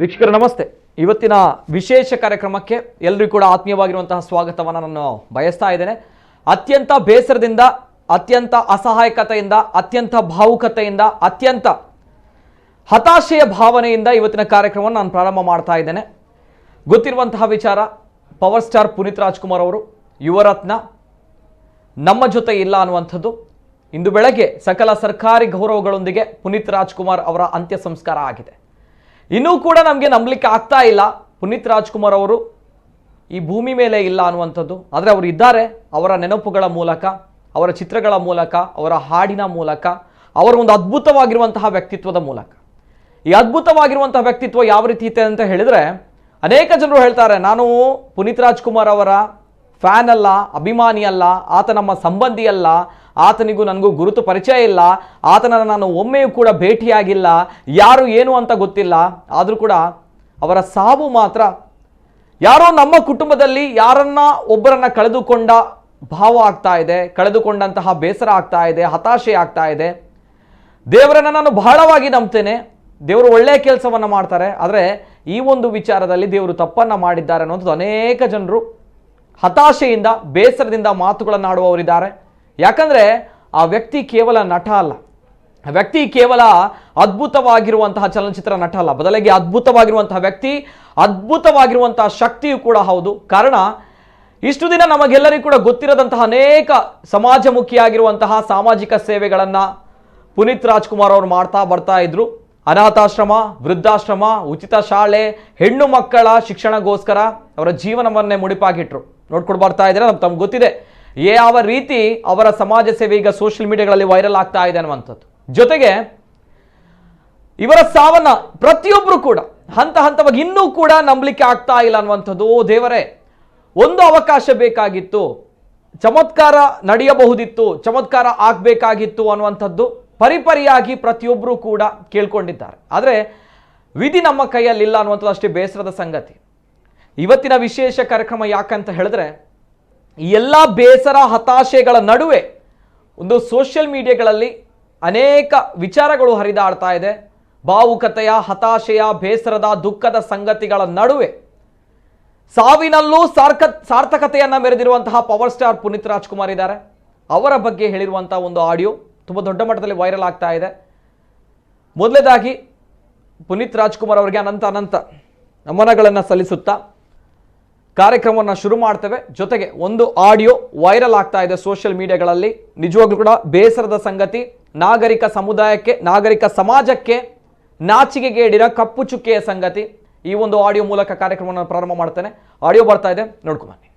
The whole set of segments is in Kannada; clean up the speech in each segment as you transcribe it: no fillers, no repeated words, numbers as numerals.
ವೀಕ್ಷಕರ ನಮಸ್ತೆ. ಇವತ್ತಿನ ವಿಶೇಷ ಕಾರ್ಯಕ್ರಮಕ್ಕೆ ಎಲ್ಲರಿಗೂ ಕೂಡ ಆತ್ಮೀಯವಾಗಿರುವಂತಹ ಸ್ವಾಗತವನ್ನು ನಾನು ಬಯಸ್ತಾ ಇದ್ದೇನೆ. ಅತ್ಯಂತ ಬೇಸರದಿಂದ, ಅತ್ಯಂತ ಅಸಹಾಯಕತೆಯಿಂದ, ಅತ್ಯಂತ ಭಾವುಕತೆಯಿಂದ, ಅತ್ಯಂತ ಹತಾಶೆಯ ಭಾವನೆಯಿಂದ ಇವತ್ತಿನ ಕಾರ್ಯಕ್ರಮವನ್ನು ನಾನು ಪ್ರಾರಂಭ ಮಾಡ್ತಾ ಇದ್ದೇನೆ. ಗೊತ್ತಿರುವಂತಹ ವಿಚಾರ, ಪವರ್ ಸ್ಟಾರ್ ಪುನೀತ್ ರಾಜ್ಕುಮಾರ್ ಅವರು ಯುವರತ್ನ ನಮ್ಮ ಜೊತೆ ಇಲ್ಲ ಅನ್ನುವಂಥದ್ದು. ಇಂದು ಬೆಳಗ್ಗೆ ಸಕಲ ಸರ್ಕಾರಿ ಗೌರವಗಳೊಂದಿಗೆ ಪುನೀತ್ ರಾಜ್ಕುಮಾರ್ ಅವರ ಅಂತ್ಯ ಸಂಸ್ಕಾರ ಆಗಿದೆ. ಇನ್ನೂ ಕೂಡ ನಮಗೆ ನಂಬಲಿಕ್ಕೆ ಆಗ್ತಾ ಇಲ್ಲ ಪುನೀತ್ ರಾಜ್ಕುಮಾರ್ ಅವರು ಈ ಭೂಮಿ ಮೇಲೆ ಇಲ್ಲ ಅನ್ನುವಂಥದ್ದು. ಆದರೆ ಅವರು ಇದ್ದಾರೆ. ಅವರ ನೆನಪುಗಳ ಮೂಲಕ, ಅವರ ಚಿತ್ರಗಳ ಮೂಲಕ, ಅವರ ಹಾಡಿನ ಮೂಲಕ, ಅವರ ಒಂದು ಅದ್ಭುತವಾಗಿರುವಂತಹ ವ್ಯಕ್ತಿತ್ವದ ಮೂಲಕ. ಈ ಅದ್ಭುತವಾಗಿರುವಂತಹ ವ್ಯಕ್ತಿತ್ವ ಯಾವ ರೀತಿ ಇದೆ ಅಂತ ಹೇಳಿದರೆ, ಅನೇಕ ಜನರು ಹೇಳ್ತಾರೆ, ನಾನು ಪುನೀತ್ ರಾಜ್ಕುಮಾರ್ ಅವರ ಫ್ಯಾನ್ ಅಲ್ಲ, ಅಭಿಮಾನಿ ಅಲ್ಲ, ಆತ ನಮ್ಮ ಸಂಬಂಧಿ ಅಲ್ಲ, ಆತನಿಗೂ ನನಗೂ ಗುರುತು ಪರಿಚಯ ಇಲ್ಲ, ಆತನನ್ನು ನಾನು ಒಮ್ಮೆಯೂ ಕೂಡ ಭೇಟಿಯಾಗಿಲ್ಲ, ಯಾರು ಏನು ಅಂತ ಗೊತ್ತಿಲ್ಲ. ಆದರೂ ಕೂಡ ಅವರ ಸಾವು ಮಾತ್ರ ಯಾರೋ ನಮ್ಮ ಕುಟುಂಬದಲ್ಲಿ ಯಾರನ್ನ ಒಬ್ಬರನ್ನ ಕಳೆದುಕೊಂಡ ಭಾವ ಆಗ್ತಾ ಇದೆ, ಕಳೆದುಕೊಂಡಂತಹ ಬೇಸರ ಆಗ್ತಾ ಇದೆ, ಹತಾಶೆ ಆಗ್ತಾ ಇದೆ. ದೇವರನ್ನ ನಾನು ಬಹಳವಾಗಿ ನಂಬ್ತೇನೆ, ದೇವರು ಒಳ್ಳೆಯ ಕೆಲಸವನ್ನು ಮಾಡ್ತಾರೆ, ಆದರೆ ಈ ಒಂದು ವಿಚಾರದಲ್ಲಿ ದೇವರು ತಪ್ಪನ್ನು ಮಾಡಿದ್ದಾರೆ ಅನ್ನೋಂಥದ್ದು ಅನೇಕ ಜನರು ಹತಾಶೆಯಿಂದ, ಬೇಸರದಿಂದ ಮಾತುಗಳನ್ನಾಡುವವರಿದ್ದಾರೆ. ಯಾಕಂದರೆ ಆ ವ್ಯಕ್ತಿ ಕೇವಲ ನಟ ಅಲ್ಲ, ಆ ವ್ಯಕ್ತಿ ಕೇವಲ ಅದ್ಭುತವಾಗಿರುವಂತಹ ಚಲನಚಿತ್ರ ನಟ ಅಲ್ಲ, ಬದಲಾಗಿ ಅದ್ಭುತವಾಗಿರುವಂತಹ ವ್ಯಕ್ತಿ, ಅದ್ಭುತವಾಗಿರುವಂತಹ ಶಕ್ತಿಯೂ ಕೂಡ ಹೌದು. ಕಾರಣ ಇಷ್ಟು ದಿನ ನಮಗೆಲ್ಲರಿಗೂ ಕೂಡ ಗೊತ್ತಿರದಂತಹ ಅನೇಕ ಸಮಾಜಮುಖಿಯಾಗಿರುವಂತಹ ಸಾಮಾಜಿಕ ಸೇವೆಗಳನ್ನು ಪುನೀತ್ ರಾಜ್ಕುಮಾರ್ ಅವರು ಮಾಡ್ತಾ ಬರ್ತಾ ಇದ್ರು. ಅನಾಥಾಶ್ರಮ, ವೃದ್ಧಾಶ್ರಮ, ಉಚಿತ ಶಾಲೆ, ಹೆಣ್ಣು ಮಕ್ಕಳ ಶಿಕ್ಷಣಗೋಸ್ಕರ ಅವರ ಜೀವನವನ್ನೇ ಮುಡಿಪಾಗಿಟ್ರು. ನೋಡ್ಕೊಂಡು ಬರ್ತಾ ಇದ್ದಾರೆ. ತಮ್ಗೆ ಗೊತ್ತಿದೆ ಯಾವ ರೀತಿ ಅವರ ಸಮಾಜ ಸೇವೆ ಈಗ ಸೋಷಿಯಲ್ ಮೀಡಿಯಾಗಳಲ್ಲಿ ವೈರಲ್ ಆಗ್ತಾ ಇದೆ ಅನ್ನುವಂಥದ್ದು. ಜೊತೆಗೆ ಇವರ ಸಾವನ್ನ ಪ್ರತಿಯೊಬ್ಬರು ಕೂಡ ಹಂತ ಹಂತವಾಗಿ ಇನ್ನೂ ಕೂಡ ನಂಬಲಿಕ್ಕೆ ಆಗ್ತಾ ಇಲ್ಲ ಅನ್ನುವಂಥದ್ದು. ದೇವರೇ, ಒಂದು ಅವಕಾಶ ಬೇಕಾಗಿತ್ತು, ಚಮತ್ಕಾರ ನಡೆಯಬಹುದಿತ್ತು, ಚಮತ್ಕಾರ ಆಗಬೇಕಾಗಿತ್ತು ಅನ್ನುವಂಥದ್ದು ಪರಿಪರಿಯಾಗಿ ಪ್ರತಿಯೊಬ್ಬರು ಕೂಡ ಕೇಳ್ಕೊಂಡಿದ್ದಾರೆ. ಆದರೆ ವಿಧಿ ನಮ್ಮ ಕೈಯಲ್ಲಿಲ್ಲ ಅನ್ನುವಂಥದ್ದು ಅಷ್ಟೇ ಬೇಸರದ ಸಂಗತಿ. ಇವತ್ತಿನ ವಿಶೇಷ ಕಾರ್ಯಕ್ರಮ ಯಾಕಂತ ಹೇಳಿದ್ರೆ, ಈ ಎಲ್ಲ ಬೇಸರ ಹತಾಶೆಗಳ ನಡುವೆ ಒಂದು ಸೋಷಿಯಲ್ ಮೀಡಿಯಾಗಳಲ್ಲಿ ಅನೇಕ ವಿಚಾರಗಳು ಹರಿದಾಡ್ತಾ ಇದೆ. ಭಾವುಕತೆಯ, ಹತಾಶೆಯ, ಬೇಸರದ, ದುಃಖದ ಸಂಗತಿಗಳ ನಡುವೆ ಸಾವಿನಲ್ಲೂ ಸಾರ್ಥಕತೆಯನ್ನು ಮೆರೆದಿರುವಂತಹ ಪವರ್ ಸ್ಟಾರ್ ಪುನೀತ್ ರಾಜ್ಕುಮಾರ್ ಇದ್ದಾರೆ. ಅವರ ಬಗ್ಗೆ ಹೇಳಿರುವಂತಹ ಒಂದು ಆಡಿಯೋ ತುಂಬ ದೊಡ್ಡ ಮಟ್ಟದಲ್ಲಿ ವೈರಲ್ ಆಗ್ತಾ ಇದೆ. ಮೊದಲನೇದಾಗಿ ಪುನೀತ್ ರಾಜ್ಕುಮಾರ್ ಅವರಿಗೆ ಅನಂತ ನಮನಗಳನ್ನು ಸಲ್ಲಿಸುತ್ತಾ ಕಾರ್ಯಕ್ರಮವನ್ನು ಶುರು ಮಾಡ್ತೇವೆ. ಜೊತೆಗೆ ಒಂದು ಆಡಿಯೋ ವೈರಲ್ ಆಗ್ತಾ ಇದೆ ಸೋಷಿಯಲ್ ಮೀಡಿಯಾಗಳಲ್ಲಿ. ನಿಜವಾಗ್ಲೂ ಕೂಡ ಬೇಸರದ ಸಂಗತಿ. ನಾಗರಿಕ ಸಮುದಾಯಕ್ಕೆ, ನಾಗರಿಕ ಸಮಾಜಕ್ಕೆ ನಾಚಿಕೆಗೇಡಿನ ಕಪ್ಪು ಚುಕ್ಕೆಯ ಸಂಗತಿ. ಈ ಒಂದು ಆಡಿಯೋ ಮೂಲಕ ಕಾರ್ಯಕ್ರಮವನ್ನು ಪ್ರಾರಂಭ ಮಾಡ್ತೇನೆ. ಆಡಿಯೋ ಬರ್ತಾ ಇದೆ, ನೋಡ್ಕೊಂಬನ್ನಿ.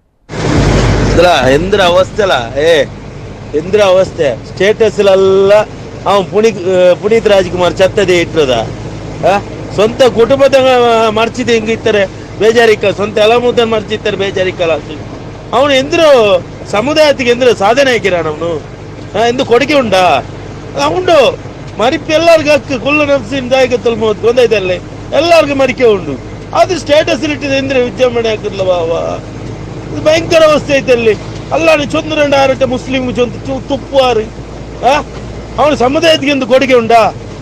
ಎಂದ್ರ ಅವಸ್ಥೆ ಅಲ್ಲ, ಎಂದ್ರ ಅವಸ್ಥೆ. ಸ್ಟೇಟಸ್ಲೆಲ್ಲ ಅವನು ಪುನೀತ್ ರಾಜ್ಕುಮಾರ್ ಚತ್ತದೇ ಇಟ್ಟದ. ಸ್ವಂತ ಕುಟುಂಬದ ಮರ್ಚಿದ ಹೆಂಗಿರ್ತಾರೆ ಬೇಜಾರಿಕ, ಸ್ವಂತ ಎಲಮೂತನ್ ಮರ್ಚಿರ್ತಾರೆ ಬೇಜಾರಿಕಲ್ಲ. ಅವನು ಎಂದ್ರು ಸಮುದಾಯಕ್ಕೆ ಎಂದ್ರು ಸಾಧನೆ ಹಾಕಿರಾನ ಅವನು ಎಂದು ಕೊಡುಗೆ ಉಂಡ ಉಂಡು. ಮರಿப்பு ಎಲ್ಲರಿಗೂ ಹಕ್ಕು, ಕುಲ್ಲ ನಫ್ಸಿನ ದಾಯಿಗೆ ತೊಲ್ಮೋದು ಗೊಂದೈತಲ್ಲೇ ಎಲ್ಲರಿಗೂ ಮರಿಕೆ ಉಂಡು. ಆದ್ರೆ ಸ್ಟೇಟಸ್ ಇಟ್ಟಿದೆ ಎಂದ್ರೆ ವಿಜೃಂಭಣೆ ಹಾಕಿರ್ಲವ. ಇದು ಭಯಂಕರ ಅವಸ್ಥೆ ಐತಲ್ಲಿ. ಅಲ್ಲಾನು ಚೊಂದು ಆರಟ ಮುಸ್ಲಿಂ ಚೊಂದು ತುಪ್ಪುವಾರು. ಅವನು ಸಮುದಾಯಕ್ಕೆ ಎಂದು ಕೊಡುಗೆ ಉಂಡ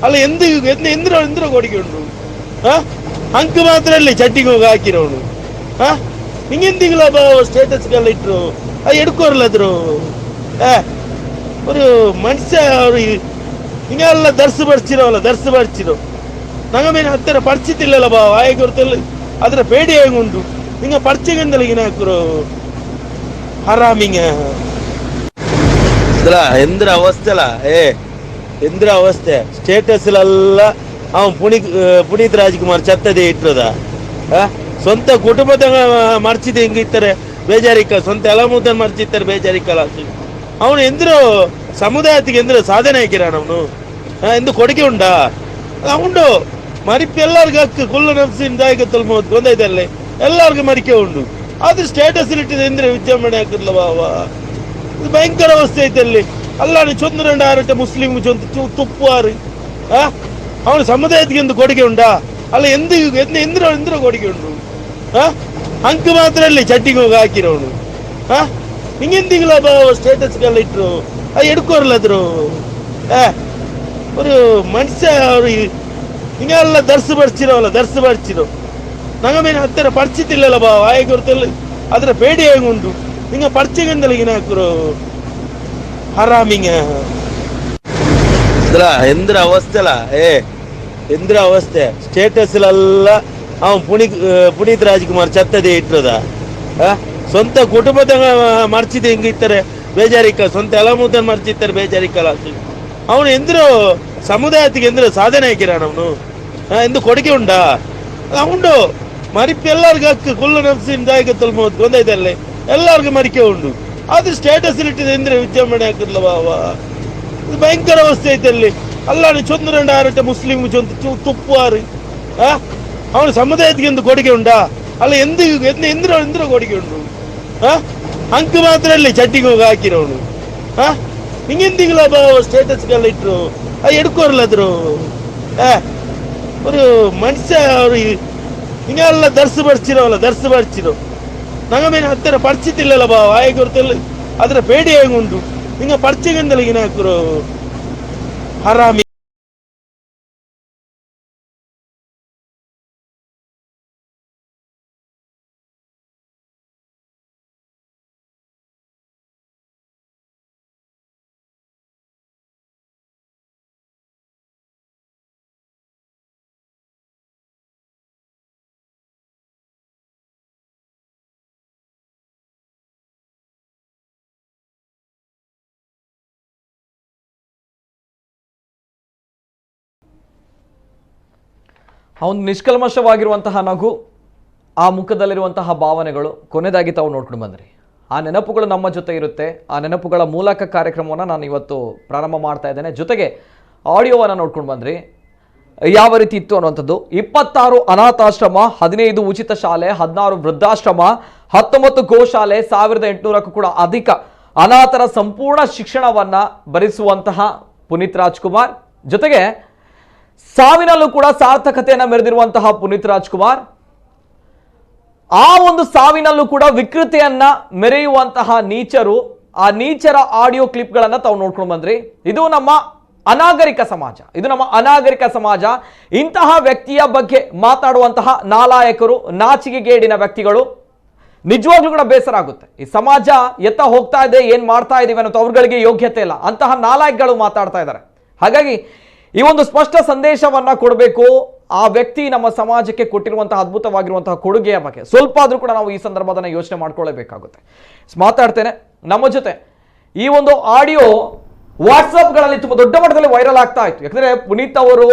ಅಲ್ಲ, ಎಂದ್ರ ಕೊಡುಗೆ ಉಂಡು. ಅಂಕ ಮಾತ್ರ ಅಲ್ಲಿ ಚಟ್ಟಿಗೆ ಹೋಗಿ ಹಾಕಿರೋನು. ಹಿಂಗೆಂದಿಲ್ಲ ಸ್ಟೇಟಸ್ಗೆಲ್ಲ ಇಟ್ರು, ಅದು ಎಡ್ಕೋರ್ಲದ್ರು. ഒരു മനുഷ്യ ಹಿಂಗೆಲ್ಲ ಧರಿಸಬರ್ಚಿರೋ ನಂಗೆ ಮೇಲೆ ಹತ್ತಿರ ಪರಿಚಿತಿಲ್ಲಲ್ಲ ಬಾ ಆಯ ಗೊತ್ತಲ್ಲ. ಅದರ ಪೇಡಿ ಹೇಗುಂಟು ಹಿಂಗೆ ಪರಿಚಯದಿಂದಲೇ ಹಾಕರು ಹರಾಮಿಂಗ ಎಂದ್ರ ಅವಸ್ಥೆ ಅಲ್ಲ, ಎಂದ್ರ ಅವಸ್ಥೆ. ಸ್ಟೇಟಸ್ಲೆಲ್ಲ ಅವನು ಪುನೀತ್ ರಾಜ್ಕುಮಾರ್ ಚತ್ತದೇ ಇಟ್ಟದ. ಸ್ವಂತ ಕುಟುಂಬದ ಮರ್ಚಿದ ಹೆಂಗಿರ್ತಾರೆ ಬೇಜಾರಿಕ, ಸ್ವಂತ ಎಲಮೂತನ್ ಮರ್ಚಿರ್ತಾರೆ ಬೇಜಾರಿಕಲ್ಲ. ಅವನು ಎಂದ್ರು ಸಮುದಾಯಕ್ಕೆ ಎಂದ್ರು ಸಾಧನೆ ಹಾಕಿರಾನ ಅವನು ಎಂದು ಕೊಡುಗೆ ಉಂಡ ಉಂಡು. ಮರಿப்பு ಎಲ್ಲರಿಗೂ ಹಕ್ಕು, ಕುಲ್ಲ ನಫ್ಸಿನ ದಾಯಿಗೆ ತೊಲ್ಮೋದು ಗೊಂದೈತಲ್ಲೇ ಎಲ್ಲರಿಗೂ ಮರಿಕೆ ಉಂಡು. ಆದ್ರೆ ಸ್ಟೇಟಸ್ ಇಟ್ಟಿದೆ ಎಂದ್ರೆ ವಿಜೃಂಭಣೆ ಹಾಕಿರ್ಲವ. ಇದು ಭಯಂಕರ ಅವಸ್ಥೆ ಐತಲ್ಲಿ. ಅಲ್ಲಾನು ಚೊಂದು ಆರಟ ಮುಸ್ಲಿಂ ಚೊಂದು ತುಪ್ಪುವಾರು. ಅವನು ಸಮುದಾಯಕ್ಕೆ ಎಂದು ಕೊಡುಗೆ ಉಂಡ ಅಲ್ಲ, ಎಂದ್ರ ಕೊಡುಗೆ ಉಂಡು. ಅಂಕ ಮಾತ್ರ ಅಲ್ಲಿ ಚಟ್ಟಿಗೆ ಹೋಗಿ ಹಾಕಿರೋನು. ಹಿಂಗೆಂದಿಲ್ಲ ಬಾ ಸ್ಟೇಟಸ್ಗೆಲ್ಲ ಇಟ್ರು, ಅದು ಎಡ್ಕೋರ್ಲದ್ರು. ഒരു മനുഷ്യ ಹಿಂಗೆಲ್ಲ ಧರಿಸು ನಂಗೆ ಹತ್ತಿರ ಪರಿಚಿತಿಲ್ಲಲ್ಲ ಬಾ ಆಯ ಗುರುತಲ್ಲ ಅದರ ಪೇಡಿ ಹೆಂಗುಂಟು ಹಿಂಗೆ ಪರಿಚಯಗಂದಲ್ಲ ಹಿಂಗೆ ಹಾಕರು ಹರಾಮಿಂಗ ಎಂದ್ರ ಅವಸ್ಥೆ ಅಲ್ಲ ಎಂದ್ರ ಅವಸ್ಥೆ ಸ್ಟೇಟಸ್ಲೆಲ್ಲ ಅವನು ಪುನೀತ್ ರಾಜ್ಕುಮಾರ್ ಚತ್ತದೇ ಇಟ್ಟದ ಸ್ವಂತ ಕುಟುಂಬದ ಮರ್ಚಿದ ಹೆಂಗೆ ಇರ್ತಾರೆ ಬೇಜಾರಿಕ ಸ್ವಂತ ಎಲಮೂದನ್ ಮರ್ಚಿರ್ತಾರೆ ಬೇಜಾರಿಕಲ್ಲ ಅವನು ಎಂದ್ರು ಸಮುದಾಯಕ್ಕೆ ಎಂದ್ರು ಸಾಧನೆ ಹಾಕಿರಾನ ಅವನು ಎಂದು ಕೊಡುಗೆ ಉಂಡಾ ಉಂಡು ಮರಿಪು ಎಲ್ಲರಿಗೂ ಹಕ್ಕು ಕುಲ್ಲು ನಮ್ಸಿನ ದಾಯಕತ್ತಲ್ ಮೋದ್ ಗೊಂದೈತಲ್ಲೇ ಎಲ್ಲರಿಗೂ ಮರಿಕೆ ಉಂಡು ಆದ್ರೆ ಸ್ಟೇಟಸ್ ಇಟ್ಟಿದೆ ಎಂದ್ರೆ ವಿದ್ಯಮಾನೆ ಹಾಕಿರ್ಲ ಬಾವಾ ಇದು ಭಯಂಕರ ಅವಸ್ಥೆ ಐತೆ ಅಲ್ಲಿ ಅಲ್ಲಾನು ಚೊಂದ್ರಂಡ ಆರಟ ಮುಸ್ಲಿಂ ತುಪ್ಪುವಾರು ಅವನು ಸಮುದಾಯಕ್ಕೆ ಎಂದು ಕೊಡುಗೆ ಉಂಡಾ ಅಲ್ಲ ಎಂದ್ರ ಕೊಡುಗೆ ಉಂಟು ಅಂಕು ಮಾತ್ರ ಅಲ್ಲಿ ಚಟ್ಟಿಗೆ ಹೋಗಿ ಹಾಕಿರೋನು ಹಿಂಗೆಂದಿಲ್ಲ ಬಾವ ಸ್ಟೇಟಸ್ಗೆಲ್ಲ ಇಟ್ರು ಎಡ್ಕೋರ್ಲಾದ್ರು ഒരു മനുഷ്യ ಹಿಂಗೆಲ್ಲ ಧರಿಸು ನಂಗೆ ಹತ್ತಿರ ಪರಿಚಿತಿಲ್ಲಲ್ಲ ಬಾ ಆಯ ಗುರುತಲ್ಲ ಅದರ ಪೇಡಿ ಹೆಂಗುಂಟು ಹಿಂಗೆ ಪರಿಚಯಗಂದಲ್ಲ ಹಿಂಗೆ ಹಾಕರು ಹರಾಮಿ ಅವನು ನಿಷ್ಕಲ್ಮಶವಾಗಿರುವಂತಹ ನಗು, ಆ ಮುಖದಲ್ಲಿರುವಂತಹ ಭಾವನೆಗಳು ಕೊನೆಯದಾಗಿ ತಾವು ನೋಡ್ಕೊಂಡು ಬಂದ್ರಿ. ಆ ನೆನಪುಗಳು ನಮ್ಮ ಜೊತೆ ಇರುತ್ತೆ. ಆ ನೆನಪುಗಳ ಮೂಲಕ ಕಾರ್ಯಕ್ರಮವನ್ನು ನಾನು ಇವತ್ತು ಪ್ರಾರಂಭ ಮಾಡ್ತಾ ಇದ್ದೇನೆ. ಜೊತೆಗೆ ಆಡಿಯೋವನ್ನು ನೋಡ್ಕೊಂಡು ಬಂದ್ರಿ. ಯಾವ ರೀತಿ ಇತ್ತು ಅನ್ನುವಂಥದ್ದು. 26 ಅನಾಥಾಶ್ರಮ, 15 ಉಚಿತ ಶಾಲೆ, 16 ವೃದ್ಧಾಶ್ರಮ, 19 ಗೋಶಾಲೆ, 1800ಕ್ಕೂ ಕೂಡ ಅಧಿಕ ಅನಾಥರ ಸಂಪೂರ್ಣ ಶಿಕ್ಷಣವನ್ನ ಭರಿಸುವಂತಹ ಪುನೀತ್ ರಾಜ್ಕುಮಾರ್, ಜೊತೆಗೆ ಸಾವಿನಲ್ಲೂ ಕೂಡ ಸಾರ್ಥಕತೆಯನ್ನು ಮೆರೆದಿರುವಂತಹ ಪುನೀತ್ ರಾಜ್ಕುಮಾರ್, ಆ ಒಂದು ಸಾವಿನಲ್ಲೂ ಕೂಡ ವಿಕೃತಿಯನ್ನ ಮೆರೆಯುವಂತಹ ನೀಚರು, ಆ ನೀಚರ ಆಡಿಯೋ ಕ್ಲಿಪ್ಗಳನ್ನ ತಾವು ನೋಡ್ಕೊಂಡು ಬಂದ್ರಿ. ಇದು ನಮ್ಮ ಅನಾಗರಿಕ ಸಮಾಜ. ಇಂತಹ ವ್ಯಕ್ತಿಯ ಬಗ್ಗೆ ಮಾತಾಡುವಂತಹ ನಾಲಾಯಕರು, ನಾಚಿಕೆಗೇಡಿನ ವ್ಯಕ್ತಿಗಳು ನಿಜವಾಗ್ಲೂ ಕೂಡ ಬೇಸರ ಆಗುತ್ತೆ. ಈ ಸಮಾಜ ಎತ್ತ ಹೋಗ್ತಾ ಇದೆ, ಏನ್ ಮಾಡ್ತಾ ಇದೀವಿ ಅನ್ನೋದು ಅವ್ರಗಳಿಗೆ ಯೋಗ್ಯತೆ ಇಲ್ಲ. ಅಂತಹ ನಾಲಾಯಕಗಳು ಮಾತಾಡ್ತಾ ಇದ್ದಾರೆ. ಹಾಗಾಗಿ ಈ ಒಂದು ಸ್ಪಷ್ಟ ಸಂದೇಶವನ್ನ ಕೊಡಬೇಕು. ಆ ವ್ಯಕ್ತಿ ನಮ್ಮ ಸಮಾಜಕ್ಕೆ ಕೊಟ್ಟಿರುವಂತಹ ಅದ್ಭುತವಾಗಿರುವಂತಹ ಕೊಡುಗೆಯ ಬಗ್ಗೆ ಸ್ವಲ್ಪ ಆದ್ರೂ ಕೂಡ ನಾವು ಈ ಸಂದರ್ಭದನ್ನ ಯೋಚನೆ ಮಾಡ್ಕೊಳ್ಳೇಬೇಕಾಗುತ್ತೆ. ಮಾತಾಡ್ತೇನೆ. ನಮ್ಮ ಜೊತೆ ಈ ಒಂದು ಆಡಿಯೋ ವಾಟ್ಸ್ಆಪ್ಗಳಲ್ಲಿ ತುಂಬಾ ದೊಡ್ಡ ಮಟ್ಟದಲ್ಲಿ ವೈರಲ್ ಆಗ್ತಾ ಇತ್ತು. ಯಾಕಂದ್ರೆ ಪುನೀತ್ ಅವರು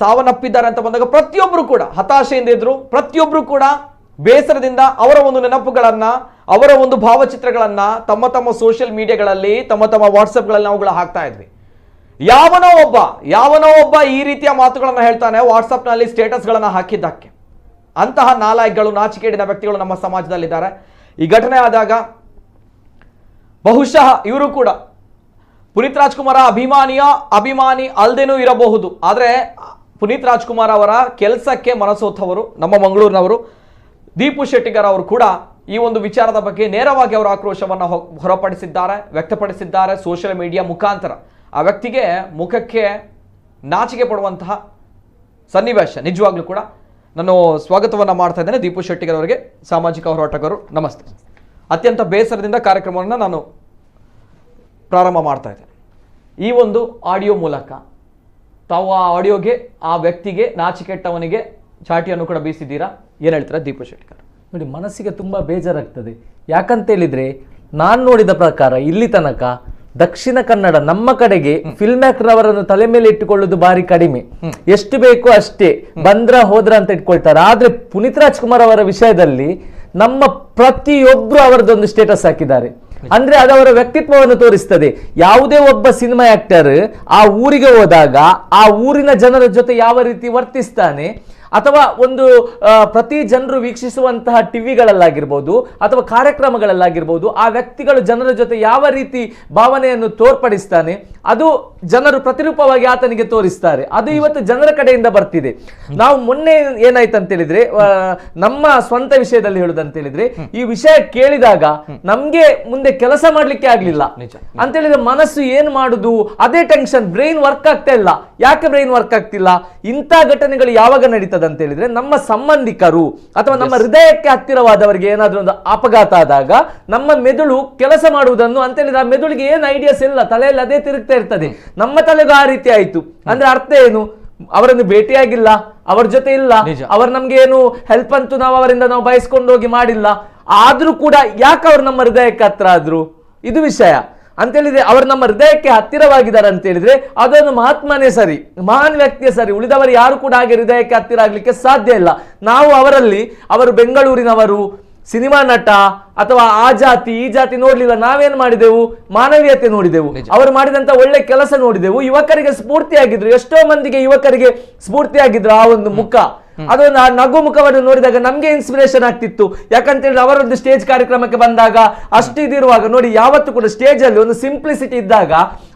ಸಾವನ್ನಪ್ಪಿದ್ದಾರೆ ಅಂತ ಬಂದಾಗ ಪ್ರತಿಯೊಬ್ಬರು ಕೂಡ ಹತಾಶೆಯಿಂದ ಇದ್ರು. ಪ್ರತಿಯೊಬ್ಬರು ಕೂಡ ಬೇಸರದಿಂದ ಅವರ ಒಂದು ನೆನಪುಗಳನ್ನ, ಅವರ ಒಂದು ಭಾವಚಿತ್ರಗಳನ್ನ ತಮ್ಮ ಸೋಷಿಯಲ್ ಮೀಡಿಯಾಗಳಲ್ಲಿ, ತಮ್ಮ ವಾಟ್ಸ್ಆಪ್ಗಳಲ್ಲಿ ನಾವುಗಳು ಹಾಕ್ತಾ ಇದ್ವಿ. ಯಾವನೋ ಒಬ್ಬ ಈ ರೀತಿಯ ಮಾತುಗಳನ್ನ ಹೇಳ್ತಾನೆ ವಾಟ್ಸ್ಆಪ್ನಲ್ಲಿ ಸ್ಟೇಟಸ್ಗಳನ್ನ ಹಾಕಿದ್ದಕ್ಕೆ. ಅಂತಹ ನಾಲಾಯಕಗಳು, ನಾಚಿಕೆಡಿನ ವ್ಯಕ್ತಿಗಳು ನಮ್ಮ ಸಮಾಜದಲ್ಲಿದ್ದಾರೆ. ಈ ಘಟನೆ ಆದಾಗ ಬಹುಶಃ ಇವರು ಕೂಡ ಪುನೀತ್ ರಾಜ್ಕುಮಾರ್ ಅಭಿಮಾನಿ ಅಲ್ದೇನೂ ಇರಬಹುದು. ಆದರೆ ಪುನೀತ್ ರಾಜ್ಕುಮಾರ್ ಅವರ ಕೆಲಸಕ್ಕೆ ಮನಸೋತವರು ನಮ್ಮ ಮಂಗಳೂರಿನವರು ದೀಪು ಶೆಟ್ಟಿಗರ್ ಅವರು ಕೂಡ ಈ ಒಂದು ವಿಚಾರದ ಬಗ್ಗೆ ನೇರವಾಗಿ ಅವರ ಆಕ್ರೋಶವನ್ನು ವ್ಯಕ್ತಪಡಿಸಿದ್ದಾರೆ ಸೋಷಿಯಲ್ ಮೀಡಿಯಾ ಮುಖಾಂತರ. ಆ ವ್ಯಕ್ತಿಗೆ ಮುಖಕ್ಕೆ ನಾಚಿಕೆ ಪಡುವಂತಹ ಸನ್ನಿವೇಶ. ನಿಜವಾಗ್ಲೂ ಕೂಡ ನಾನು ಸ್ವಾಗತವನ್ನು ಮಾಡ್ತಾ ಇದ್ದೇನೆ ದೀಪು ಶೆಟ್ಟಿಗರ್ ಅವರಿಗೆ, ಸಾಮಾಜಿಕ ಹೋರಾಟಗಾರರು. ನಮಸ್ತೆ. ಅತ್ಯಂತ ಬೇಸರದಿಂದ ಕಾರ್ಯಕ್ರಮವನ್ನು ನಾನು ಪ್ರಾರಂಭ ಮಾಡ್ತಾ ಇದ್ದೇನೆ. ಈ ಒಂದು ಆಡಿಯೋ ಮೂಲಕ ತಾವು ಆ ಆಡಿಯೋಗೆ, ಆ ವ್ಯಕ್ತಿಗೆ, ನಾಚಿಕೆಟ್ಟವನಿಗೆ ಚಾಟಿಯನ್ನು ಕೂಡ ಬೀಸಿದ್ದೀರಾ. ಏನು ಹೇಳ್ತೀರಾ ದೀಪು ಶೆಟ್ಟಿಗರ್? ನೋಡಿ, ಮನಸ್ಸಿಗೆ ತುಂಬ ಬೇಜಾರಾಗ್ತದೆ. ಯಾಕಂತ ಹೇಳಿದ್ರೆ ನಾನು ನೋಡಿದ ಪ್ರಕಾರ ಇಲ್ಲಿ ತನಕ ದಕ್ಷಿಣ ಕನ್ನಡ ನಮ್ಮ ಕಡೆಗೆ ಫಿಲ್ಮ್ ಮೇಕರ್ ಅವರನ್ನು ತಲೆ ಮೇಲೆ ಇಟ್ಟುಕೊಳ್ಳುವುದು ಬಾರಿ ಕಡಿಮೆ. ಎಷ್ಟು ಬೇಕು ಅಷ್ಟೇ, ಬಂದ್ರ ಹೋದ್ರ ಅಂತ ಇಟ್ಕೊಳ್ತಾರೆ. ಆದ್ರೆ ಪುನೀತ್ ರಾಜ್ಕುಮಾರ್ ಅವರ ವಿಷಯದಲ್ಲಿ ನಮ್ಮ ಪ್ರತಿಯೊಬ್ರು ಅವರದೊಂದು ಸ್ಟೇಟಸ್ ಹಾಕಿದ್ದಾರೆ. ಅಂದ್ರೆ ಅದು ಅವರ ವ್ಯಕ್ತಿತ್ವವನ್ನು ತೋರಿಸ್ತದೆ. ಯಾವುದೇ ಒಬ್ಬ ಸಿನಿಮಾ ಆಕ್ಟರ್ ಆ ಊರಿಗೆ ಹೋದಾಗ ಆ ಊರಿನ ಜನರ ಜೊತೆ ಯಾವ ರೀತಿ ವರ್ತಿಸ್ತಾನೆ, ಅಥವಾ ಒಂದು ಪ್ರತಿ ಜನರು ವೀಕ್ಷಿಸುವಂತಹ ಟಿವಿಗಳಲ್ಲಾಗಿರ್ಬೋದು ಅಥವಾ ಕಾರ್ಯಕ್ರಮಗಳಲ್ಲಾಗಿರ್ಬೋದು, ಆ ವ್ಯಕ್ತಿಗಳು ಜನರ ಜೊತೆ ಯಾವ ರೀತಿ ಭಾವನೆಯನ್ನು ತೋರ್ಪಡಿಸ್ತಾನೆ, ಅದು ಜನರು ಪ್ರತಿರೂಪವಾಗಿ ಆತನಿಗೆ ತೋರಿಸ್ತಾರೆ. ಅದು ಇವತ್ತು ಜನರ ಕಡೆಯಿಂದ ಬರ್ತಿದೆ. ನಾವು ಮೊನ್ನೆ ಏನಾಯ್ತು ಅಂತ ಹೇಳಿದ್ರೆ, ನಮ್ಮ ಸ್ವಂತ ವಿಷಯದಲ್ಲಿ ಹೇಳುದಂತ ಹೇಳಿದ್ರೆ, ಈ ವಿಷಯ ಕೇಳಿದಾಗ ನಮ್ಗೆ ಮುಂದೆ ಕೆಲಸ ಮಾಡ್ಲಿಕ್ಕೆ ಆಗ್ಲಿಲ್ಲ ಅಂತ ಹೇಳಿದ್ರೆ, ಮನಸ್ಸು ಏನ್ ಮಾಡುದು ಅದೇ ಟೆನ್ಷನ್, ಬ್ರೈನ್ ವರ್ಕ್ ಆಗ್ತಾ ಇಲ್ಲ. ಯಾಕೆ ಬ್ರೈನ್ ವರ್ಕ್ ಆಗ್ತಿಲ್ಲ? ಇಂಥ ಘಟನೆಗಳು ಯಾವಾಗ ನಡೀತದೆ ಅಂತ ಹೇಳಿದ್ರೆ, ನಮ್ಮ ಸಂಬಂಧಿಕರು ಅಥವಾ ನಮ್ಮ ಹೃದಯಕ್ಕೆ ಹತ್ತಿರವಾದವರಿಗೆ ಏನಾದ್ರೂ ಒಂದು ಅಪಘಾತ ಆದಾಗ ನಮ್ಮ ಮೆದುಳು ಕೆಲಸ ಮಾಡುವುದನ್ನು ಅಂತ ಹೇಳಿದ್ರೆ, ಆ ಮೆದುಳಿಗೆ ಏನು ಐಡಿಯಾಸ್ ಇಲ್ಲ, ತಲೆಯಲ್ಲಿ ಅದೇ ತಿರುಗ್ತಾ ಇರ್ತದೆ. ನಮ್ಮ ತಲೆಗೂ ಆ ರೀತಿ ಆಯ್ತು ಅಂದ್ರೆ ಅರ್ಥ ಏನು? ಅವರನ್ನು ಭೇಟಿಯಾಗಿಲ್ಲ, ಅವರ ಜೊತೆ ಇಲ್ಲ, ಅವರು ನಮ್ಗೆ ಏನು ಹೆಲ್ಪ್ ಅಂತೂ ನಾವು ಅವರಿಂದ ನಾವು ಬಯಸ್ಕೊಂಡು ಹೋಗಿ ಮಾಡಿಲ್ಲ. ಆದ್ರೂ ಕೂಡ ಯಾಕೆ ಅವ್ರು ನಮ್ಮ ಹೃದಯಕ್ಕೆ ಹತ್ರ ಆದ್ರು? ಇದು ವಿಷಯ ಅಂತ ಹೇಳಿದ್ರೆ, ಅವರು ನಮ್ಮ ಹೃದಯಕ್ಕೆ ಹತ್ತಿರವಾಗಿದ್ದಾರೆ ಅಂತ ಹೇಳಿದ್ರೆ ಅದೊಂದು ಮಹಾತ್ಮನೇ ಸರಿ, ಮಹಾನ್ ವ್ಯಕ್ತಿಯೇ ಸರಿ. ಉಳಿದವರು ಯಾರು ಕೂಡ ಹಾಗೆ ಹೃದಯಕ್ಕೆ ಹತ್ತಿರ ಆಗ್ಲಿಕ್ಕೆ ಸಾಧ್ಯ ಇಲ್ಲ. ನಾವು ಅವರಲ್ಲಿ, ಅವರು ಬೆಂಗಳೂರಿನವರು, ಸಿನಿಮಾ ನಟ ಅಥವಾ ಆ ಜಾತಿ ಈ ಜಾತಿ ನೋಡ್ಲಿಲ್ಲ. ನಾವೇನ್ ಮಾಡಿದೆವು? ಮಾನವೀಯತೆ ನೋಡಿದೆವು, ಅವರು ಮಾಡಿದಂತ ಒಳ್ಳೆ ಕೆಲಸ ನೋಡಿದೆವು. ಯುವಕರಿಗೆ ಸ್ಫೂರ್ತಿಯಾಗಿದ್ರು, ಎಷ್ಟೋ ಮಂದಿಗೆ ಯುವಕರಿಗೆ ಸ್ಫೂರ್ತಿಯಾಗಿದ್ರು ಆ ಒಂದು ಮುಖ. ಅದೊಂದು ಆ ನಗು ಮುಖವನ್ನು ನೋಡಿದಾಗ ನಮ್ಗೆ ಇನ್ಸ್ಪಿರೇಷನ್ ಆಗ್ತಿತ್ತು. ಯಾಕಂತ ಹೇಳಿದ್ರೆ ಅವರೊಂದು ಸ್ಟೇಜ್ ಕಾರ್ಯಕ್ರಮಕ್ಕೆ ಬಂದಾಗ ಅಷ್ಟು ಇದಿರುವಾಗ ನೋಡಿ, ಯಾವತ್ತು ಕೂಡ ಸ್ಟೇಜ್ ಅಲ್ಲಿ ಒಂದು ಸಿಂಪ್ಲಿಸಿಟಿ ಇದ್ದಾಗ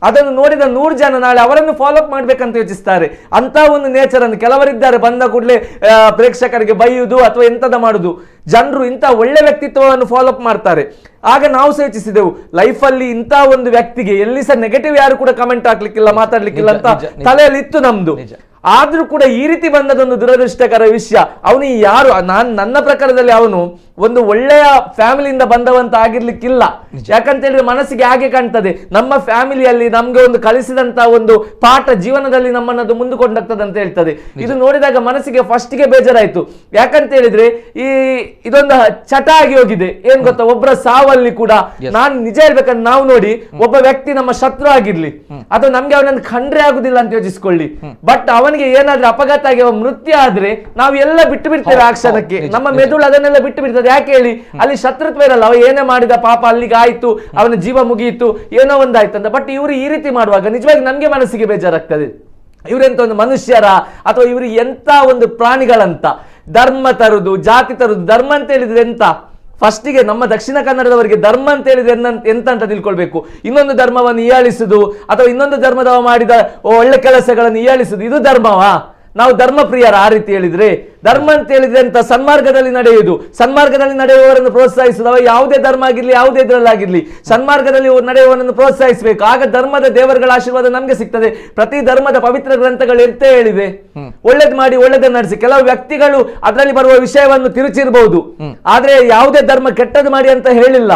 ಅದನ್ನು ನೋಡಿದ 100 ಜನ ನಾಳೆ ಅವರನ್ನು ಫಾಲೋ ಅಪ್ ಮಾಡ್ಬೇಕಂತ ಯೋಚಿಸ್ತಾರೆ. ಅಂತ ಒಂದು ನೇಚರ್ ಅನ್ನು ಕೆಲವರಿದ್ದಾರೆ, ಬಂದ ಕೂಡಲೇ ಪ್ರೇಕ್ಷಕರಿಗೆ ಬೈಯುವುದು ಅಥವಾ ಎಂತದ ಮಾಡುದು. ಜನರು ಇಂಥ ಒಳ್ಳೆ ವ್ಯಕ್ತಿತ್ವವನ್ನು ಫಾಲೋ ಅಪ್ ಮಾಡ್ತಾರೆ. ಆಗ ನಾವು ಯೋಚಿಸಿದೆವು, ಲೈಫ್ ಅಲ್ಲಿ ಇಂಥ ಒಂದು ವ್ಯಕ್ತಿಗೆ ಎಲ್ಲಿ ಸಹ ನೆಗೆಟಿವ್ ಯಾರು ಕೂಡ ಕಮೆಂಟ್ ಹಾಕ್ಲಿಕ್ಕಿಲ್ಲ, ಮಾತಾಡ್ಲಿಕ್ಕಿಲ್ಲ ಅಂತ ತಲೆಯಲ್ಲಿ ಇತ್ತು ನಮ್ದು. ಆದ್ರೂ ಕೂಡ ಈ ರೀತಿ ಬಂದದೊಂದು ದುರದೃಷ್ಟಕರ ವಿಷಯ. ಅವನು ಯಾರು, ನನ್ನ ಪ್ರಕಾರದಲ್ಲಿ ಅವನು ಒಂದು ಒಳ್ಳೆಯ ಫ್ಯಾಮಿಲಿಯಿಂದ ಬಂದವಂತ ಆಗಿರ್ಲಿಕ್ಕಿಲ್ಲ. ಯಾಕಂತ ಹೇಳಿದ್ರೆ ಮನಸ್ಸಿಗೆ ಹಾಗೆ ಕಾಣ್ತದೆ, ನಮ್ಮ ಫ್ಯಾಮಿಲಿಯಲ್ಲಿ ನಮ್ಗೆ ಒಂದು ಕಲಿಸಿದಂತ ಒಂದು ಪಾಠ ಜೀವನದಲ್ಲಿ ನಮ್ಮನ್ನದು ಮುಂದೆ ಕೊಂಡೋಗ್ತದೆ ಅಂತ ಹೇಳ್ತದೆ. ಇದು ನೋಡಿದಾಗ ಮನಸ್ಸಿಗೆ ಫಸ್ಟ್ಗೆ ಬೇಜಾರಾಯ್ತು. ಯಾಕಂತ ಹೇಳಿದ್ರೆ ಇದೊಂದು ಚಟ ಆಗಿ ಹೋಗಿದೆ. ಏನ್ ಗೊತ್ತಾ, ಒಬ್ಬರ ಸಾವಲ್ಲಿ ಕೂಡ ನಾನ್ ನಿಜ ಹೇಳ್ಬೇಕಂದ್ರೆ, ನಾವು ನೋಡಿ ಒಬ್ಬ ವ್ಯಕ್ತಿ ನಮ್ಮ ಶತ್ರು ಆಗಿರ್ಲಿ ಅಥವಾ ನಮ್ಗೆ ಅವನನ್ನು ಖಂಡ್ರೆ ಆಗುದಿಲ್ಲ ಅಂತ ಯೋಚಿಸ್ಕೊಳ್ಳಿ, ಬಟ್ ಅವನಿಗೆ ಏನಾದ್ರೂ ಅಪಘಾತ ಆಗಿ ಮೃತ್ಯು ಆದ್ರೆ ನಾವು ಎಲ್ಲ ಬಿಟ್ಟು ಬಿಡ್ತೇವೆ ಆ ಕ್ಷಣಕ್ಕೆ. ನಮ್ಮ ಮೆದುಳು ಅದನ್ನೆಲ್ಲ ಬಿಟ್ಟು ಬಿಡ್ತದೆ. ಯಾಕೆ ಹೇಳಿ? ಅಲ್ಲಿ ಶತ್ರುತ್ವ ಇರಲ್ಲ. ಅವ ಏನೇ ಮಾಡಿದ ಪಾಪ ಅಲ್ಲಿಗೆ ಆಯ್ತು, ಅವನ ಜೀವ ಮುಗಿಯಿತು, ಏನೋ ಒಂದಾಯ್ತು ಅಂತ. ಬಟ್ ಇವರು ಈ ರೀತಿ ಮಾಡುವಾಗ ನಿಜವಾಗಿ ನಮ್ಗೆ ಮನಸ್ಸಿಗೆ ಬೇಜಾರಾಗ್ತದೆ. ಇವರೆಂತ ಒಂದು ಮನುಷ್ಯರ ಅಥವಾ ಇವರು ಎಂತ ಒಂದು ಪ್ರಾಣಿಗಳಂತ. ಧರ್ಮ ತರುದು, ಜಾತಿ ತರುದು. ಧರ್ಮ ಅಂತ ಹೇಳಿದ್ರೆ ಎಂತ? ಫಸ್ಟಿಗೆ ನಮ್ಮ ದಕ್ಷಿಣ ಕನ್ನಡದವರಿಗೆ ಧರ್ಮ ಅಂತ ಹೇಳಿದ್ರೆ ಎಂತ ಅಂತ ತಿಳ್ಕೊಳ್ಬೇಕು. ಇನ್ನೊಂದು ಧರ್ಮವನ್ನು ಹೀಯಾಳಿಸುದು ಅಥವಾ ಇನ್ನೊಂದು ಧರ್ಮದವ ಮಾಡಿದ ಒಳ್ಳೆ ಕೆಲಸಗಳನ್ನು ಹೀಯಾಳಿಸುದು, ಇದು ಧರ್ಮವಾ? ನಾವು ಧರ್ಮ ಪ್ರಿಯರ ಆ ರೀತಿ ಹೇಳಿದ್ರೆ? ಧರ್ಮ ಅಂತ ಹೇಳಿದ್ರೆ ಅಂತ ಸನ್ಮಾರ್ಗದಲ್ಲಿ ನಡೆಯುವುದು, ಸನ್ಮಾರ್ಗದಲ್ಲಿ ನಡೆಯುವವರನ್ನು ಪ್ರೋತ್ಸಾಹಿಸುವುದು. ಅವ ಯಾವುದೇ ಧರ್ಮ ಆಗಿರ್ಲಿ, ಯಾವುದೇ ಇದ್ರಲ್ಲಾಗಿರ್ಲಿ ಸನ್ಮಾರ್ಗದಲ್ಲಿ ನಡೆಯುವವರನ್ನು ಪ್ರೋತ್ಸಾಹಿಸಬೇಕು. ಆಗ ಧರ್ಮದ ದೇವರುಗಳ ಆಶೀರ್ವಾದ ನಮ್ಗೆ ಸಿಗ್ತದೆ. ಪ್ರತಿ ಧರ್ಮದ ಪವಿತ್ರ ಗ್ರಂಥಗಳು ಎಂತೇ ಹೇಳಿದೆ, ಒಳ್ಳೇದ್ ಮಾಡಿ ಒಳ್ಳೇದನ್ನ ನಡೆಸಿ. ಕೆಲವು ವ್ಯಕ್ತಿಗಳು ಅದರಲ್ಲಿ ಬರುವ ವಿಷಯವನ್ನು ತಿರುಚಿರಬಹುದು, ಆದ್ರೆ ಯಾವುದೇ ಧರ್ಮ ಕೆಟ್ಟದ್ದು ಮಾಡಿ ಅಂತ ಹೇಳಿಲ್ಲ.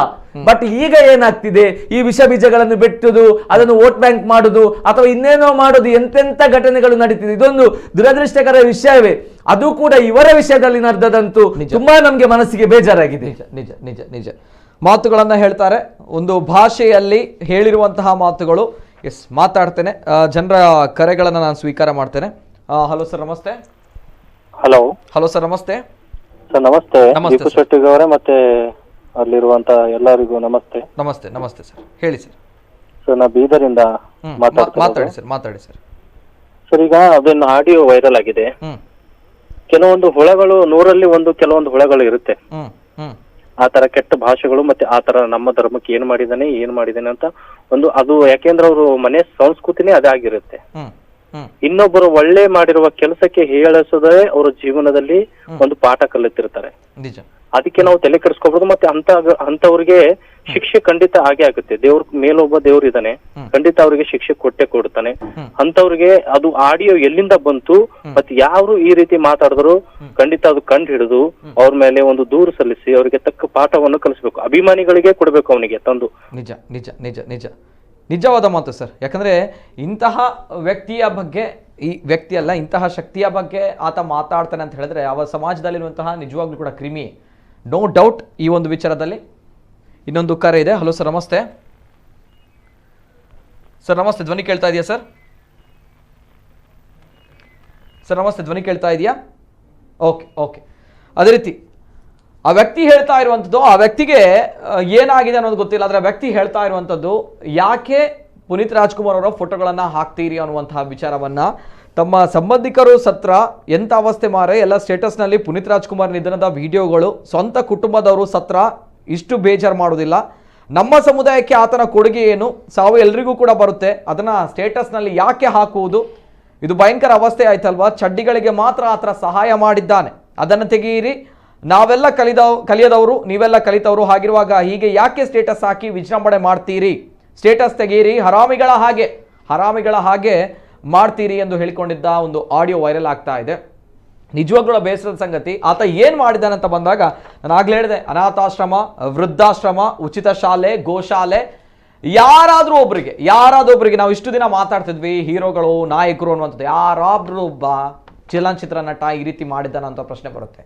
ಬಟ್ ಈಗ ಏನಾಗ್ತಿದೆ, ಈ ವಿಷ ಬೀಜಗಳನ್ನು ಬೆಟ್ಟುದು, ಅದನ್ನು ವೋಟ್ ಬ್ಯಾಂಕ್ ಮಾಡುದು ಅಥವಾ ಇನ್ನೇನೋ ಮಾಡುದು, ಎಂತೆಂತ ಘಟನೆಗಳು ನಡೀತಿದೆ. ಇದೊಂದು ದುರದೃಷ್ಟಕರ ವಿಷಯವೇ. ಅದು ಕೂಡ ಇವರ ವಿಷಯದಲ್ಲಿ ನಡೆದಂತೂ ತುಂಬಾ ನಮ್ಗೆ ಮನಸ್ಸಿಗೆ ಬೇಜಾರಾಗಿದೆ. ನಿಜ ನಿಜ ನಿಜ ಮಾತುಗಳನ್ನ ಹೇಳ್ತಾರೆ. ಒಂದು ಭಾಷೆಯಲ್ಲಿ ಹೇಳಿರುವಂತಹ ಮಾತುಗಳು. ಎಸ್, ಮಾತಾಡ್ತೇನೆ. ಜನರ ಕರೆಗಳನ್ನ ನಾನು ಸ್ವೀಕಾರ ಮಾಡ್ತೇನೆ. ಹಲೋ ಸರ್, ನಮಸ್ತೆ. ಹಲೋ ಸರ್, ನಮಸ್ತೆ. ಸರ್ ನಮಸ್ತೆ. ದೀಪು ಶೆಟ್ಟಿ ಅವರೇ ಮತ್ತೆ ಅಲ್ಲಿರುವಂತ ಎಲ್ಲರಿಗೂ ನಮಸ್ತೆ. ನಮಸ್ತೆ ನಮಸ್ತೆ ಸರ್, ಹೇಳಿ ಸರ್. ಸರ್ ನಾ ಬೀದರಿಂದ ಮಾತಾಡಿ ಸರ್. ಸರ್ ಈಗ ಅದನ್ನ ಆಡಿಯೋ ವೈರಲ್ ಆಗಿದೆ. ಕೆಲವೊಂದು ಹುಳಗಳು 100ರಲ್ಲಿ 1 ಕೆಲವೊಂದು ಹುಳಗಳು ಇರುತ್ತೆ. ಆ ತರ ಕೆಟ್ಟ ಭಾಷೆಗಳು ಮತ್ತೆ ಆ ತರ ನಮ್ಮ ಧರ್ಮಕ್ಕೆ ಏನ್ ಮಾಡಿದಾನೆ ಅಂತ ಒಂದು ಅದು, ಯಾಕೆಂದ್ರೆ ಅವರು ಮನೆ ಸಂಸ್ಕೃತಿನೇ ಅದಾಗಿರುತ್ತೆ. ಇನ್ನೊಬ್ಬರು ಒಳ್ಳೆ ಮಾಡಿರುವ ಕೆಲಸಕ್ಕೆ ಹೇಳಿಸೋದೇ ಅವರ ಜೀವನದಲ್ಲಿ ಒಂದು ಪಾಠ ಕಲಿತಿರ್ತಾರೆ. ಅದಕ್ಕೆ ನಾವು ತಲೆ ಕೆಡಿಸ್ಕೋಬಹುದು. ಮತ್ತೆ ಅಂತವ್ರಿಗೆ ಶಿಕ್ಷೆ ಖಂಡಿತ ಆಗೇ ಆಗುತ್ತೆ. ದೇವ್ರ ಮೇಲೊಬ್ಬ ದೇವ್ರು ಇದ್ದಾನೆ, ಖಂಡಿತ ಅವ್ರಿಗೆ ಶಿಕ್ಷೆ ಕೊಡ್ತಾನೆ. ಅಂತವ್ರಿಗೆ ಅದು ಆಡಿಯೋ ಎಲ್ಲಿಂದ ಬಂತು ಮತ್ತೆ ಯಾರು ಈ ರೀತಿ ಮಾತಾಡಿದ್ರು ಖಂಡಿತ ಅದು ಕಂಡು ಹಿಡಿದು ಅವ್ರ ಮೇಲೆ ಒಂದು ದೂರು ಸಲ್ಲಿಸಿ ಅವರಿಗೆ ತಕ್ಕ ಪಾಠವನ್ನು ಕಲಿಸ್ಬೇಕು. ಅಭಿಮಾನಿಗಳಿಗೆ ಕೊಡ್ಬೇಕು ಅವನಿಗೆ ತಂದು. ನಿಜ ನಿಜ ನಿಜ ನಿಜ ನಿಜವಾದ ಮಾತು ಸರ್. ಯಾಕಂದ್ರೆ ಇಂತಹ ವ್ಯಕ್ತಿಯ ಬಗ್ಗೆ, ಈ ವ್ಯಕ್ತಿ ಅಲ್ಲ, ಇಂತಹ ಶಕ್ತಿಯ ಬಗ್ಗೆ ಆತ ಮಾತಾಡ್ತಾನೆ ಅಂತ ಹೇಳಿದ್ರೆ ಅವ ಸಮಾಜದಲ್ಲಿರುವಂತಹ ನಿಜವಾಗ್ಲೂ ಕೂಡ ಕ್ರಿಮಿ, ನೋ ಡೌಟ್ ಈ ಒಂದು ವಿಚಾರದಲ್ಲಿ. ಇನ್ನೊಂದು ಕರೆ ಇದೆ. ಹಲೋ ಸರ್, ನಮಸ್ತೆ. ಸರ್ ನಮಸ್ತೆ, ಧ್ವನಿ ಕೇಳ್ತಾ ಇದೆಯಾ ಸರ್? ನಮಸ್ತೆ, ಧ್ವನಿ ಕೇಳ್ತಾ ಇದೆಯಾ? ಓಕೆ. ಅದೇ ರೀತಿ ಆ ವ್ಯಕ್ತಿ ಹೇಳ್ತಾ ಇರುವಂಥದ್ದು, ಆ ವ್ಯಕ್ತಿಗೆ ಏನಾಗಿದೆ ಅನ್ನೋದು ಗೊತ್ತಿಲ್ಲ, ಆದರೆ ಆ ವ್ಯಕ್ತಿ ಹೇಳ್ತಾ ಇರುವಂಥದ್ದು, ಯಾಕೆ ಪುನೀತ್ ರಾಜ್ಕುಮಾರ್ ಅವರ ಫೋಟೋಗಳನ್ನು ಹಾಕ್ತೀರಿ ಅನ್ನುವಂತಹ ವಿಚಾರವನ್ನ ತಮ್ಮ ಸಂಬಂಧಿಕರು ಸತ್ರ ಎಂಥ ಅವಸ್ಥೆ ಮಾರೆ, ಎಲ್ಲ ಸ್ಟೇಟಸ್ನಲ್ಲಿ ಪುನೀತ್ ರಾಜ್ಕುಮಾರ್ ನಿಧನದ ವಿಡಿಯೋಗಳು, ಸ್ವಂತ ಕುಟುಂಬದವರು ಸತ್ರ ಇಷ್ಟು ಬೇಜಾರು ಮಾಡೋದಿಲ್ಲ. ನಮ್ಮ ಸಮುದಾಯಕ್ಕೆ ಆತನ ಕೊಡುಗೆ ಏನು, ಸಾವು ಎಲ್ರಿಗೂ ಕೂಡ ಬರುತ್ತೆ, ಅದನ್ನ ಸ್ಟೇಟಸ್ನಲ್ಲಿ ಯಾಕೆ ಹಾಕುವುದು? ಇದು ಭಯಂಕರ ಅವಸ್ಥೆ ಆಯ್ತಲ್ವಾ? ಚಡ್ಡಿಗಳಿಗೆ ಮಾತ್ರ ಆತರ ಸಹಾಯ ಮಾಡಿದ್ದಾನೆ, ಅದನ್ನು ತೆಗೆಯಿರಿ. ನಾವೆಲ್ಲ ಕಲಿಯದವರು, ನೀವೆಲ್ಲ ಕಲಿತವರು, ಹಾಗಿರುವಾಗ ಹೀಗೆ ಯಾಕೆ ಸ್ಟೇಟಸ್ ಹಾಕಿ ವಿಜೃಂಭಣೆ ಮಾಡ್ತೀರಿ? ಸ್ಟೇಟಸ್ ತೆಗೀರಿ, ಹರಾಮಿಗಳ ಹಾಗೆ ಮಾಡ್ತೀರಿ ಎಂದು ಹೇಳಿಕೊಂಡಿದ್ದ ಒಂದು ಆಡಿಯೋ ವೈರಲ್ ಆಗ್ತಾ ಇದೆ. ನಿಜವಾಗ್ಲೂ ಬೇಸರದ ಸಂಗತಿ. ಆತ ಏನು ಮಾಡಿದ್ದಾನೆ ಅಂತ ಬಂದಾಗ ನಾನು ಆಗ್ಲೇ ಹೇಳಿದೆ, ಅನಾಥಾಶ್ರಮ, ವೃದ್ಧಾಶ್ರಮ, ಉಚಿತ ಶಾಲೆ, ಗೋಶಾಲೆ, ಯಾರಾದ್ರೂ ಒಬ್ರಿಗೆ ನಾವು ಇಷ್ಟು ದಿನ ಮಾತಾಡ್ತಿದ್ವಿ ಹೀರೋಗಳು, ನಾಯಕರು ಅನ್ನುವಂಥದ್ದು, ಯಾರಾದ್ರೂ ಒಬ್ಬ ಚಲನಚಿತ್ರ ನಟ ಈ ರೀತಿ ಮಾಡಿದ್ದಾನ ಅಂತ ಪ್ರಶ್ನೆ ಬರುತ್ತೆ.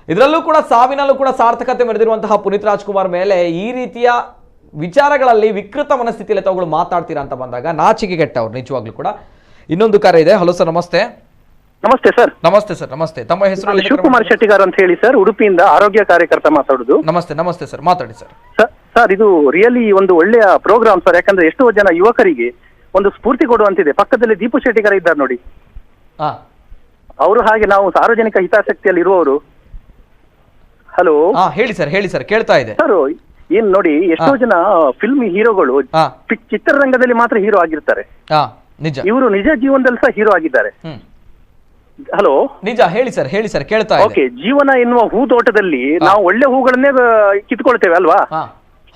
ಇದರಲ್ಲೂ ಕೂಡ ಸಾವಿನಲ್ಲೂ ಕೂಡ ಸಾರ್ಥಕತೆ ಮೆರೆದಿರುವಂತಹ ಪುನೀತ್ ರಾಜ್ಕುಮಾರ್ ಮೇಲೆ ಈ ರೀತಿಯ ವಿಚಾರಗಳಲ್ಲಿ ವಿಕೃತ ಮನಸ್ಥಿತಿಯಲ್ಲಿ ತಾವುಗಳು ಮಾತಾಡ್ತೀರಾ ಅಂತ ಬಂದಾಗ ನಾಚಿಕೆ ಕೆಟ್ಟವ್ರು ನಿಜವಾಗ್ಲೂ ಕೂಡ. ಇನ್ನೊಂದು ಕರೆ ಇದೆ. ಹಲೋ ಸರ್, ನಮಸ್ತೆ. ನಮಸ್ತೆ ಸರ್. ನಮಸ್ತೆ ಸರ್, ನಮಸ್ತೆ. ತಮ್ಮ ಹೆಸರು? ಶಿವಕುಮಾರ್ ಶೆಟ್ಟಿಗಾರ್ ಅಂತ ಹೇಳಿ ಸರ್, ಉಡುಪಿಯಿಂದ ಆರೋಗ್ಯ ಕಾರ್ಯಕರ್ತ ಮಾತಾಡುದು. ನಮಸ್ತೆ ಸರ್, ಮಾತಾಡಿ ಸರ್. ಸರ್, ಇದು ರಿಯಲಿ ಒಂದು ಒಳ್ಳೆಯ ಪ್ರೋಗ್ರಾಮ್ ಸರ್. ಯಾಕಂದ್ರೆ ಎಷ್ಟೋ ಜನ ಯುವಕರಿಗೆ ಒಂದು ಸ್ಫೂರ್ತಿ ಕೊಡುವಂತಿದೆ. ಪಕ್ಕದಲ್ಲಿ ದೀಪು ಶೆಟ್ಟಿಗಾರ್ ಇದ್ದಾರೆ ನೋಡಿ, ಅವರು ಹಾಗೆ ನಾವು ಸಾರ್ವಜನಿಕ ಹಿತಾಸಕ್ತಿಯಲ್ಲಿ ಇರುವವರು. ಹಲೋ, ಹೇಳಿ ಸರ್, ಕೇಳ್ತಾ ಇದೆ ಸರ್. ಏನ್ ನೋಡಿ, ಎಷ್ಟೋ ಜನ ಫಿಲ್ಮ್ ಹೀರೋಗಳು ಚಿತ್ರರಂಗದಲ್ಲಿ ಮಾತ್ರ ಹೀರೋ ಆಗಿರ್ತಾರೆ, ಇವರು ನಿಜ ಜೀವನದಲ್ಲಿ ಸಹ ಹೀರೋ ಆಗಿದ್ದಾರೆ. ಹಲೋ, ನಿಜ. ಹೇಳಿ ಸರ್, ಕೇಳ್ತಾ ಇದೆ. ಓಕೆ, ಜೀವನ ಎನ್ನುವ ಹೂತೋಟದಲ್ಲಿ ನಾವು ಒಳ್ಳೆ ಹೂಗಳನ್ನೇ ಕಿತ್ಕೊಳ್ತೇವೆ ಅಲ್ವಾ?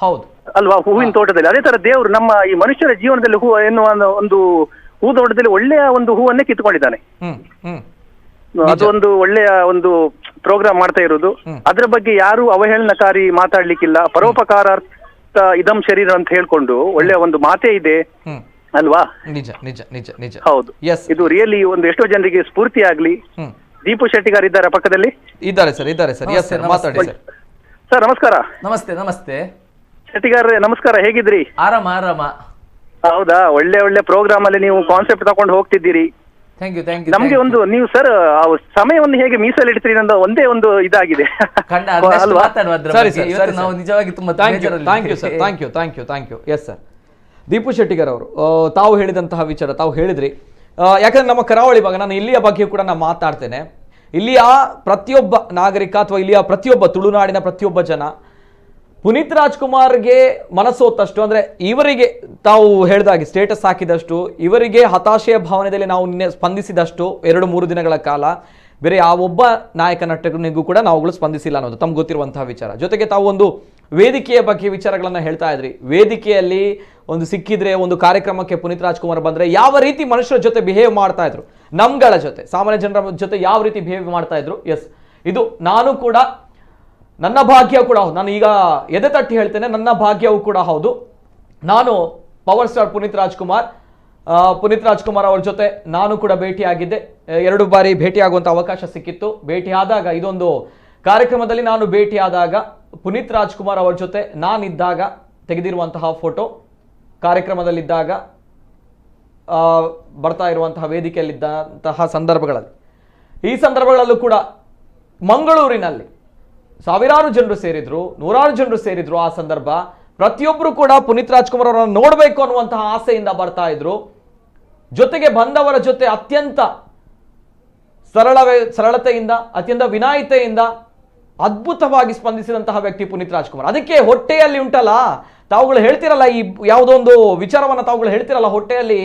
ಹೌದು ಅಲ್ವಾ, ಹೂವಿನ ತೋಟದಲ್ಲಿ. ಅದೇ ತರ ದೇವರು ನಮ್ಮ ಈ ಮನುಷ್ಯರ ಜೀವನದಲ್ಲಿ ಹೂ ಎನ್ನುವ ಒಂದು ಹೂತೋಟದಲ್ಲಿ ಒಳ್ಳೆಯ ಒಂದು ಹೂವನ್ನೇ ಕಿತ್ಕೊಂಡಿದ್ದಾನೆ. ಅದೊಂದು ಒಳ್ಳೆಯ ಒಂದು ಪ್ರೋಗ್ರಾಮ್ ಮಾಡ್ತಾ ಇರೋದು. ಅದ್ರ ಬಗ್ಗೆ ಯಾರು ಅವಹೇಳನಕಾರಿ ಮಾತಾಡ್ಲಿಕ್ಕಿಲ್ಲ. ಪರೋಪಕಾರಾರ್ಥ ಇದಂ ಶರೀರ ಅಂತ ಹೇಳ್ಕೊಂಡು ಒಳ್ಳೆಯ ಒಂದು ಮಾತೇ ಇದೆ ಅಲ್ವಾ? ನಿಜ. ಹೌದು, ಇದು ರಿಯಲಿ ಒಂದು ಎಷ್ಟೋ ಜನರಿಗೆ ಸ್ಫೂರ್ತಿ ಆಗ್ಲಿ. ದೀಪು ಶೆಟ್ಟಿಗಾರ್ ಇದ್ದಾರೆ ಪಕ್ಕದಲ್ಲಿ? ಇದ್ದಾರೆ ಸರ್. ಮಾತಾಡಿ ಸರ್. ಸರ್ ನಮಸ್ಕಾರ. ನಮಸ್ತೆ ಶೆಟ್ಟಿಗಾರ್ ನಮಸ್ಕಾರ, ಹೇಗಿದ್ರಿ? ಆರಾಮ. ಹೌದಾ, ಒಳ್ಳೆ ಪ್ರೋಗ್ರಾಮ್ ಅಲ್ಲಿ ನೀವು ಕಾನ್ಸೆಪ್ಟ್ ತಗೊಂಡು ಹೋಗ್ತಿದ್ದೀರಿ. Thank you. ನಮ್ಗೆ ಒಂದು ನೀವು ಸರ್ ಸಮಯವನ್ನು ಹೇಗೆ ಮೀಸಲಿಡ್ತೀರಿ ಅನ್ನೋ ಒಂದೇ ಒಂದು ಇದಾಗಿದೆ ಅಲ್ವಾ? ನಾವು ನಿಜವಾಗಿ ತುಂಬಾ thank you. Yes sir, Deepu Shettigar ಅವರು ತಾವು ಹೇಳಿದಂತಹ ವಿಚಾರ ತಾವು ಹೇಳಿದ್ರಿ. ಯಾಕಂದ್ರೆ ನಮ್ಮ ಕರಾವಳಿ ಭಾಗ, ನಾನು ಇಲ್ಲಿಯ ಬಗ್ಗೆ ಕೂಡ ನಾನು ಮಾತಾಡ್ತೇನೆ. ಇಲ್ಲಿಯ ಪ್ರತಿಯೊಬ್ಬ ನಾಗರಿಕ ಅಥವಾ ಇಲ್ಲಿಯ ಪ್ರತಿಯೊಬ್ಬ ತುಳುನಾಡಿನ ಪ್ರತಿಯೊಬ್ಬ ಜನ ಪುನೀತ್ ರಾಜ್ಕುಮಾರ್ಗೆ ಮನಸ್ಸೋತಷ್ಟು, ಅಂದ್ರೆ ಇವರಿಗೆ ತಾವು ಹೇಳಿದಾಗೆ ಸ್ಟೇಟಸ್ ಹಾಕಿದಷ್ಟು, ಇವರಿಗೆ ಹತಾಶೆಯ ಭಾವನೆಯಲ್ಲಿ ನಾವು ನಿನ್ನೆ ಸ್ಪಂದಿಸಿದಷ್ಟು 2-3 ದಿನಗಳ ಕಾಲ ಬೇರೆ ಯಾವೊಬ್ಬ ನಾಯಕ ನಟನಿಗೂ ಕೂಡ ನಾವುಗಳು ಸ್ಪಂದಿಸಿಲ್ಲ ಅನ್ನೋದು ತಮ್ಗೆ ಗೊತ್ತಿರುವಂತಹ ವಿಚಾರ. ಜೊತೆಗೆ ತಾವು ಒಂದು ವೇದಿಕೆಯ ಬಗ್ಗೆ ವಿಚಾರಗಳನ್ನ ಹೇಳ್ತಾ ಇದ್ರಿ. ವೇದಿಕೆಯಲ್ಲಿ ಒಂದು ಸಿಕ್ಕಿದ್ರೆ, ಒಂದು ಕಾರ್ಯಕ್ರಮಕ್ಕೆ ಪುನೀತ್ ರಾಜ್ಕುಮಾರ್ ಬಂದ್ರೆ ಯಾವ ರೀತಿ ಮನುಷ್ಯರ ಜೊತೆ ಬಿಹೇವ್ ಮಾಡ್ತಾ ಇದ್ರು, ನಮ್ಗಳ ಜೊತೆ, ಸಾಮಾನ್ಯ ಜನರ ಜೊತೆ ಯಾವ ರೀತಿ ಬಿಹೇವ್ ಮಾಡ್ತಾ ಇದ್ರು. ಎಸ್, ಇದು ನಾನು ಕೂಡ, ನನ್ನ ಭಾಗ್ಯ ಕೂಡ ಹೌದು. ನಾನು ಈಗ ಎದೆ ತಟ್ಟಿ ಹೇಳ್ತೇನೆ, ನನ್ನ ಭಾಗ್ಯವೂ ಕೂಡ ಹೌದು. ನಾನು ಪವರ್ ಸ್ಟಾರ್ ಪುನೀತ್ ರಾಜ್ಕುಮಾರ್ ಅವ್ರ ಜೊತೆ ನಾನು ಕೂಡ ಭೇಟಿಯಾಗಿದ್ದೆ. 2 ಬಾರಿ ಭೇಟಿಯಾಗುವಂಥ ಅವಕಾಶ ಸಿಕ್ಕಿತ್ತು. ಭೇಟಿಯಾದಾಗ, ಇದೊಂದು ಕಾರ್ಯಕ್ರಮದಲ್ಲಿ ನಾನು ಭೇಟಿಯಾದಾಗ ಪುನೀತ್ ರಾಜ್ಕುಮಾರ್ ಅವ್ರ ಜೊತೆ ನಾನಿದ್ದಾಗ ತೆಗೆದಿರುವಂತಹ ಫೋಟೋ, ಕಾರ್ಯಕ್ರಮದಲ್ಲಿದ್ದಾಗ ಬರ್ತಾ ಇರುವಂತಹ ವೇದಿಕೆಯಲ್ಲಿದ್ದಂತಹ ಸಂದರ್ಭಗಳಲ್ಲಿ, ಈ ಸಂದರ್ಭಗಳಲ್ಲೂ ಕೂಡ ಮಂಗಳೂರಿನಲ್ಲಿ ಸಾವಿರಾರು ಜನರು ಸೇರಿದ್ರು, 100 ಜನರು ಸೇರಿದ್ರು. ಆ ಸಂದರ್ಭ ಪ್ರತಿಯೊಬ್ಬರು ಕೂಡ ಪುನೀತ್ ರಾಜ್ಕುಮಾರ್ ಅವರನ್ನು ನೋಡಬೇಕು ಅನ್ನುವಂತಹ ಆಸೆಯಿಂದ ಬರ್ತಾ ಇದ್ರು. ಜೊತೆಗೆ ಬಂದವರ ಜೊತೆ ಅತ್ಯಂತ ಸರಳತೆಯಿಂದ, ಅತ್ಯಂತ ವಿನಾಯಿತೆಯಿಂದ ಅದ್ಭುತವಾಗಿ ಸ್ಪಂದಿಸಿದಂತಹ ವ್ಯಕ್ತಿ ಪುನೀತ್ ರಾಜ್ಕುಮಾರ್. ಅದಕ್ಕೆ ಹೊಟ್ಟೆಯಲ್ಲಿ ಉಂಟಲ್ಲ, ತಾವುಗಳು ಹೇಳ್ತಿರಲ್ಲ, ಈ ಯಾವುದೋ ಒಂದು ವಿಚಾರವನ್ನ ತಾವುಗಳು ಹೇಳ್ತಿರಲ್ಲ, ಹೊಟ್ಟೆಯಲ್ಲಿ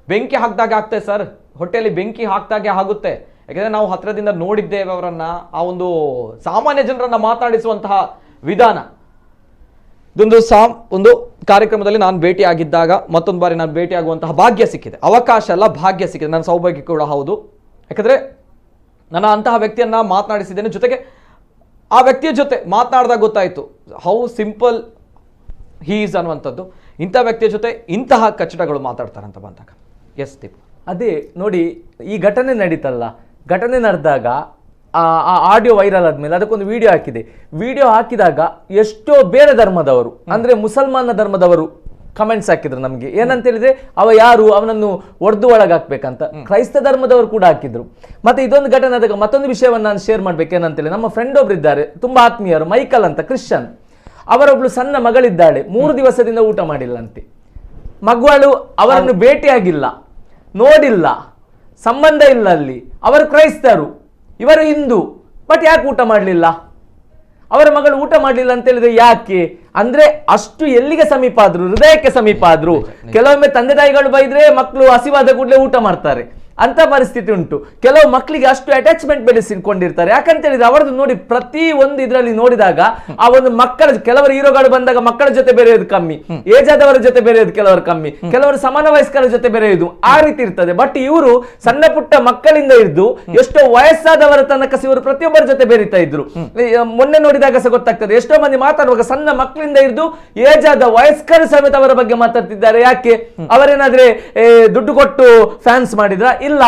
ಬೆಂಕಿ ಹಾಕ್ದಾಗೆ ಆಗ್ತದೆ ಸರ್, ಹೊಟ್ಟೆಯಲ್ಲಿ ಬೆಂಕಿ ಹಾಕ್ದಾಗೆ ಆಗುತ್ತೆ. ಯಾಕಂದ್ರೆ ನಾವು ಹತ್ರದಿಂದ ನೋಡಿದ್ದೇವೆ ಅವರನ್ನ, ಆ ಒಂದು ಸಾಮಾನ್ಯ ಜನರನ್ನ ಮಾತಾಡಿಸುವಂತಹ ವಿಧಾನ. ಒಂದು ಕಾರ್ಯಕ್ರಮದಲ್ಲಿ ನಾನು ಭೇಟಿಯಾಗಿದ್ದಾಗ ಮತ್ತೊಂದು ಬಾರಿ ನಾನು ಭೇಟಿಯಾಗುವಂತಹ ಭಾಗ್ಯ ಸಿಕ್ಕಿದೆ. ಅವಕಾಶ ಅಲ್ಲ, ಭಾಗ್ಯ ಸಿಕ್ಕಿದೆ. ನನ್ನ ಸೌಭಾಗ್ಯ ಕೂಡ ಹೌದು. ಯಾಕಂದ್ರೆ ನನ್ನ ಅಂತಹ ವ್ಯಕ್ತಿಯನ್ನ ಮಾತನಾಡಿಸಿದ್ದೇನೆ. ಜೊತೆಗೆ ಆ ವ್ಯಕ್ತಿಯ ಜೊತೆ ಮಾತನಾಡಿದಾಗ ಗೊತ್ತಾಯಿತು ಹೌ ಸಿಂಪಲ್ ಹೀ ಈಸ್ ಅನ್ನುವಂಥದ್ದು. ಇಂಥ ವ್ಯಕ್ತಿಯ ಜೊತೆ ಇಂತಹ ಕಚ್ಚಡಗಳು ಮಾತಾಡ್ತಾರೆ ಅಂತ ಬಂದಾಗ. ಎಸ್ ದೀಪ್, ಅದೇ ನೋಡಿ, ಈ ಘಟನೆ ನಡೀತಲ್ಲ, ಘಟನೆ ನಡೆದಾಗ ಆ ಆಡಿಯೋ ವೈರಲ್ ಆದ್ಮೇಲೆ ಅದಕ್ಕೊಂದು ವಿಡಿಯೋ ಹಾಕಿದೆ. ವಿಡಿಯೋ ಹಾಕಿದಾಗ ಎಷ್ಟೋ ಬೇರೆ ಧರ್ಮದವರು, ಅಂದ್ರೆ ಮುಸಲ್ಮಾನ ಧರ್ಮದವರು ಕಮೆಂಟ್ಸ್ ಹಾಕಿದ್ರು ನಮ್ಗೆ. ಏನಂತ ಹೇಳಿದ್ರೆ, ಅವ ಯಾರು, ಅವನನ್ನು ಒಡೆದು ಒಳಗಾಕ್ಬೇಕಂತ. ಕ್ರೈಸ್ತ ಧರ್ಮದವರು ಕೂಡ ಹಾಕಿದ್ರು. ಮತ್ತೆ ಇದೊಂದು ಘಟನೆ ಆದಾಗ ಮತ್ತೊಂದು ವಿಷಯವನ್ನು ನಾನು ಶೇರ್ ಮಾಡ್ಬೇಕೇನಂತೇಳಿ, ನಮ್ಮ ಫ್ರೆಂಡ್ ಒಬ್ರು ಇದ್ದಾರೆ, ತುಂಬಾ ಆತ್ಮೀಯರು, ಮೈಕಲ್ ಅಂತ, ಕ್ರಿಶ್ಚಿಯನ್. ಅವರೊಬ್ಳು ಸಣ್ಣ ಮಗಳಿದ್ದಾಳೆ, 3 ದಿವಸದಿಂದ ಊಟ ಮಾಡಿಲ್ಲಂತೆ. ಮಗಳು ಅವರನ್ನು ಭೇಟಿಯಾಗಿಲ್ಲ, ನೋಡಿಲ್ಲ, ಸಂಬಂಧ ಇಲ್ಲ ಅಲ್ಲಿ. ಅವರು ಕ್ರೈಸ್ತರು, ಇವರು ಹಿಂದೂ, ಬಟ್ ಯಾಕೆ ಊಟ ಮಾಡಲಿಲ್ಲ? ಅವರ ಮಗಳು ಊಟ ಮಾಡ್ಲಿಲ್ಲ ಅಂತ ಹೇಳಿದ್ರೆ ಯಾಕೆ ಅಂದ್ರೆ ಅಷ್ಟು ಎಲ್ಲಿಗೆ ಸಮೀಪ ಆದ್ರು, ಹೃದಯಕ್ಕೆ ಸಮೀಪ ಆದ್ರು. ಕೆಲವೊಮ್ಮೆ ತಂದೆ ತಾಯಿಗಳು ಬೈದ್ರೆ ಮಕ್ಕಳು ಹಸಿವಾದ ಕೂಡಲೇ ಊಟ ಮಾಡ್ತಾರೆ, ಅಂತ ಪರಿಸ್ಥಿತಿ ಉಂಟು. ಕೆಲವು ಮಕ್ಕಳಿಗೆ ಅಷ್ಟು ಅಟ್ಯಾಚ್ಮೆಂಟ್ ಬೆಳೆಸಿಕೊಂಡಿರ್ತಾರೆ. ಯಾಕಂತ ಹೇಳಿದ್ರೆ ಅವರದ್ದು ನೋಡಿ ಪ್ರತಿ ಒಂದು ಇದರಲ್ಲಿ ನೋಡಿದಾಗ ಆ ಒಂದು ಮಕ್ಕಳ, ಕೆಲವರು ಹೀರೋಗಳು ಬಂದಾಗ ಮಕ್ಕಳ ಜೊತೆ ಬೆರೆಯೋದು ಕಮ್ಮಿ, ಏಜ್ ಆದವರ ಜೊತೆ ಬೆರೆಯೋದು ಕೆಲವರು ಕಮ್ಮಿ, ಕೆಲವರು ಸಮಾನ ವಯಸ್ಕರ ಜೊತೆ ಬೆರೆಯೋದು ಆ ರೀತಿ ಇರ್ತದೆ. ಬಟ್ ಇವರು ಸಣ್ಣ ಪುಟ್ಟ ಮಕ್ಕಳಿಂದ ಹಿಡಿದು ಎಷ್ಟೋ ವಯಸ್ಸಾದವರ ತನಕ ಇವರು ಪ್ರತಿಯೊಬ್ಬರ ಜೊತೆ ಬೆರೀತಾ ಇದ್ರು. ಮೊನ್ನೆ ನೋಡಿದಾಗ ಸಹ ಗೊತ್ತಾಗ್ತದೆ, ಎಷ್ಟೋ ಮಂದಿ ಮಾತಾಡುವಾಗ ಸಣ್ಣ ಮಕ್ಕಳಿಂದ ಹಿಡಿದು ಏಜ್ ಆದ ವಯಸ್ಕರ ಸಮೇತ ಅವರ ಬಗ್ಗೆ ಮಾತಾಡ್ತಿದ್ದಾರೆ. ಯಾಕೆ? ಅವರೇನಾದ್ರೆ ದುಡ್ಡು ಕೊಟ್ಟು ಫ್ಯಾನ್ಸ್ ಮಾಡಿದ್ರ? ಇಲ್ಲ,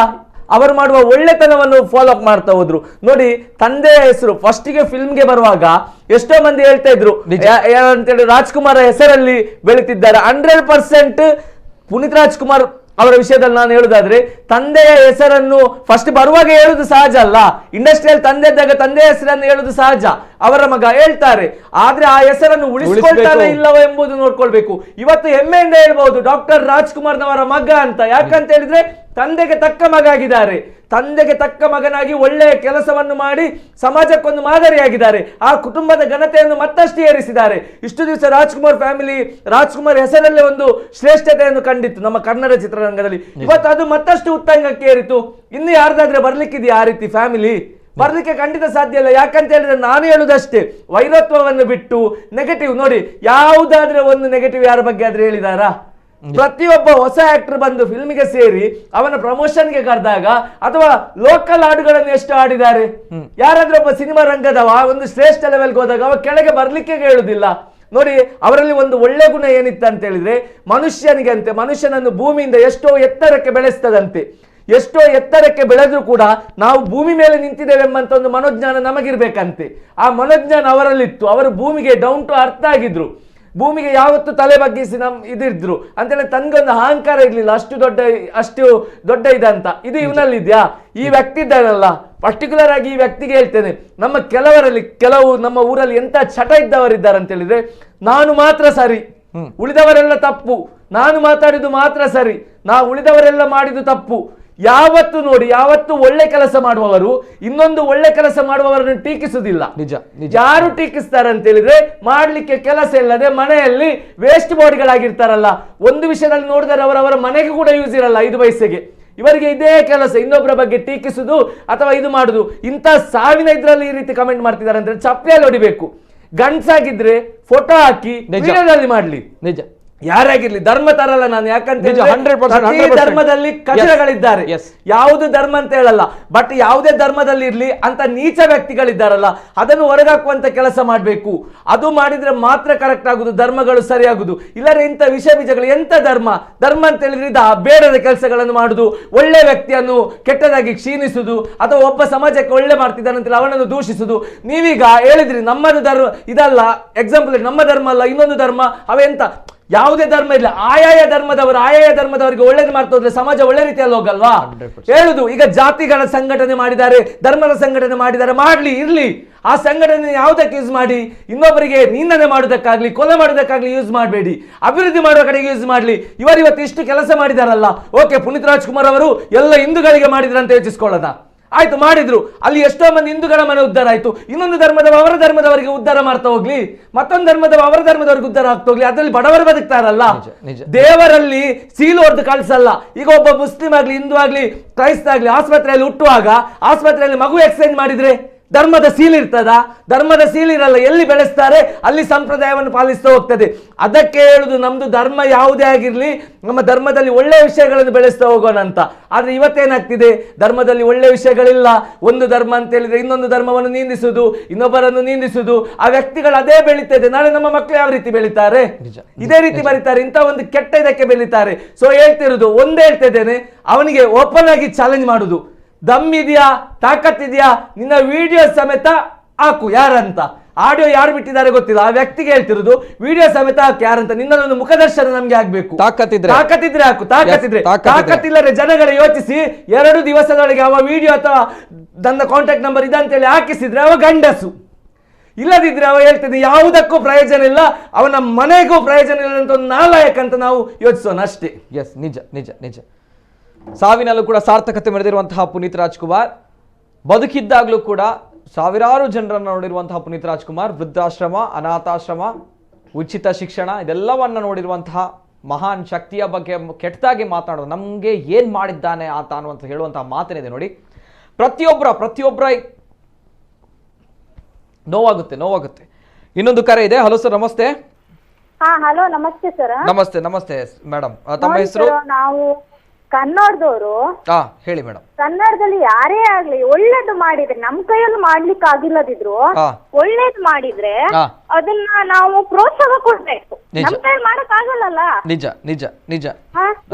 ಅವರು ಮಾಡುವ ಒಳ್ಳೆತನವನ್ನು ಫಾಲೋ ಅಪ್ ಮಾಡ್ತಾ ಹೋದ್ರು. ನೋಡಿ, ತಂದೆಯ ಹೆಸರು ಫಸ್ಟಿಗೆ ಫಿಲ್ಮ್ಗೆ ಬರುವಾಗ ಎಷ್ಟೋ ಮಂದಿ ಹೇಳ್ತಾ ಇದ್ರು ಅಂತೇಳಿ ರಾಜ್ಕುಮಾರ್ ಹೆಸರಲ್ಲಿ ಬೆಳೀತಿದ್ದಾರೆ. 100% ಪುನೀತ್ ರಾಜ್ಕುಮಾರ್ ಅವರ ವಿಷಯದಲ್ಲಿ ನಾನು ಹೇಳುದಾದ್ರೆ, ತಂದೆಯ ಹೆಸರನ್ನು ಫಸ್ಟ್ ಬರುವಾಗ ಹೇಳುದು ಸಹಜ ಅಲ್ಲ. ಇಂಡಸ್ಟ್ರಿಯಲ್ಲಿ ತಂದೆ ಇದ್ದಾಗ ತಂದೆಯ ಹೆಸರನ್ನು ಹೇಳುದು ಸಹಜ, ಅವರ ಮಗ ಹೇಳ್ತಾರೆ. ಆದ್ರೆ ಆ ಹೆಸರನ್ನು ಉಳಿಸಿಕೊಳ್ತಾನೆ ಇಲ್ಲವೋ ಎಂಬುದು ನೋಡ್ಕೊಳ್ಬೇಕು. ಇವತ್ತು ಹೆಮ್ಮೆಯಿಂದ ಹೇಳ್ಬಹುದು ಡಾಕ್ಟರ್ ರಾಜ್ಕುಮಾರ್ನವರ ಮಗ ಅಂತ. ಯಾಕಂತ ಹೇಳಿದ್ರೆ ತಂದೆಗೆ ತಕ್ಕ ಮಗ ಆಗಿದ್ದಾರೆ, ತಂದೆಗೆ ತಕ್ಕ ಮಗನಾಗಿ ಒಳ್ಳೆಯ ಕೆಲಸವನ್ನು ಮಾಡಿ ಸಮಾಜಕ್ಕೊಂದು ಮಾದರಿಯಾಗಿದ್ದಾರೆ. ಆ ಕುಟುಂಬದ ಘನತೆಯನ್ನು ಮತ್ತಷ್ಟು ಏರಿಸಿದ್ದಾರೆ. ಇಷ್ಟು ದಿವಸ ರಾಜ್ಕುಮಾರ್ ಫ್ಯಾಮಿಲಿ, ರಾಜ್ಕುಮಾರ್ ಹೆಸರಲ್ಲೇ ಒಂದು ಶ್ರೇಷ್ಠತೆಯನ್ನು ಕಂಡಿತ್ತು ನಮ್ಮ ಕನ್ನಡ ಚಿತ್ರರಂಗದಲ್ಲಿ. ಇವತ್ತು ಅದು ಮತ್ತಷ್ಟು ಉತ್ತುಂಗಕ್ಕೆ ಏರಿತು. ಇನ್ನು ಯಾರ್ದಾದ್ರೆ ಬರ್ಲಿಕ್ಕಿದೆಯಾ ಆ ರೀತಿ ಫ್ಯಾಮಿಲಿ? ಬರ್ಲಿಕ್ಕೆ ಖಂಡಿತ ಸಾಧ್ಯ ಇಲ್ಲ. ಯಾಕಂತ ಹೇಳಿದ್ರೆ ನಾನು ಹೇಳುದಷ್ಟೇ, ವೈರತ್ವವನ್ನು ಬಿಟ್ಟು ನೆಗೆಟಿವ್ ನೋಡಿ, ಯಾವುದಾದ್ರೆ ಒಂದು ನೆಗೆಟಿವ್ ಯಾರ ಬಗ್ಗೆ ಆದ್ರೆ ಹೇಳಿದಾರಾ? ಪ್ರತಿಯೊಬ್ಬ ಹೊಸ ಆಕ್ಟರ್ ಬಂದು ಫಿಲ್ಮಿಗೆ ಸೇರಿ ಅವನ ಪ್ರಮೋಷನ್ಗೆ ಕರೆದಾಗ ಅಥವಾ ಲೋಕಲ್ ಹಾಡುಗಳನ್ನು ಎಷ್ಟು ಆಡಿದ್ದಾರೆ? ಯಾರಾದ್ರೂ ಒಬ್ಬ ಸಿನಿಮಾ ರಂಗದವ ಒಂದು ಶ್ರೇಷ್ಠ ಲೆವೆಲ್ಗೆ ಹೋದಾಗ ಅವ ಕೆಳಗೆ ಬರ್ಲಿಕ್ಕೆ ಹೇಳುದಿಲ್ಲ. ನೋಡಿ, ಅವರಲ್ಲಿ ಒಂದು ಒಳ್ಳೆ ಗುಣ ಏನಿತ್ತು ಅಂತ ಹೇಳಿದ್ರೆ, ಮನುಷ್ಯನಿಗೆ ಅಂತೆ, ಮನುಷ್ಯನನ್ನು ಭೂಮಿಯಿಂದ ಎಷ್ಟೋ ಎತ್ತರಕ್ಕೆ ಬೆಳೆಸ್ತದಂತೆ. ಎಷ್ಟೋ ಎತ್ತರಕ್ಕೆ ಬೆಳೆದ್ರೂ ಕೂಡ ನಾವು ಭೂಮಿ ಮೇಲೆ ನಿಂತಿದ್ದೇವೆಂಬಂತ ಒಂದು ಮನೋಜ್ಞಾನ ನಮಗಿರ್ಬೇಕಂತೆ. ಆ ಮನೋಜ್ಞಾನ ಅವರಲ್ಲಿತ್ತು. ಅವರು ಭೂಮಿಗೆ ಡೌನ್ ಟು ಅರ್ಥ ಆಗಿದ್ರು, ಭೂಮಿಗೆ ಯಾವತ್ತು ತಲೆ ಬಗ್ಗಿಸಿ ಇದಿದ್ರು ಅಂತೇಳಿ ತನ್ಗೊಂದು ಅಹಂಕಾರ ಇರ್ಲಿಲ್ಲ. ಅಷ್ಟು ದೊಡ್ಡ ಇದಂತ ಇದು ಇವನಲ್ಲಿದ್ಯಾ? ಈ ವ್ಯಕ್ತಿ ಇದ್ದಾನಲ್ಲ, ಪರ್ಟಿಕ್ಯುಲರ್ ಆಗಿ ಈ ವ್ಯಕ್ತಿಗೆ ಹೇಳ್ತೇನೆ, ಕೆಲವು ನಮ್ಮ ಊರಲ್ಲಿ ಎಂತ ಚಟ ಇದ್ದವರಿದ್ದಾರೆ ಅಂತ ಹೇಳಿದ್ರೆ, ನಾನು ಮಾತ್ರ ಸರಿ, ಉಳಿದವರೆಲ್ಲ ತಪ್ಪು, ನಾನು ಮಾತಾಡಿದ್ದು ಮಾತ್ರ ಸರಿ, ಉಳಿದವರೆಲ್ಲ ಮಾಡಿದ್ದು ತಪ್ಪು. ಯಾವತ್ತು ನೋಡಿ, ಯಾವತ್ತು ಒಳ್ಳೆ ಕೆಲಸ ಮಾಡುವವರು ಇನ್ನೊಂದು ಒಳ್ಳೆ ಕೆಲಸ ಮಾಡುವವರನ್ನು ಟೀಕಿಸುವುದಿಲ್ಲ. ನಿಜ. ಯಾರು ಟೀಕಿಸ್ತಾರೆ ಅಂತ ಹೇಳಿದ್ರೆ, ಮಾಡ್ಲಿಕ್ಕೆ ಕೆಲಸ ಇಲ್ಲದೆ ಮನೆಯಲ್ಲಿ ವೇಸ್ಟ್ ಬಾಡಿಗಳಾಗಿರ್ತಾರಲ್ಲ. ಒಂದು ವಿಷಯದಲ್ಲಿ ನೋಡಿದರೆ ಅವರವರ ಮನೆಗೆ ಕೂಡ ಯೂಸ್ ಇರಲ್ಲ. 5 ಪೈಸೆಗೆ ಇವರಿಗೆ ಇದೇ ಕೆಲಸ, ಇನ್ನೊಬ್ಬರ ಬಗ್ಗೆ ಟೀಕಿಸುದು ಅಥವಾ ಇದು ಮಾಡುದು. ಇಂಥ ಸಾವಿನ ಇದ್ರಲ್ಲಿ ಈ ರೀತಿ ಕಮೆಂಟ್ ಮಾಡ್ತಿದ್ದಾರೆ ಅಂದ್ರೆ ಚಪ್ಪಲಿಯಲ್ಲಿ ಹೊಡಿಬೇಕು. ಗಂಡ್ಸಾಗಿದ್ರೆ ಫೋಟೋ ಹಾಕಿ ವಿಡಿಯೋದಲ್ಲಿ ಮಾಡ್ಲಿ. ನಿಜ. ಯಾರಾಗಿರ್ಲಿ, ಧರ್ಮ ತರಲ್ಲ ನಾನು. ಯಾಕಂತ ಧರ್ಮದಲ್ಲಿ ಕಚಡಗಳಿದ್ದಾರೆ, ಯಾವುದು ಧರ್ಮ ಅಂತ ಹೇಳಲ್ಲ. ಬಟ್ ಯಾವುದೇ ಧರ್ಮದಲ್ಲಿ ಇರ್ಲಿ ಅಂತ ನೀಚ ವ್ಯಕ್ತಿಗಳಿದ್ದಾರಲ್ಲ, ಅದನ್ನು ಹೊರಗಾಕುವಂತ ಕೆಲಸ ಮಾಡಬೇಕು. ಅದು ಮಾಡಿದ್ರೆ ಮಾತ್ರ ಕರೆಕ್ಟ್ ಆಗುದು, ಧರ್ಮಗಳು ಸರಿಯಾಗುದು. ಇಲ್ಲರೆ ಇಂಥ ವಿಷ ಬೀಜಗಳು ಎಂತ ಧರ್ಮ ಅಂತ ಹೇಳಿದ್ರೆ ಬೇಡದ ಕೆಲಸಗಳನ್ನು ಮಾಡುದು, ಒಳ್ಳೆ ವ್ಯಕ್ತಿಯನ್ನು ಕೆಟ್ಟದಾಗಿ ಕ್ಷೀಣಿಸುದು, ಅಥವಾ ಒಬ್ಬ ಸಮಾಜಕ್ಕೆ ಒಳ್ಳೆ ಮಾಡ್ತಿದ್ದಾನೆ ಅಂತ ಅವನನ್ನು ದೂಷಿಸುದು. ನೀವೀಗ ಹೇಳಿದ್ರಿ ನಮ್ಮದು ಧರ್ಮ ಇದಲ್ಲ, ಎಕ್ಸಾಂಪಲ್ ನಮ್ಮ ಧರ್ಮ ಅಲ್ಲ ಇನ್ನೊಂದು ಧರ್ಮ, ಅವೆಂತ ಯಾವುದೇ ಧರ್ಮ ಇಲ್ಲ. ಆಯಾಯ ಧರ್ಮದವರಿಗೆ ಒಳ್ಳೇದು ಮಾಡ್ತಾ ಹೋದ್ರೆ ಸಮಾಜ ಒಳ್ಳೆ ರೀತಿಯಲ್ಲಿ ಹೋಗಲ್ವಾ? ಹೇಳುದು ಈಗ ಜಾತಿಗಳ ಸಂಘಟನೆ ಮಾಡಿದ್ದಾರೆ, ಧರ್ಮದ ಸಂಘಟನೆ ಮಾಡಿದ್ದಾರೆ, ಮಾಡ್ಲಿ, ಇರ್ಲಿ. ಆ ಸಂಘಟನೆ ಯಾವುದಕ್ಕೆ ಯೂಸ್ ಮಾಡಿ? ಇನ್ನೊಬ್ಬರಿಗೆ ನಿಂದನೆ ಮಾಡುವುದಕ್ಕಾಗ್ಲಿ, ಕೊಲೆ ಮಾಡುವುದಕ್ಕಾಗ್ಲಿ ಯೂಸ್ ಮಾಡಬೇಡಿ. ಅಭಿವೃದ್ಧಿ ಮಾಡುವ ಕಡೆಗೆ ಯೂಸ್ ಮಾಡ್ಲಿ. ಇವತ್ತು ಇಷ್ಟು ಕೆಲಸ ಮಾಡಿದಾರಲ್ಲ, ಓಕೆ, ಪುನೀತ್ ರಾಜ್ಕುಮಾರ್ ಅವರು ಎಲ್ಲ ಹಿಂದೂಗಳಿಗೆ ಮಾಡಿದ್ರಂತ ಯೋಚಿಸ್ಕೊಳ್ಳೋಣ. ಆಯ್ತು, ಮಾಡಿದ್ರು. ಅಲ್ಲಿ ಎಷ್ಟೋ ಮಂದಿ ಹಿಂದೂಗಳ ಮನೆ ಉದ್ಧಾರ ಆಯ್ತು. ಇನ್ನೊಂದು ಧರ್ಮದವ ಅವರ ಧರ್ಮದವರಿಗೆ ಉದ್ಧಾರ ಮಾಡ್ತಾ ಹೋಗ್ಲಿ, ಮತ್ತೊಂದು ಧರ್ಮದವ ಅವರ ಧರ್ಮದವರಿಗೆ ಉದ್ಧಾರ ಆಗ್ತಾ ಹೋಗ್ಲಿ. ಅದರಲ್ಲಿ ಬಡವರು ಬದುಕ್ತಾರಲ್ಲ. ದೇವರಲ್ಲಿ ಸೀಲು ಹೊಡೆದು ಕಳಿಸಲ್ಲ. ಈಗ ಒಬ್ಬ ಮುಸ್ಲಿಂ ಆಗ್ಲಿ, ಹಿಂದೂ ಆಗ್ಲಿ, ಕ್ರೈಸ್ತ ಆಗ್ಲಿ ಆಸ್ಪತ್ರೆಯಲ್ಲಿ ಹುಟ್ಟುವಾಗ ಆಸ್ಪತ್ರೆಯಲ್ಲಿ ಮಗು ಎಕ್ಸ್ಚೇಂಜ್ ಮಾಡಿದ್ರೆ ಧರ್ಮದ ಸೀಲ್ ಇರ್ತದ? ಧರ್ಮದ ಸೀಲ್ ಇರಲ್ಲ. ಎಲ್ಲಿ ಬೆಳೆಸ್ತಾರೆ ಅಲ್ಲಿ ಸಂಪ್ರದಾಯವನ್ನು ಪಾಲಿಸ್ತಾ ಹೋಗ್ತದೆ. ಅದಕ್ಕೆ ಹೇಳುದು, ನಮ್ದು ಧರ್ಮ ಯಾವುದೇ ಆಗಿರ್ಲಿ, ನಮ್ಮ ಧರ್ಮದಲ್ಲಿ ಒಳ್ಳೆಯ ವಿಷಯಗಳನ್ನು ಬೆಳೆಸ್ತಾ ಹೋಗೋಣ ಅಂತ. ಆದ್ರೆ ಇವತ್ತೇನಾಗ್ತಿದೆ, ಧರ್ಮದಲ್ಲಿ ಒಳ್ಳೆಯ ವಿಷಯಗಳಿಲ್ಲ. ಒಂದು ಧರ್ಮ ಅಂತ ಹೇಳಿದ್ರೆ ಇನ್ನೊಂದು ಧರ್ಮವನ್ನು ನಿಂದಿಸುದು, ಇನ್ನೊಬ್ಬರನ್ನು ನಿಂದಿಸುದು, ಆ ವ್ಯಕ್ತಿಗಳು ಅದೇ ಬೆಳೀತದೆ. ನಾಳೆ ನಮ್ಮ ಮಕ್ಕಳು ಯಾವ ರೀತಿ ಬೆಳೀತಾರೆ? ಇದೇ ರೀತಿ ಬರೀತಾರೆ, ಇಂಥ ಒಂದು ಕೆಟ್ಟ ಇದಕ್ಕೆ ಬೆಳೀತಾರೆ. ಸೊ ಹೇಳ್ತಿರುದು ಒಂದೇ ಹೇಳ್ತಿದ್ದೇನೆ, ಅವನಿಗೆ ಓಪನ್ ಆಗಿ ಚಾಲೆಂಜ್ ಮಾಡುದು, ದಮ್ ಇದೆಯಾ, ತಾಕತ್ ಇದೆಯಾ, ನಿನ್ನ ವಿಡಿಯೋ ಸಮೇತ ಹಾಕು ಯಾರಂತ. ಆಡಿಯೋ ಯಾರು ಬಿಟ್ಟಿದ್ದಾರೆ ಗೊತ್ತಿಲ್ಲ, ಆ ವ್ಯಕ್ತಿಗೆ ಹೇಳ್ತಿರೋದು ವಿಡಿಯೋ ಸಮೇತ ಹಾಕಿ ಯಾರಂತ. ನಿನ್ನದೊಂದು ಮುಖದರ್ಶನ ನಮ್ಗೆ ಆಗ್ಬೇಕು. ತಾಕತ್ತಿದ್ರೆ ಹಾಕು, ತಾಕತ್ತಿಲ್ಲರೆ ಜನಗಳ ಯೋಚಿಸಿ 2 ದಿವಸದೊಳಗೆ ಅವ ವಿಡಿಯೋ ಅಥವಾ ನನ್ನ ಕಾಂಟ್ಯಾಕ್ಟ್ ನಂಬರ್ ಇದಂತೇಳಿ ಹಾಕಿಸಿದ್ರೆ ಅವ ಗಂಡಸು. ಇಲ್ಲದಿದ್ರೆ ಅವ ಹೇಳ್ತಿದ್ದೆ ಯಾವುದಕ್ಕೂ ಪ್ರಯೋಜನ ಇಲ್ಲ, ಅವನ ಮನೆಗೂ ಪ್ರಯೋಜನ ಇಲ್ಲ ಅಂತ ಒಂದು ನಾಲಾಯಕ ಅಂತ ನಾವು ಯೋಚಿಸೋಣ ಅಷ್ಟೇ. ಎಸ್, ನಿಜ. ಸಾವಿನಲ್ಲೂ ಕೂಡ ಸಾರ್ಥಕತೆ ಮೆರೆದಿರುವಂತಹ ಪುನೀತ್ ರಾಜ್ಕುಮಾರ್ ಬದುಕಿದ್ದಾಗಲೂ ಕೂಡ ಸಾವಿರಾರು ಜನರನ್ನು ನೋಡಿರುವಂತಹ ಪುನೀತ್ ರಾಜ್ಕುಮಾರ್, ವೃದ್ಧಾಶ್ರಮ, ಅನಾಥಾಶ್ರಮ, ಉಚಿತ ಶಿಕ್ಷಣ ಇದೆಲ್ಲವನ್ನ ನೋಡಿರುವಂತಹ ಮಹಾನ್ ಶಕ್ತಿಯ ಬಗ್ಗೆ ಕೆಟ್ಟದಾಗಿ ಮಾತನಾಡೋದು, ನಮಗೆ ಏನು ಮಾಡಿದ್ದಾನೆ ಆತ ಅನ್ನುವಂಥ ಹೇಳುವಂತಹ ಮಾತೇನಿದೆ ನೋಡಿ, ಪ್ರತಿಯೊಬ್ಬರ ನೋವಾಗುತ್ತೆ. ಇನ್ನೊಂದು ಕರೆ ಇದೆ. ಹಲೋ ಸರ್, ನಮಸ್ತೆ. ಹಾ ಹಲೋ ನಮಸ್ತೆ ಸರ್. ನಮಸ್ತೆ ಮೇಡಮ್, ತಮ್ಮ ಹೆಸರು? ನಾವು ಕನ್ನಡದವರು. ಹೇಳಿ ಮೇಡಮ್. ಕನ್ನಡದಲ್ಲಿ ಯಾರೇ ಆಗ್ಲಿ ಒಳ್ಳೇದು ಮಾಡಿದ್ರೆ ನಮ್ ಕೈಯಲ್ಲಿ ಮಾಡ್ಲಿಕ್ಕೆ ಆಗಿಲ್ಲದಿದ್ರು ಒಳ್ಳೇದು ಮಾಡಿದ್ರೆ ಅದನ್ನ ನಾವು ಪ್ರೋತ್ಸಾಹ ಕೊಡ್ಬೇಕು. ನಮ್ ಕೈಯಲ್ಲಿ ಮಾಡಕ್ ಆಗಲ್ಲ. ನಿಜ.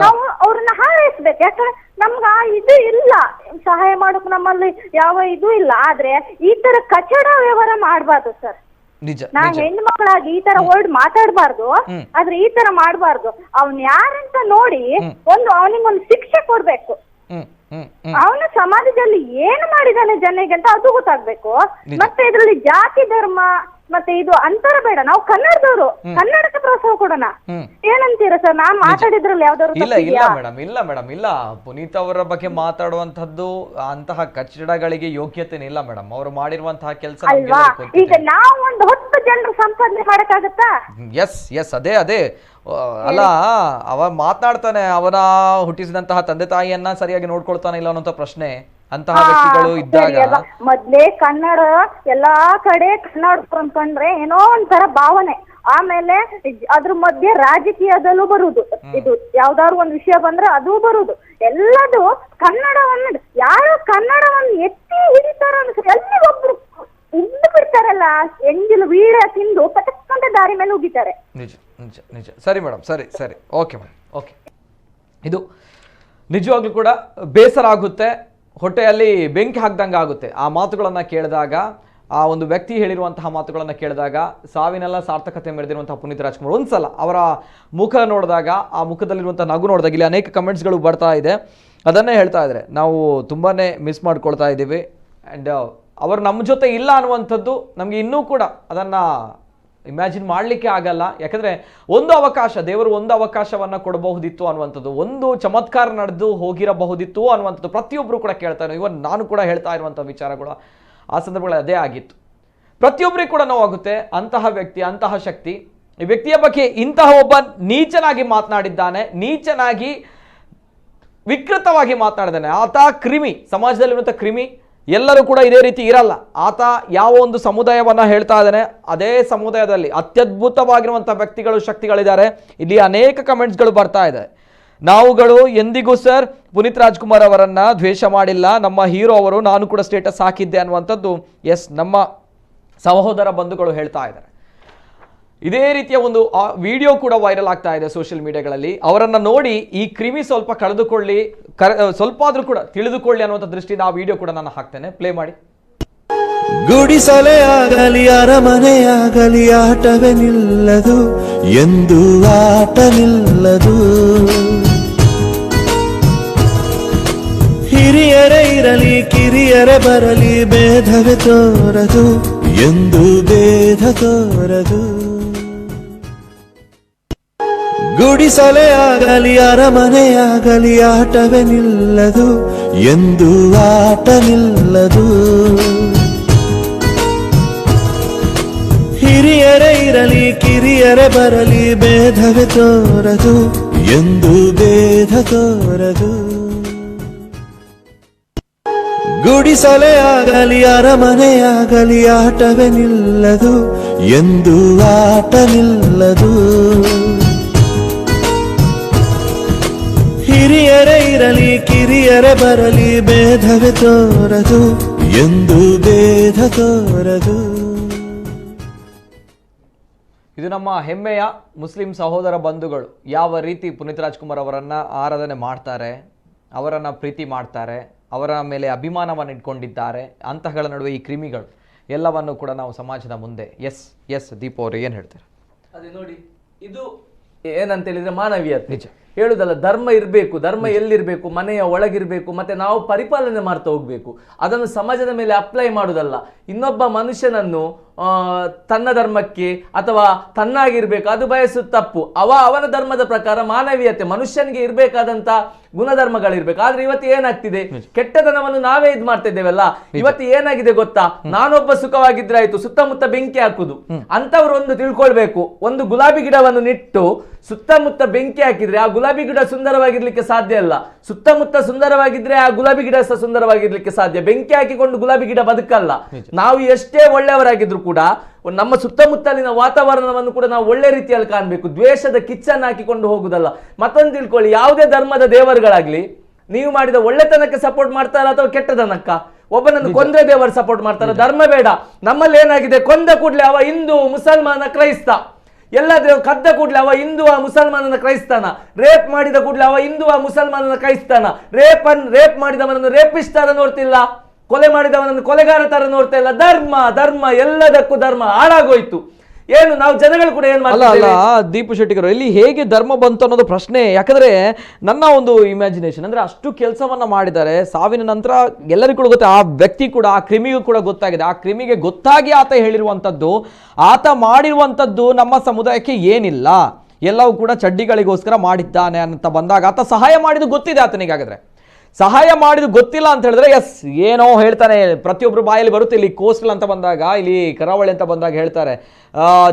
ನಾವು ಅವ್ರನ್ನ ಹಾರೈಸ್ಬೇಕು. ಯಾಕಂದ್ರೆ ನಮ್ಗ ಇದು ಇಲ್ಲ, ಸಹಾಯ ಮಾಡಕ್ ನಮ್ಮಲ್ಲಿ ಯಾವ ಇದು ಇಲ್ಲ. ಆದ್ರೆ ಈ ತರ ಕಚಡ ವ್ಯವಹಾರ ಮಾಡ್ಬಾರ್ದು ಸರ್. ನಾ ಹೆಣ್ಮಕ್ಳಾಗಿ ಈ ತರ ವರ್ಡ್ ಮಾತಾಡ್ಬಾರ್ದು, ಆದ್ರೆ ಈ ತರ ಮಾಡ್ಬಾರ್ದು. ಅವ್ನ್ ಯಾರಂತ ನೋಡಿ ಅವನಿಗೊಂದು ಶಿಕ್ಷೆ ಕೊಡ್ಬೇಕು. ಅವನ ಸಮಾಜದಲ್ಲಿ ಏನು ಮಾಡಿದಾನೆ ಜನರಿಗೆ ಅಂತ ಅದು ಗೊತ್ತಾಗ್ಬೇಕು. ಮತ್ತೆ ಇದ್ರಲ್ಲಿ ಜಾತಿ ಧರ್ಮ ಮತ್ತೆ ಇದು ಅಂತರ ಬೇಡ. ನಾವು ಕನ್ನಡದವರು, ಕನ್ನಡಕ್ಕೆ ಪ್ರೋತ್ಸಾಹ ಕೊಡೋಣ. ಏನಂತೀರಾ ಸರ್? ನಾನ್ ಮಾತಾಡಿದ್ರಲ್ಲಿ ಯಾವ್ದಾದ್ರು ಇಲ್ಲ ಮೇಡಮ್, ಪುನೀತ್ ಅವರ ಬಗ್ಗೆ ಮಾತಾಡುವಂತದ್ದು ಅಂತಹ ಕಚ್ಚಡಗಳಿಗೆ ಯೋಗ್ಯತೆ ಇಲ್ಲ ಮೇಡಮ್. ಅವರು ಮಾಡಿರುವಂತಹ ಕೆಲಸ ಅಲ್ವಾ? ಈಗ ನಾವು ಒಂದು 10 ಜನರು ಸಂಪಾದನೆ ಮಾಡಕ್ಕಾಗತ್ತಾ? ಎಸ್ ಅದೇ ಅಲ್ಲ, ಅವ ಮಾತನಾಡ್ತಾನೆ, ಅವನ ಹುಟ್ಟಿಸಿದಂತಹ ತಂದೆ ತಾಯಿಯನ್ನ ಸರಿಯಾಗಿ ನೋಡ್ಕೊಳ್ತಾನೆ ಇಲ್ಲ ಅನ್ನೋ ಪ್ರಶ್ನೆ ಅಂತಹ ವ್ಯಕ್ತಿಗಳು ಇದ್ದಾಗ. ಮೊದ್ಲೇ ಕನ್ನಡ ಎಲ್ಲಾ ಕಡೆ ಕನ್ನಡ ಅನ್ಕೊಂಡ್ರೆ ಏನೋ ಒಂಥರ ಭಾವನೆ. ಆಮೇಲೆ ಅದ್ರ ಮಧ್ಯೆ ರಾಜಕೀಯದಲ್ಲೂ ಬರುದು, ಇದು ಯಾವ್ದಾದ್ರು ಒಂದ್ ವಿಷಯ ಬಂದ್ರೆ ಅದು ಬರುದು. ಎಲ್ಲದು ಕನ್ನಡವನ್ನ ಯಾರು ಕನ್ನಡವನ್ನು ಎತ್ತಿ ಹಿಡಿತಾರ ಅನ್ಸುತ್ತೆ. ಎಲ್ಲಿ ಒಬ್ರು ಇದ್ದು ಬಿಡ್ತಾರಲ್ಲ, ಎಂಜಿಲು ವೀಡ ತಿಂದು ಪಟಕ್ಕಂತ ದಾರಿ ಮೇಲೆ ಉಗಿತಾರೆ. ನಿಜ. ಸರಿ ಮೇಡಮ್, ಸರಿ. Okay madam, okay. ಇದು ನಿಜವಾಗ್ಲೂ ಕೂಡ ಬೇಸರ ಆಗುತ್ತೆ, ಹೊಟ್ಟೆಯಲ್ಲಿ ಬೆಂಕಿ ಹಾಕ್ದಂಗೆ ಆಗುತ್ತೆ ಆ ಮಾತುಗಳನ್ನು ಕೇಳಿದಾಗ. ಆ ಒಂದು ವ್ಯಕ್ತಿ ಹೇಳಿರುವಂತಹ ಮಾತುಗಳನ್ನು ಕೇಳಿದಾಗ, ಸಾವಿನೆಲ್ಲ ಸಾರ್ಥಕತೆ ಮೆರೆದಿರುವಂತಹ ಪುನೀತ್ ರಾಜ್ಕುಮಾರ್ ಒಂದ್ಸಲ ಅವರ ಮುಖ ನೋಡಿದಾಗ, ಆ ಮುಖದಲ್ಲಿರುವಂಥ ನಗು ನೋಡಿದಾಗ, ಇಲ್ಲಿ ಅನೇಕ ಕಮೆಂಟ್ಸ್ಗಳು ಬರ್ತಾ ಇದೆ, ಅದನ್ನೇ ಹೇಳ್ತಾ ಇದ್ದಾರೆ. ನಾವು ತುಂಬಾ ಮಿಸ್ ಮಾಡ್ಕೊಳ್ತಾ ಇದ್ದೀವಿ, ಆ್ಯಂಡ್ ಅವರು ನಮ್ಮ ಜೊತೆ ಇಲ್ಲ ಅನ್ನುವಂಥದ್ದು ನಮಗೆ ಇನ್ನೂ ಕೂಡ ಅದನ್ನು ಇಮ್ಯಾಜಿನ್ ಮಾಡಲಿಕ್ಕೆ ಆಗಲ್ಲ. ಯಾಕಂದರೆ ದೇವರು ಒಂದು ಅವಕಾಶವನ್ನು ಕೊಡಬಹುದಿತ್ತು ಅನ್ನುವಂಥದ್ದು, ಒಂದು ಚಮತ್ಕಾರ ನಡೆದು ಹೋಗಿರಬಹುದಿತ್ತು ಅನ್ನುವಂಥದ್ದು ಪ್ರತಿಯೊಬ್ಬರು ಕೂಡ ಕೇಳ್ತಾರೆ. ಇವನ್ ನಾನು ಕೂಡ ಹೇಳ್ತಾ ಇರುವಂಥ ವಿಚಾರಗಳು ಆ ಸಂದರ್ಭಗಳು ಅದೇ ಆಗಿತ್ತು. ಪ್ರತಿಯೊಬ್ಬರಿಗೂ ಕೂಡ ನೋವಾಗುತ್ತೆ. ಅಂತಹ ವ್ಯಕ್ತಿ, ಅಂತಹ ಶಕ್ತಿ, ಈ ವ್ಯಕ್ತಿಯ ಬಗ್ಗೆ ಇಂತಹ ಒಬ್ಬ ನೀಚನಾಗಿ ಮಾತನಾಡಿದ್ದಾನೆ, ನೀಚನಾಗಿ ವಿಕೃತವಾಗಿ ಮಾತನಾಡಿದ್ದಾನೆ. ಆತ ಕ್ರಿಮಿ, ಸಮಾಜದಲ್ಲಿರುವಂಥ ಕ್ರಿಮಿ. ಎಲ್ಲರೂ ಕೂಡ ಇದೇ ರೀತಿ ಇರಲ್ಲ. ಆತ ಯಾವ ಒಂದು ಸಮುದಾಯವನ್ನು ಹೇಳ್ತಾ ಇದ್ದಾನೆ, ಅದೇ ಸಮುದಾಯದಲ್ಲಿ ಅತ್ಯದ್ಭುತವಾಗಿರುವಂಥ ವ್ಯಕ್ತಿಗಳು, ಶಕ್ತಿಗಳಿದ್ದಾರೆ. ಇಲ್ಲಿ ಅನೇಕ ಕಮೆಂಟ್ಸ್ಗಳು ಬರ್ತಾ ಇದೆ. ನಾವುಗಳು ಎಂದಿಗೂ ಸರ್ ಪುನೀತ್ ರಾಜ್ಕುಮಾರ್ ಅವರನ್ನ ದ್ವೇಷ ಮಾಡಿಲ್ಲ, ನಮ್ಮ ಹೀರೋ ಅವರು, ನಾನು ಕೂಡ ಸ್ಟೇಟಸ್ ಹಾಕಿದ್ದೆ ಅನ್ನುವಂಥದ್ದು ನಮ್ಮ ಸಹೋದರ ಬಂಧುಗಳು ಹೇಳ್ತಾ ಇದ್ದಾರೆ. ಇದೇ ರೀತಿಯ ಒಂದು ವಿಡಿಯೋ ಕೂಡ ವೈರಲ್ ಆಗ್ತಾ ಇದೆ ಸೋಷಿಯಲ್ ಮೀಡಿಯಾಗಳಲ್ಲಿ. ಅವರನ್ನು ನೋಡಿ ಈ ಕ್ರಿಮಿ ಸ್ವಲ್ಪ ಕಳೆದುಕೊಳ್ಳಿ, ಸ್ವಲ್ಪ ಆದ್ರೂ ಕೂಡ ತಿಳಿದುಕೊಳ್ಳಿ ಅನ್ನುವಂಥ ದೃಷ್ಟಿಯಿಂದ ಆ ವಿಡಿಯೋ ಕೂಡ ನಾನು ಹಾಕ್ತೇನೆ, ಪ್ಲೇ ಮಾಡಿ. ಗುಡಿಸಲೇ ಆಗಲಿ ಅರಮನೆಯಾಗಲಿ ಆಟವೇ ನಿಲ್ಲದು, ಎಂದು ಆಟ ನಿಲ್ಲದು. ಹಿರಿಯರೇ ಇರಲಿ ಕಿರಿಯರೇ ಬರಲಿ ಭೇದವೇ ತೋರದು, ಎಂದು ಭೇದ ತೋರದು. ಗುಡಿಸಲೇ ಆಗಲಿ ಅರಮನೆಯಾಗಲಿ ಆಟವೇ ನಿಲ್ಲದು, ಎಂದು ಆಟ ನಿಲ್ಲದು. ಹಿರಿಯರೇ ಇರಲಿ ಕಿರಿಯರೇ ಬರಲಿ ಭೇದವೇ ತೋರದು, ಎಂದು ಭೇದ ತೋರದು. ಗುಡಿಸಲೇ ಆಗಲಿ ಅರಮನೆಯಾಗಲಿ ಆಟವೇ ನಿಲ್ಲದು, ಎಂದು ಆಟ ನಿಲ್ಲದು. ಹಿರಿಯರೇ ಇರಲಿ ಕಿರಿಯರೇ ಬರಲಿ ಭೇದವೇ ತೋರದು, ಎಂದು ಭೇದ ತೋರದು. ಇದು ನಮ್ಮ ಹೆಮ್ಮೆಯ ಮುಸ್ಲಿಂ ಸಹೋದರ ಬಂಧುಗಳು ಯಾವ ರೀತಿ ಪುನೀತ್ ರಾಜ್ಕುಮಾರ್ ಅವರನ್ನು ಆರಾಧನೆ ಮಾಡ್ತಾರೆ, ಅವರನ್ನು ಪ್ರೀತಿ ಮಾಡ್ತಾರೆ, ಅವರ ಮೇಲೆ ಅಭಿಮಾನವನ್ನು ಇಟ್ಕೊಂಡಿದ್ದಾರೆ. ಅಂತಹಗಳ ನಡುವೆ ಈ ಕ್ರಿಮಿಗಳು ಎಲ್ಲವನ್ನು ಕೂಡ ನಾವು ಸಮಾಜದ ಮುಂದೆ ಎಸ್ ದೀಪ ಅವರು ಏನು ಹೇಳ್ತಾರೆ? ಅದೇ ನೋಡಿ, ಇದು ಏನಂತ ಹೇಳಿದ್ರೆ ಮಾನವೀಯತೆ. ನಿಜ ಹೇಳುದಲ್ಲ, ಧರ್ಮ ಇರಬೇಕು, ಧರ್ಮ ಎಲ್ಲಿರಬೇಕು, ಮನೆಯ ಒಳಗಿರಬೇಕು, ಮತ್ತೆ ನಾವು ಪರಿಪಾಲನೆ ಮಾಡ್ತಾ ಹೋಗ್ಬೇಕು. ಅದನ್ನು ಸಮಾಜದ ಮೇಲೆ ಅಪ್ಲೈ ಮಾಡುದಲ್ಲ. ಇನ್ನೊಬ್ಬ ಮನುಷ್ಯನನ್ನು ತನ್ನ ಧರ್ಮಕ್ಕೆ ಅಥವಾ ತನ್ನಾಗಿರ್ಬೇಕು ಅದು ಬಯಸುದು ತಪ್ಪು. ಅವನ ಧರ್ಮದ ಪ್ರಕಾರ ಮಾನವೀಯತೆ ಮನುಷ್ಯನಿಗೆ ಇರ್ಬೇಕಾದಂತ ಗುಣಧರ್ಮಗಳಿರ್ಬೇಕು. ಆದ್ರೆ ಇವತ್ತು ಏನಾಗ್ತಿದೆ, ಕೆಟ್ಟತನವನ್ನು ನಾವೇ ಇದ್ ಮಾಡ್ತಾ ಇದ್ದೇವಲ್ಲ. ಇವತ್ತು ಏನಾಗಿದೆ ಗೊತ್ತಾ, ನಾನೊಬ್ಬ ಸುಖವಾಗಿದ್ರೆ ಆಯ್ತು, ಸುತ್ತಮುತ್ತ ಬೆಂಕಿ ಹಾಕುದು. ಅಂತವ್ರು ಒಂದು ತಿಳ್ಕೊಳ್ಬೇಕು, ಒಂದು ಗುಲಾಬಿ ಗಿಡವನ್ನು ನೆಟ್ಟು ಸುತ್ತಮುತ್ತ ಬೆಂಕಿ ಹಾಕಿದ್ರೆ ಆ ಗುಲಾಬಿ ಗಿಡ ಸುಂದರವಾಗಿರ್ಲಿಕ್ಕೆ ಸಾಧ್ಯ ಅಲ್ಲ. ಸುತ್ತಮುತ್ತ ಸುಂದರವಾಗಿದ್ರೆ ಆ ಗುಲಾಬಿ ಗಿಡ ಸಹ ಸುಂದರವಾಗಿರ್ಲಿಕ್ಕೆ ಸಾಧ್ಯ. ಬೆಂಕಿ ಹಾಕಿಕೊಂಡು ಗುಲಾಬಿ ಗಿಡ ಬದುಕಲ್ಲ. ನಾವು ಎಷ್ಟೇ ಒಳ್ಳೆಯವರಾಗಿದ್ರು ಕೂಡ ನಮ್ಮ ಸುತ್ತಮುತ್ತಲಿನ ವಾತಾವರಣವನ್ನು ಕೂಡ ನಾವು ಒಳ್ಳೆ ರೀತಿಯಲ್ಲಿ ಕಾಣಬೇಕು. ದ್ವೇಷದ ಕಿಚ್ಚನ್ನು ಹಾಕಿಕೊಂಡು ಹೋಗುದಲ್ಲ. ಮತ್ತೊಂದು ತಿಳ್ಕೊಳ್ಳಿ, ಯಾವುದೇ ಧರ್ಮದ ದೇವರುಗಳಾಗ್ಲಿ ನೀವು ಮಾಡಿದ ಒಳ್ಳೆತನಕ್ಕೆ ಸಪೋರ್ಟ್ ಮಾಡ್ತಾರ ಅಥವಾ ಕೆಟ್ಟತನಕ್ಕ? ಒಬ್ಬನನ್ನು ಕೊಂದ್ರೆ ದೇವರು ಸಪೋರ್ಟ್ ಮಾಡ್ತಾರ? ಧರ್ಮ ಬೇಡ. ನಮ್ಮಲ್ಲಿ ಏನಾಗಿದೆ, ಕೊಂದ ಕೂಡ್ಲೆ ಅವ ಹಿಂದೂ, ಮುಸಲ್ಮಾನ, ಕ್ರೈಸ್ತ. ಎಲ್ಲಾದ್ರೂ ಕದ್ದ ಕೂಡ್ಲೆ ಅವ ಹಿಂದೂ ಮುಸಲ್ಮಾನನ ಕ್ರೈಸ್ತಾನ, ರೇಪ್ ಮಾಡಿದ ಕೂಡ್ಲೆ ಅವ ಹಿಂದೂ ಮುಸಲ್ಮಾನನ ಕ್ರೈಸ್ತಾನ, ರೇಪ್ ಮಾಡಿದವನನ್ನು ರೇಪಿಸ್ಟ್ ತರ ನೋಡ್ತಿಲ್ಲ, ಕೊಲೆ ಮಾಡಿದವನನ್ನು ಕೊಲೆಗಾರ ತರ ನೋಡ್ತಾ ಇಲ್ಲ. ಧರ್ಮ ಎಲ್ಲದಕ್ಕೂ ಧರ್ಮ ಹಾಳಾಗೋಯ್ತು. ಏನು ನಾವು ಜನಗಳು ಕೂಡ ಏನ್ ಅಲ್ಲ ದೀಪು ಶೆಟ್ಟಿಗರು, ಇಲ್ಲಿ ಹೇಗೆ ಧರ್ಮ ಬಂತು ಅನ್ನೋದು ಪ್ರಶ್ನೆ. ಯಾಕಂದ್ರೆ ನನ್ನ ಒಂದು ಇಮ್ಯಾಜಿನೇಷನ್ ಅಂದ್ರೆ ಅಷ್ಟು ಕೆಲಸವನ್ನ ಮಾಡಿದ್ದಾರೆ, ಸಾವಿನ ನಂತರ ಎಲ್ಲರಿಗೂ ಕೂಡ ಗೊತ್ತ, ಆ ವ್ಯಕ್ತಿ ಕೂಡ ಆ ಕ್ರಿಮಿಗೂ ಕೂಡ ಗೊತ್ತಾಗಿದೆ. ಆ ಕ್ರಿಮಿಗೆ ಗೊತ್ತಾಗಿ ಆತ ಹೇಳಿರುವಂತದ್ದು, ಆತ ಮಾಡಿರುವಂತದ್ದು ನಮ್ಮ ಸಮುದಾಯಕ್ಕೆ ಏನಿಲ್ಲ, ಎಲ್ಲವೂ ಕೂಡ ಚಡ್ಡಿಗಳಿಗೋಸ್ಕರ ಮಾಡಿದ್ದಾನೆ ಅಂತ ಬಂದಾಗ ಆತ ಸಹಾಯ ಮಾಡಿದ್ದು ಗೊತ್ತಿದೆ ಆತನಿಗೆ. ಹಾಗಾದ್ರೆ ಸಹಾಯ ಮಾಡಿದ್ದು ಗೊತ್ತಿಲ್ಲ ಅಂತ ಹೇಳಿದ್ರೆ ಎಸ್ ಏನೋ ಹೇಳ್ತಾನೆ, ಪ್ರತಿಯೊಬ್ಬರು ಬಾಯಲ್ಲಿ ಬರುತ್ತೆ. ಇಲ್ಲಿ ಕೋಸ್ಟಲ್ ಅಂತ ಬಂದಾಗ, ಇಲ್ಲಿ ಕರಾವಳಿ ಅಂತ ಬಂದಾಗ ಹೇಳ್ತಾರೆ,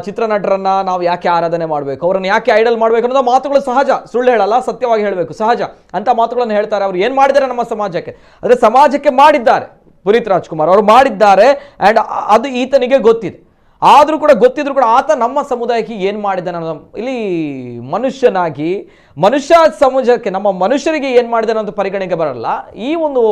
ಚಿತ್ರನಟರನ್ನ ನಾವು ಯಾಕೆ ಆರಾಧನೆ ಮಾಡಬೇಕು, ಅವರನ್ನು ಯಾಕೆ ಐಡಲ್ ಮಾಡಬೇಕು ಅನ್ನೋದು ಮಾತುಗಳು ಸಹಜ, ಸುಳ್ಳು ಹೇಳಲ್ಲ, ಸತ್ಯವಾಗಿ ಹೇಳಬೇಕು, ಸಹಜ ಅಂತ ಮಾತುಗಳನ್ನು ಹೇಳ್ತಾರೆ. ಅವ್ರು ಏನು ಮಾಡಿದ್ದಾರೆ ನಮ್ಮ ಸಮಾಜಕ್ಕೆ, ಅಂದರೆ ಸಮಾಜಕ್ಕೆ ಮಾಡಿದ್ದಾರೆ. ಪುನೀತ್ ರಾಜ್ಕುಮಾರ್ ಅವರು ಮಾಡಿದ್ದಾರೆ, ಆ್ಯಂಡ್ ಅದು ಈತನಿಗೆ ಗೊತ್ತಿದೆ. ಆದರೂ ಕೂಡ ಗೊತ್ತಿದ್ರು ಕೂಡ ಆತ ನಮ್ಮ ಸಮುದಾಯಕ್ಕೆ ಏನು ಮಾಡಿದ್ದಾನೆ ಅನ್ನೋದು, ಇಲ್ಲಿ ಮನುಷ್ಯನಾಗಿ ಮನುಷ್ಯ ಸಮಾಜಕ್ಕೆ ನಮ್ಮ ಮನುಷ್ಯರಿಗೆ ಏನು ಮಾಡಿದಾನೆ ಅನ್ನೋದು ಪರಿಗಣನೆಗೆ ಬರಲ್ಲ. ಈ ಒಂದು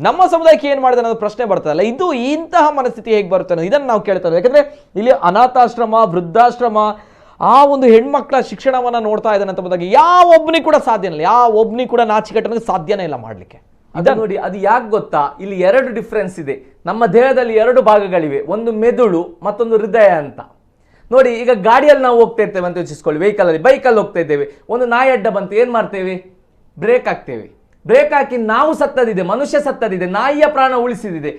ನಮ್ಮ ಸಮುದಾಯಕ್ಕೆ ಏನು ಮಾಡಿದಾನೆ ಅನ್ನೋದು ಪ್ರಶ್ನೆ ಬರ್ತದಲ್ಲ, ಇದು ಇಂತಹ ಮನಸ್ಥಿತಿ ಹೇಗೆ ಬರುತ್ತೆ ಅನ್ನೋದು ಇದನ್ನು ನಾವು ಕೇಳ್ತಾ ಇದ್ದೀವಿ. ಯಾಕಂದರೆ ಇಲ್ಲಿ ಅನಾಥಾಶ್ರಮ, ವೃದ್ಧಾಶ್ರಮ, ಆ ಒಂದು ಹೆಣ್ಮಕ್ಳ ಶಿಕ್ಷಣವನ್ನು ನೋಡ್ತಾ ಇದ್ದಾನೆ ಅಂತ ಬಂದಾಗ ಯಾವೊಬ್ಬನಿಗೆ ಕೂಡ ಸಾಧ್ಯ ಇಲ್ಲ, ಯಾವೊಬ್ಬನಿಗೆ ಕೂಡ ನಾಚಿಕೆಟ್ಟನಿಗೆ ಸಾಧ್ಯನೇ ಇಲ್ಲ ಮಾಡಲಿಕ್ಕೆ. ಅದ ನೋಡಿ, ಅದು ಯಾಕೆ ಗೊತ್ತಾ, ಇಲ್ಲಿ ಎರಡು ಡಿಫ್ರೆನ್ಸ್ ಇದೆ. ನಮ್ಮ ದೇಹದಲ್ಲಿ ಎರಡು ಭಾಗಗಳಿವೆ, ಒಂದು ಮೆದುಳು, ಮತ್ತೊಂದು ಹೃದಯ ಅಂತ. ನೋಡಿ, ಈಗ ಗಾಡಿಯಲ್ಲಿ ನಾವು ಹೋಗ್ತಾ ಇರ್ತೇವೆ ಅಂತ ಯೋಚಿಸ್ಕೊಳ್ಳಿ, ಬೈಕಲ್ಲಿ ಹೋಗ್ತಾ ಇದ್ದೇವೆ, ಒಂದು ನಾಯಿ ಅಡ್ಡ ಬಂತು, ಏನ್ ಮಾಡ್ತೇವೆ? ಬ್ರೇಕ್ ಹಾಕ್ತೇವೆ. ಬ್ರೇಕ್ ಹಾಕಿ ನಾವು ಸತ್ತದಿದೆ, ಮನುಷ್ಯ ಸತ್ತದಿದೆ, ನಾಯಿಯ ಪ್ರಾಣ ಉಳಿಸಿದಿದೆ.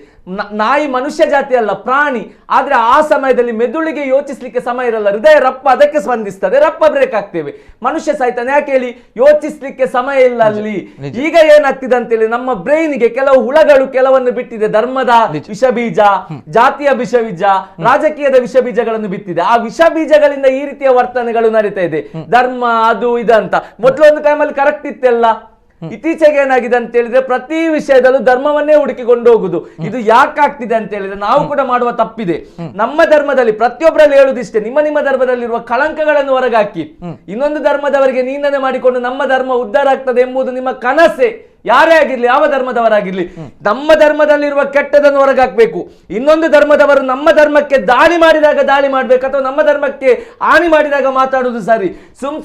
ನಾಯಿ ಮನುಷ್ಯ ಜಾತಿ ಅಲ್ಲ, ಪ್ರಾಣಿ. ಆದ್ರೆ ಆ ಸಮಯದಲ್ಲಿ ಮೆದುಳಿಗೆ ಯೋಚಿಸ್ಲಿಕ್ಕೆ ಸಮಯ ಇರಲ್ಲ, ಹೃದಯ ರಪ್ಪ ಅದಕ್ಕೆ ಸ್ಪಂದಿಸ್ತದೆ, ರಪ್ಪ ಬ್ರೇಕ್ ಹಾಕ್ತೇವೆ, ಮನುಷ್ಯ ಸಾಯ್ತಾನೆ. ಯಾಕೆ ಹೇಳಿ? ಯೋಚಿಸ್ಲಿಕ್ಕೆ ಸಮಯ ಇಲ್ಲ ಅಲ್ಲಿ. ಈಗ ಏನಾಗ್ತಿದೆ ಅಂತೇಳಿ ನಮ್ಮ ಬ್ರೈನ್ಗೆ ಕೆಲವು ಹುಳಗಳು ಕೆಲವನ್ನು ಬಿಟ್ಟಿದೆ. ಧರ್ಮದ ವಿಷ ಬೀಜ, ಜಾತಿಯ ವಿಷ ಬೀಜ, ರಾಜಕೀಯದ ವಿಷ ಬೀಜಗಳನ್ನು ಬಿತ್ತಿದೆ. ಆ ವಿಷ ಬೀಜಗಳಿಂದ ಈ ರೀತಿಯ ವರ್ತನೆಗಳು ನಡೀತಾ ಇದೆ. ಧರ್ಮ ಅದು ಇದಂತ ಮೊದಲೊಂದು ಟೈಮಲ್ಲಿ ಕರೆಕ್ಟ್ ಇತ್ತೆಲ್ಲ. ಇತ್ತೀಚೆಗೆ ಏನಾಗಿದೆ ಅಂತ ಹೇಳಿದ್ರೆ ಪ್ರತಿ ವಿಷಯದಲ್ಲೂ ಧರ್ಮವನ್ನೇ ಹುಡುಕಿಕೊಂಡು ಹೋಗುದು. ಇದು ಯಾಕಾಗ್ತಿದೆ ಅಂತ ಹೇಳಿದ್ರೆ ನಾವು ಕೂಡ ಮಾಡುವ ತಪ್ಪಿದೆ. ನಮ್ಮ ಧರ್ಮದಲ್ಲಿ ಪ್ರತಿಯೊಬ್ಬರಲ್ಲಿ ಹೇಳುದಿಷ್ಟೇ, ನಿಮ್ಮ ಧರ್ಮದಲ್ಲಿರುವ ಕಳಂಕಗಳನ್ನು ಹೊರಗಾಕಿ ಇನ್ನೊಂದು ಧರ್ಮದವರಿಗೆ ನಿಂದನೆ ಮಾಡಿಕೊಂಡು ನಮ್ಮ ಧರ್ಮ ಉದ್ಧಾರ ಆಗ್ತದೆ ಎಂಬುದು ನಿಮ್ಮ ಕನಸೆ. ಯಾರೇ ಆಗಿರ್ಲಿ, ಯಾವ ಧರ್ಮದವರಾಗಿರ್ಲಿ, ನಮ್ಮ ಧರ್ಮದಲ್ಲಿರುವ ಕೆಟ್ಟದನ್ನು ಹೊರಗಾಕ್ಬೇಕು. ಇನ್ನೊಂದು ಧರ್ಮದವರು ನಮ್ಮ ಧರ್ಮಕ್ಕೆ ದಾಳಿ ಮಾಡಿದಾಗ ದಾಳಿ ಮಾಡ್ಬೇಕು, ಅಥವಾ ನಮ್ಮ ಧರ್ಮಕ್ಕೆ ಹಾನಿ ಮಾಡಿದಾಗ ಮಾತಾಡುದು ಸರಿ.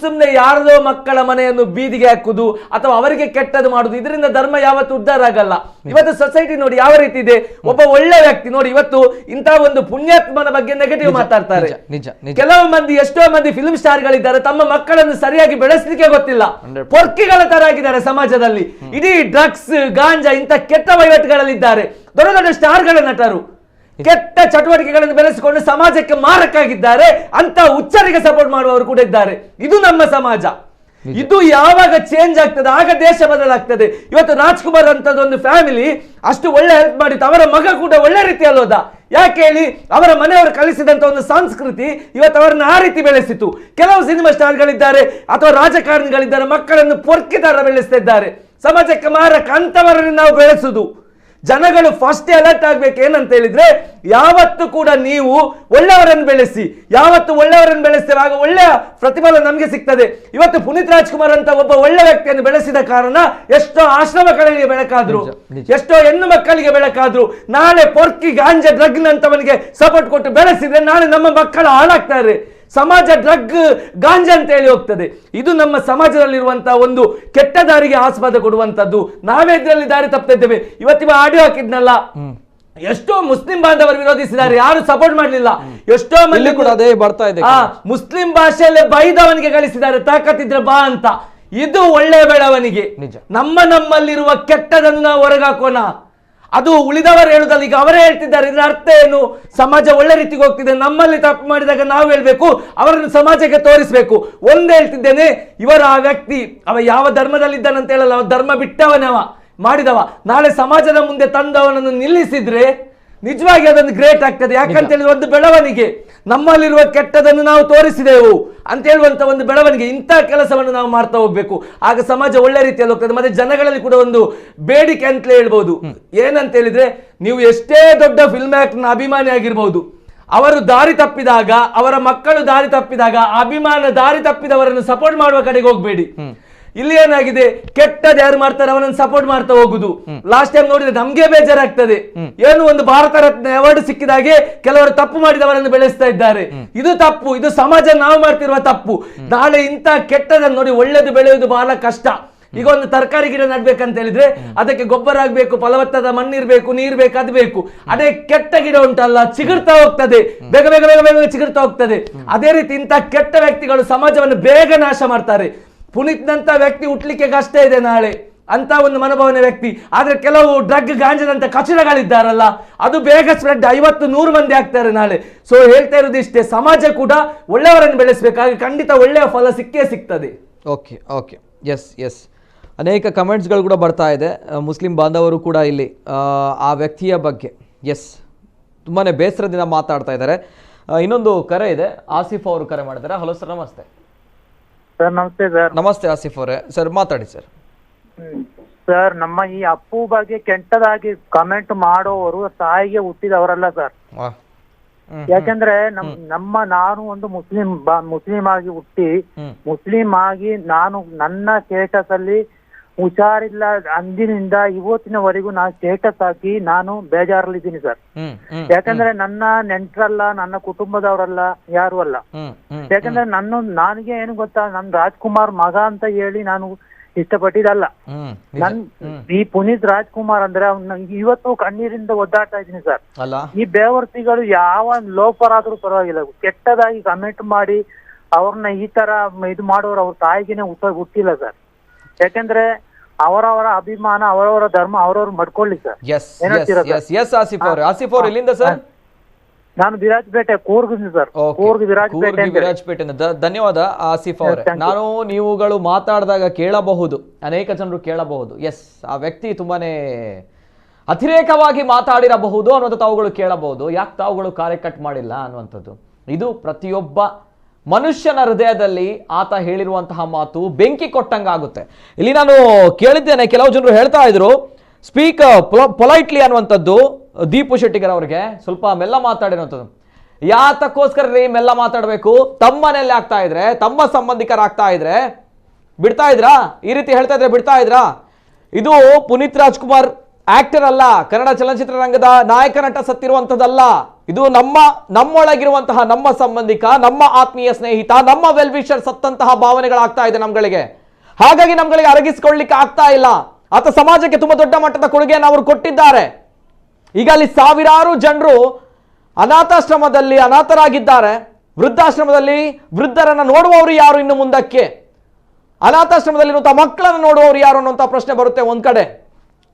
ಸುಮ್ನೆ ಯಾರದೋ ಮಕ್ಕಳ ಮನೆಯನ್ನು ಬೀದಿಗೆ ಹಾಕುದು ಅಥವಾ ಅವರಿಗೆ ಕೆಟ್ಟದ್ದು ಮಾಡುದು, ಇದರಿಂದ ಧರ್ಮ ಯಾವತ್ತು ಉದ್ಧಾರ ಆಗಲ್ಲ. ಇವತ್ತು ಸೊಸೈಟಿ ನೋಡಿ ಯಾವ ರೀತಿ ಇದೆ. ಒಬ್ಬ ಒಳ್ಳೆ ವ್ಯಕ್ತಿ ನೋಡಿ ಇವತ್ತು ಇಂತಹ ಒಂದು ಪುಣ್ಯಾತ್ಮನ ಬಗ್ಗೆ ನೆಗೆಟಿವ್ ಮಾತಾಡ್ತಾರೆ. ಕೆಲವು ಮಂದಿ, ಎಷ್ಟೋ ಮಂದಿ ಫಿಲ್ಮ್ ಸ್ಟಾರ್ ಗಳಿದ್ದಾರೆ, ತಮ್ಮ ಮಕ್ಕಳನ್ನು ಸರಿಯಾಗಿ ಬೆಳೆಸಲಿಕ್ಕೆ ಗೊತ್ತಿಲ್ಲ, ಪೊರ್ಕಿಗಳ ತರ ಆಗಿದ್ದಾರೆ ಸಮಾಜದಲ್ಲಿ. ಇಡೀ ಡ್ರಗ್ಸ್, ಗಾಂಜಾ ಇಂಥ ಕೆಟ್ಟ ವಹಿವಾಟುಗಳಲ್ಲಿದ್ದಾರೆ. ದೊಡ್ಡ ದೊಡ್ಡ ಸ್ಟಾರ್ಗಳ ನಟರು ಕೆಟ್ಟ ಚಟುವಟಿಕೆಗಳನ್ನು ಬೆಳೆಸಿಕೊಂಡು ಸಮಾಜಕ್ಕೆ ಮಾರಕ್ಕಾಗಿದ್ದಾರೆ. ಅಂತ ಹುಚ್ಚರಿಗೆ ಸಪೋರ್ಟ್ ಮಾಡುವವರು ಕೂಡ ಇದ್ದಾರೆ. ಇದು ನಮ್ಮ ಸಮಾಜ. ಇದು ಯಾವಾಗ ಚೇಂಜ್ ಆಗ್ತದೆ ಆಗ ದೇಶ ಬದಲಾಗ್ತದೆ. ಇವತ್ತು ರಾಜ್ಕುಮಾರ್ ಅಂತದೊಂದು ಫ್ಯಾಮಿಲಿ ಅಷ್ಟು ಒಳ್ಳೆ ಹೆಲ್ಪ್ ಮಾಡಿತ್ತು, ಅವರ ಮಗ ಕೂಡ ಒಳ್ಳೆ ರೀತಿಯಲ್ಲಿ ಹೋದ. ಯಾಕೆ ಹೇಳಿ? ಅವರ ಮನೆಯವರು ಕಲಿಸಿದಂತ ಒಂದು ಸಂಸ್ಕೃತಿ ಇವತ್ತು ಅವರನ್ನು ಆ ರೀತಿ ಬೆಳೆಸಿತು. ಕೆಲವು ಸಿನಿಮಾ ಸ್ಟಾರ್ಗಳಿದ್ದಾರೆ ಅಥವಾ ರಾಜಕಾರಣಿಗಳಿದ್ದಾರೆ, ಮಕ್ಕಳನ್ನು ಪೊರ್ಕಿದಾರ ಬೆಳೆಸ್ತಾ ಇದ್ದಾರೆ, ಸಮಾಜಕ್ಕೆ ಮಾರಕ. ಅಂತವರನ್ನು ನಾವು ಬೆಳೆಸುದು. ಜನಗಳು ಫಸ್ಟ್ ಅಲರ್ಟ್ ಆಗ್ಬೇಕು. ಏನಂತ ಹೇಳಿದ್ರೆ, ಯಾವತ್ತು ಕೂಡ ನೀವು ಒಳ್ಳೆಯವರನ್ನು ಬೆಳೆಸಿ, ಯಾವತ್ತು ಒಳ್ಳೆಯವರನ್ನು ಬೆಳೆಸ್ತೇವೆ ಆಗ ಒಳ್ಳೆಯ ಪ್ರತಿಫಲ ನಮಗೆ ಸಿಗ್ತದೆ. ಇವತ್ತು ಪುನೀತ್ ರಾಜ್ಕುಮಾರ್ ಅಂತ ಒಬ್ಬ ಒಳ್ಳೆ ವ್ಯಕ್ತಿಯನ್ನು ಬೆಳೆಸಿದ ಕಾರಣ ಎಷ್ಟೋ ಆಶ್ರಮಗಳಿಗೆ ಬೆಳಕಾದ್ರು, ಎಷ್ಟೋ ಹೆಣ್ಣು ಮಕ್ಕಳಿಗೆ ಬೆಳಕಾದ್ರು. ನಾಳೆ ಪೊರ್ಕಿ, ಗಾಂಜಾ, ಡ್ರಗ್ ನಂತವನಿಗೆ ಸಪೋರ್ಟ್ ಕೊಟ್ಟು ಬೆಳೆಸಿದ್ರೆ ನಾಳೆ ನಮ್ಮ ಮಕ್ಕಳು ಹಾಳಾಗ್ತಾರೆ. ಸಮಾಜ ಡ್ರಗ್, ಗಾಂಜಾ ಅಂತ ಹೇಳಿ ಹೋಗ್ತದೆ. ಇದು ನಮ್ಮ ಸಮಾಜದಲ್ಲಿರುವಂತಹ ಒಂದು ಕೆಟ್ಟ ದಾರಿಗೆ ಆಸ್ಪದ ಕೊಡುವಂತದ್ದು. ನಾವೇ ಇದರಲ್ಲಿ ದಾರಿ ತಪ್ತಾ ಇದ್ದೇವೆ. ಇವತ್ತಿವ ಆಡಿಯೋ ಹಾಕಿದ್ನಲ್ಲ, ಎಷ್ಟೋ ಮುಸ್ಲಿಂ ಬಾಂಧವರು ವಿರೋಧಿಸಿದ್ದಾರೆ, ಯಾರು ಸಪೋರ್ಟ್ ಮಾಡಲಿಲ್ಲ. ಎಷ್ಟೋ ಮಂದಿ ಕೂಡ ಅದೇ ಬರ್ತಾ ಇದೆ. ಮುಸ್ಲಿಂ ಭಾಷೆಯಲ್ಲೇ ಬೈದವನಿಗೆ ಗಳಿಸಿದ್ದಾರೆ, ತಾಕತ್ತಿದ್ರೆ ಬಾ ಅಂತ. ಇದು ಒಳ್ಳೆಯ ಬೆಳವಣಿಗೆ. ನಮ್ಮಲ್ಲಿರುವ ಕೆಟ್ಟದನ್ನು ನಾವು ಹೊರಗಾಕೋಣ. ಅದು ಉಳಿದವರು ಹೇಳುದಲ್ಲ, ಈಗ ಅವರೇ ಹೇಳ್ತಿದ್ದಾರೆ. ಇದರ ಅರ್ಥ ಏನು? ಸಮಾಜ ಒಳ್ಳೆ ರೀತಿಗೆ ಹೋಗ್ತಿದೆ, ನಮ್ಮಲ್ಲಿ ತಪ್ಪು ಮಾಡಿದಾಗ ನಾವು ಹೇಳ್ಬೇಕು, ಅವರನ್ನು ಸಮಾಜಕ್ಕೆ ತೋರಿಸ್ಬೇಕು. ಒಂದು ಹೇಳ್ತಿದ್ದೇನೆ, ಇವರ ಆ ವ್ಯಕ್ತಿ ಅವ ಯಾವ ಧರ್ಮದಲ್ಲಿದ್ದಾನಂತ ಹೇಳಲ್ಲ, ಅವ ಧರ್ಮ ಬಿಟ್ಟವನವ, ಮಾಡಿದವ. ನಾಳೆ ಸಮಾಜದ ಮುಂದೆ ತಂದವನನ್ನು ನಿಲ್ಲಿಸಿದ್ರೆ ನಿಜವಾಗಿ ಅದೊಂದು ಗ್ರೇಟ್ ಆಗ್ತದೆ. ಯಾಕಂತ ಹೇಳಿದ್ರೆ ಒಂದು ಬೆಳವಣಿಗೆ, ನಮ್ಮಲ್ಲಿರುವ ಕೆಟ್ಟದನ್ನು ನಾವು ತೋರಿಸಿದೆವು ಅಂತ ಹೇಳುವಂತ ಒಂದು ಬೆಳವಣಿಗೆ, ಇಂಥ ಕೆಲಸವನ್ನು ನಾವು ಮಾಡ್ತಾ ಹೋಗ್ಬೇಕು. ಆಗ ಸಮಾಜ ಒಳ್ಳೆ ರೀತಿಯಲ್ಲಿ ಹೋಗ್ತದೆ. ಮತ್ತೆ ಜನಗಳಲ್ಲಿ ಕೂಡ ಒಂದು ಬೇಡಿಕೆ ಅಂತಲೇ ಹೇಳ್ಬೋದು. ಏನಂತ ಹೇಳಿದ್ರೆ, ನೀವು ಎಷ್ಟೇ ದೊಡ್ಡ ಫಿಲ್ಮ್ ಆಕ್ಟರ್ನ ಅಭಿಮಾನಿ ಆಗಿರ್ಬೋದು, ಅವರು ದಾರಿ ತಪ್ಪಿದಾಗ, ಅವರ ಮಕ್ಕಳು ದಾರಿ ತಪ್ಪಿದಾಗ, ಅಭಿಮಾನ ದಾರಿ ತಪ್ಪಿದವರನ್ನು ಸಪೋರ್ಟ್ ಮಾಡುವ ಕಡೆಗೆ ಹೋಗ್ಬೇಡಿ. ಇಲ್ಲಿ ಏನಾಗಿದೆ, ಕೆಟ್ಟದ್ದು ಯಾರು ಮಾಡ್ತಾರೆ ಅವನನ್ನು ಸಪೋರ್ಟ್ ಮಾಡ್ತಾ ಹೋಗುದು. ಲಾಸ್ಟ್ ಟೈಮ್ ನೋಡಿದ್ರೆ ನಮ್ಗೆ ಬೇಜಾರಾಗ್ತದೆ. ಏನು ಒಂದು ಭಾರತ ರತ್ನ ಅವಾರ್ಡ್ ಸಿಕ್ಕಿದಾಗೆ ಕೆಲವರು ತಪ್ಪು ಮಾಡಿದವರನ್ನು ಬೆಳೆಸ್ತಾ ಇದ್ದಾರೆ. ಇದು ತಪ್ಪು, ಇದು ಸಮಾಜ ನಾವು ಮಾಡ್ತಿರುವ ತಪ್ಪು. ನಾಳೆ ಇಂಥ ಕೆಟ್ಟದನ್ನು ನೋಡಿ ಒಳ್ಳೆದು ಬೆಳೆಯುವುದು ಬಹಳ ಕಷ್ಟ. ಈಗ ಒಂದು ತರಕಾರಿ ಗಿಡ ನಡ್ಬೇಕಂತ ಹೇಳಿದ್ರೆ ಅದಕ್ಕೆ ಗೊಬ್ಬರ ಆಗ್ಬೇಕು, ಫಲವತ್ತಾದ ಮಣ್ಣಿರ್ಬೇಕು, ನೀರ್ ಬೇಕು, ಅದು ಬೇಕು. ಅದೇ ಕೆಟ್ಟ ಗಿಡ ಉಂಟಲ್ಲ, ಚಿಗುರ್ತಾ ಹೋಗ್ತದೆ, ಬೇಗ ಬೇಗ ಬೇಗ ಬೇಗ ಚಿಗುರ್ತಾ ಹೋಗ್ತದೆ. ಅದೇ ರೀತಿ ಇಂಥ ಕೆಟ್ಟ ವ್ಯಕ್ತಿಗಳು ಸಮಾಜವನ್ನು ಬೇಗ ನಾಶ ಮಾಡ್ತಾರೆ. ಪುನೀತ್ನಂತ ವ್ಯಕ್ತಿ ಹುಟ್ಲಿಕ್ಕೆ ಕಷ್ಟ ಇದೆ ನಾಳೆ, ಅಂತ ಒಂದು ಮನೋಭಾವನೆ ವ್ಯಕ್ತಿ. ಆದ್ರೆ ಕೆಲವು ಡ್ರಗ್ ಗಾಂಜದಂತ ಕಚಡಗಳಿದ್ದಾರಲ್ಲ, ಅದು ಬೇಗ ಸ್ಪ್ರೆಡ್ 50-100 ಮಂದಿ ಆಗ್ತಾರೆ ನಾಳೆ. ಸೊ ಹೇಳ್ತಾ ಇರೋದು ಇಷ್ಟೇ, ಸಮಾಜ ಕೂಡ ಒಳ್ಳೆಯವರನ್ನು ಬೆಳೆಸಬೇಕಾಗಿ ಖಂಡಿತ ಒಳ್ಳೆಯ ಫಲ ಸಿಕ್ಕೇ ಸಿಗ್ತದೆ. ಓಕೆ ಓಕೆ, ಎಸ್ ಅನೇಕ ಕಮೆಂಟ್ಸ್ಗಳು ಕೂಡ ಬರ್ತಾ ಇದೆ. ಮುಸ್ಲಿಂ ಬಾಂಧವರು ಕೂಡ ಇಲ್ಲಿ ಆ ವ್ಯಕ್ತಿಯ ಬಗ್ಗೆ ತುಂಬಾ ಬೇಸರದಿಂದ ಮಾತಾಡ್ತಾ ಇದ್ದಾರೆ. ಇನ್ನೊಂದು ಕರೆ ಇದೆ, ಆಸಿಫ್ ಅವರು ಕರೆ ಮಾಡಿದ್ದಾರೆ. ಹಲೋ ಸರ್, ನಮಸ್ತೆ. ಸರ್ ನಮಸ್ತೆ ಸರ್. ನಮಸ್ತೆ ಆಸಿಫ್ ಅವರೇ, ಸರ್ ಮಾತಾಡಿ ಸರ್. ಸರ್, ನಮ್ಮ ಈ ಅಪ್ಪು ಬಗ್ಗೆ ಕೆಟ್ಟದಾಗಿ ಕಮೆಂಟ್ ಮಾಡೋರು ತಾಯಿಗೆ ಹುಟ್ಟಿದವರಲ್ಲ ಸರ್. ಯಾಕಂದ್ರೆ ನಾನು ಒಂದು ಮುಸ್ಲಿಂ ಆಗಿ ಹುಟ್ಟಿ ಮುಸ್ಲಿಂ ಆಗಿ ನಾನು ನನ್ನ ಸ್ಟೇಟಸ್ ಅಲ್ಲಿ ಹುಷಾರಿಲ್ಲ ಅಂದಿನಿಂದ ಇವತ್ತಿನವರೆಗೂ ನಾನು ಸ್ಟೇಟಸ್ ಹಾಕಿ ನಾನು ಬೇಜಾರಲ್ಲಿದ್ದೀನಿ ಸರ್. ಯಾಕಂದ್ರೆ ನನ್ನ ನೆಂಟ್ರಲ್ಲ, ನನ್ನ ಕುಟುಂಬದವರಲ್ಲ, ಯಾರು ಅಲ್ಲ. ಯಾಕಂದ್ರೆ ನನಗೆ ಏನು ಗೊತ್ತಾ, ನನ್ ರಾಜ್ಕುಮಾರ್ ಮಗ ಅಂತ ಹೇಳಿ ನಾನು ಇಷ್ಟಪಟ್ಟಿದ್ದಲ್ಲ. ಈ ಪುನೀತ್ ರಾಜ್ಕುಮಾರ್ ಅಂದ್ರೆ ಇವತ್ತು ಕಣ್ಣೀರಿಂದ ಒದ್ದಾಡ್ತಾ ಇದ್ದೀನಿ ಸರ್. ಈ ಬೇವರ್ತಿಗಳು ಯಾವ ಲೋಪರಾದ್ರೂ ಪರವಾಗಿಲ್ಲ, ಕೆಟ್ಟದಾಗಿ ಕಮೆಂಟ್ ಮಾಡಿ ಅವ್ರನ್ನ ಈ ತರ ಇದು ಮಾಡೋರು ಅವ್ರ ತಾಯಿಗೆನೆ ಹುಟ್ಟಿಲ್ಲ ಸರ್. ಯಾಕಂದ್ರೆ ಅವರವರ ಅಭಿಮಾನ, ಅವರವರ ಧರ್ಮ ಅವರವ್ರು ಮಾಡ್ಕೊಳ್ಳಿ ಸರ್. ಆಸಿಫ್ ಅವರು ಎಲ್ಲಿಂದ ಸರ್? ನಾನು ವಿರಾಜಪೇಟೆ, ಕೂರ್ಗಿಂದ ಸರ್. ವಿರಾಜಪೇಟೆ. ಧನ್ಯವಾದ ಆಸಿಫ್ ಅವರೇ. ನಾನು ನೀವುಗಳು ಮಾತಾಡಿದಾಗ ಕೇಳಬಹುದು, ಅನೇಕ ಜನರು ಕೇಳಬಹುದು, ಆ ವ್ಯಕ್ತಿ ತುಂಬಾನೇ ಅತಿರೇಕವಾಗಿ ಮಾತಾಡಿರಬಹುದು ಅನ್ನೋದು ತಾವುಗಳು ಕೇಳಬಹುದು. ಯಾಕೆ ತಾವುಗಳು ಕಾರ್ಯ ಕಟ್ ಮಾಡಿಲ್ಲ ಅನ್ನುವಂಥದ್ದು. ಇದು ಪ್ರತಿಯೊಬ್ಬ ಮನುಷ್ಯನ ಹೃದಯದಲ್ಲಿ ಆತ ಹೇಳಿರುವಂತಹ ಮಾತು ಬೆಂಕಿ ಕೊಟ್ಟಂಗಾಗುತ್ತೆ. ಇಲ್ಲಿ ನಾನು ಕೇಳಿದ್ದೇನೆ, ಕೆಲವು ಜನರು ಹೇಳ್ತಾ ಇದ್ರು ಸ್ಪೀಕ್ ಪೊಲೈಟ್ಲಿ ಅನ್ನುವಂಥದ್ದು. ದೀಪು ಶೆಟ್ಟಿಗರ್ ಅವ್ರಿಗೆ ಸ್ವಲ್ಪ ಮೆಲ್ಲ ಮಾತಾಡಿರುವಂಥದ್ದು. ಯಾತಕ್ಕೋಸ್ಕರ ರೀ ಮೆಲ್ಲ ಮಾತಾಡಬೇಕು? ತಮ್ಮ ಮನೆಯಲ್ಲಿ ಆಗ್ತಾ ಇದ್ರೆ, ತಮ್ಮ ಸಂಬಂಧಿಕರಾಗ್ತಾ ಇದ್ರೆ ಬಿಡ್ತಾ ಇದ್ರಾ? ಈ ರೀತಿ ಹೇಳ್ತಾ ಇದ್ರೆ ಬಿಡ್ತಾ ಇದ್ರಾ? ಇದು ಪುನೀತ್ ರಾಜ್ಕುಮಾರ್ ಆಕ್ಟರ್ ಅಲ್ಲ, ಕನ್ನಡ ಚಲನಚಿತ್ರರಂಗದ ನಾಯಕ ನಟ ಸತ್ತಿರುವಂಥದ್ದಲ್ಲ. ಇದು ನಮ್ಮೊಳಗಿರುವಂತಹ ನಮ್ಮ ಸಂಬಂಧಿಕ, ನಮ್ಮ ಆತ್ಮೀಯ ಸ್ನೇಹಿತ, ನಮ್ಮ ವೆಲ್ ವಿಷರ್ ಸತ್ತಂತಹ ಭಾವನೆಗಳಾಗ್ತಾ ಇದೆ ನಮ್ಗಳಿಗೆ. ಹಾಗಾಗಿ ನಮ್ಗಳಿಗೆ ಅರಗಿಸಿಕೊಳ್ಳಿಕ್ಕೆ ಆಗ್ತಾ ಇಲ್ಲ. ಆತ ಸಮಾಜಕ್ಕೆ ತುಂಬಾ ದೊಡ್ಡ ಮಟ್ಟದ ಕೊಡುಗೆಯನ್ನು ಅವರು ಕೊಟ್ಟಿದ್ದಾರೆ. ಈಗ ಅಲ್ಲಿ ಸಾವಿರಾರು ಜನರು ಅನಾಥಾಶ್ರಮದಲ್ಲಿ ಅನಾಥರಾಗಿದ್ದಾರೆ. ವೃದ್ಧಾಶ್ರಮದಲ್ಲಿ ವೃದ್ಧರನ್ನ ನೋಡುವವರು ಯಾರು ಇನ್ನು ಮುಂದಕ್ಕೆ? ಅನಾಥಾಶ್ರಮದಲ್ಲಿರುವಂತಹ ಮಕ್ಕಳನ್ನು ನೋಡುವವರು ಯಾರು ಅನ್ನುವಂಥ ಪ್ರಶ್ನೆ ಬರುತ್ತೆ ಒಂದ್ ಕಡೆ.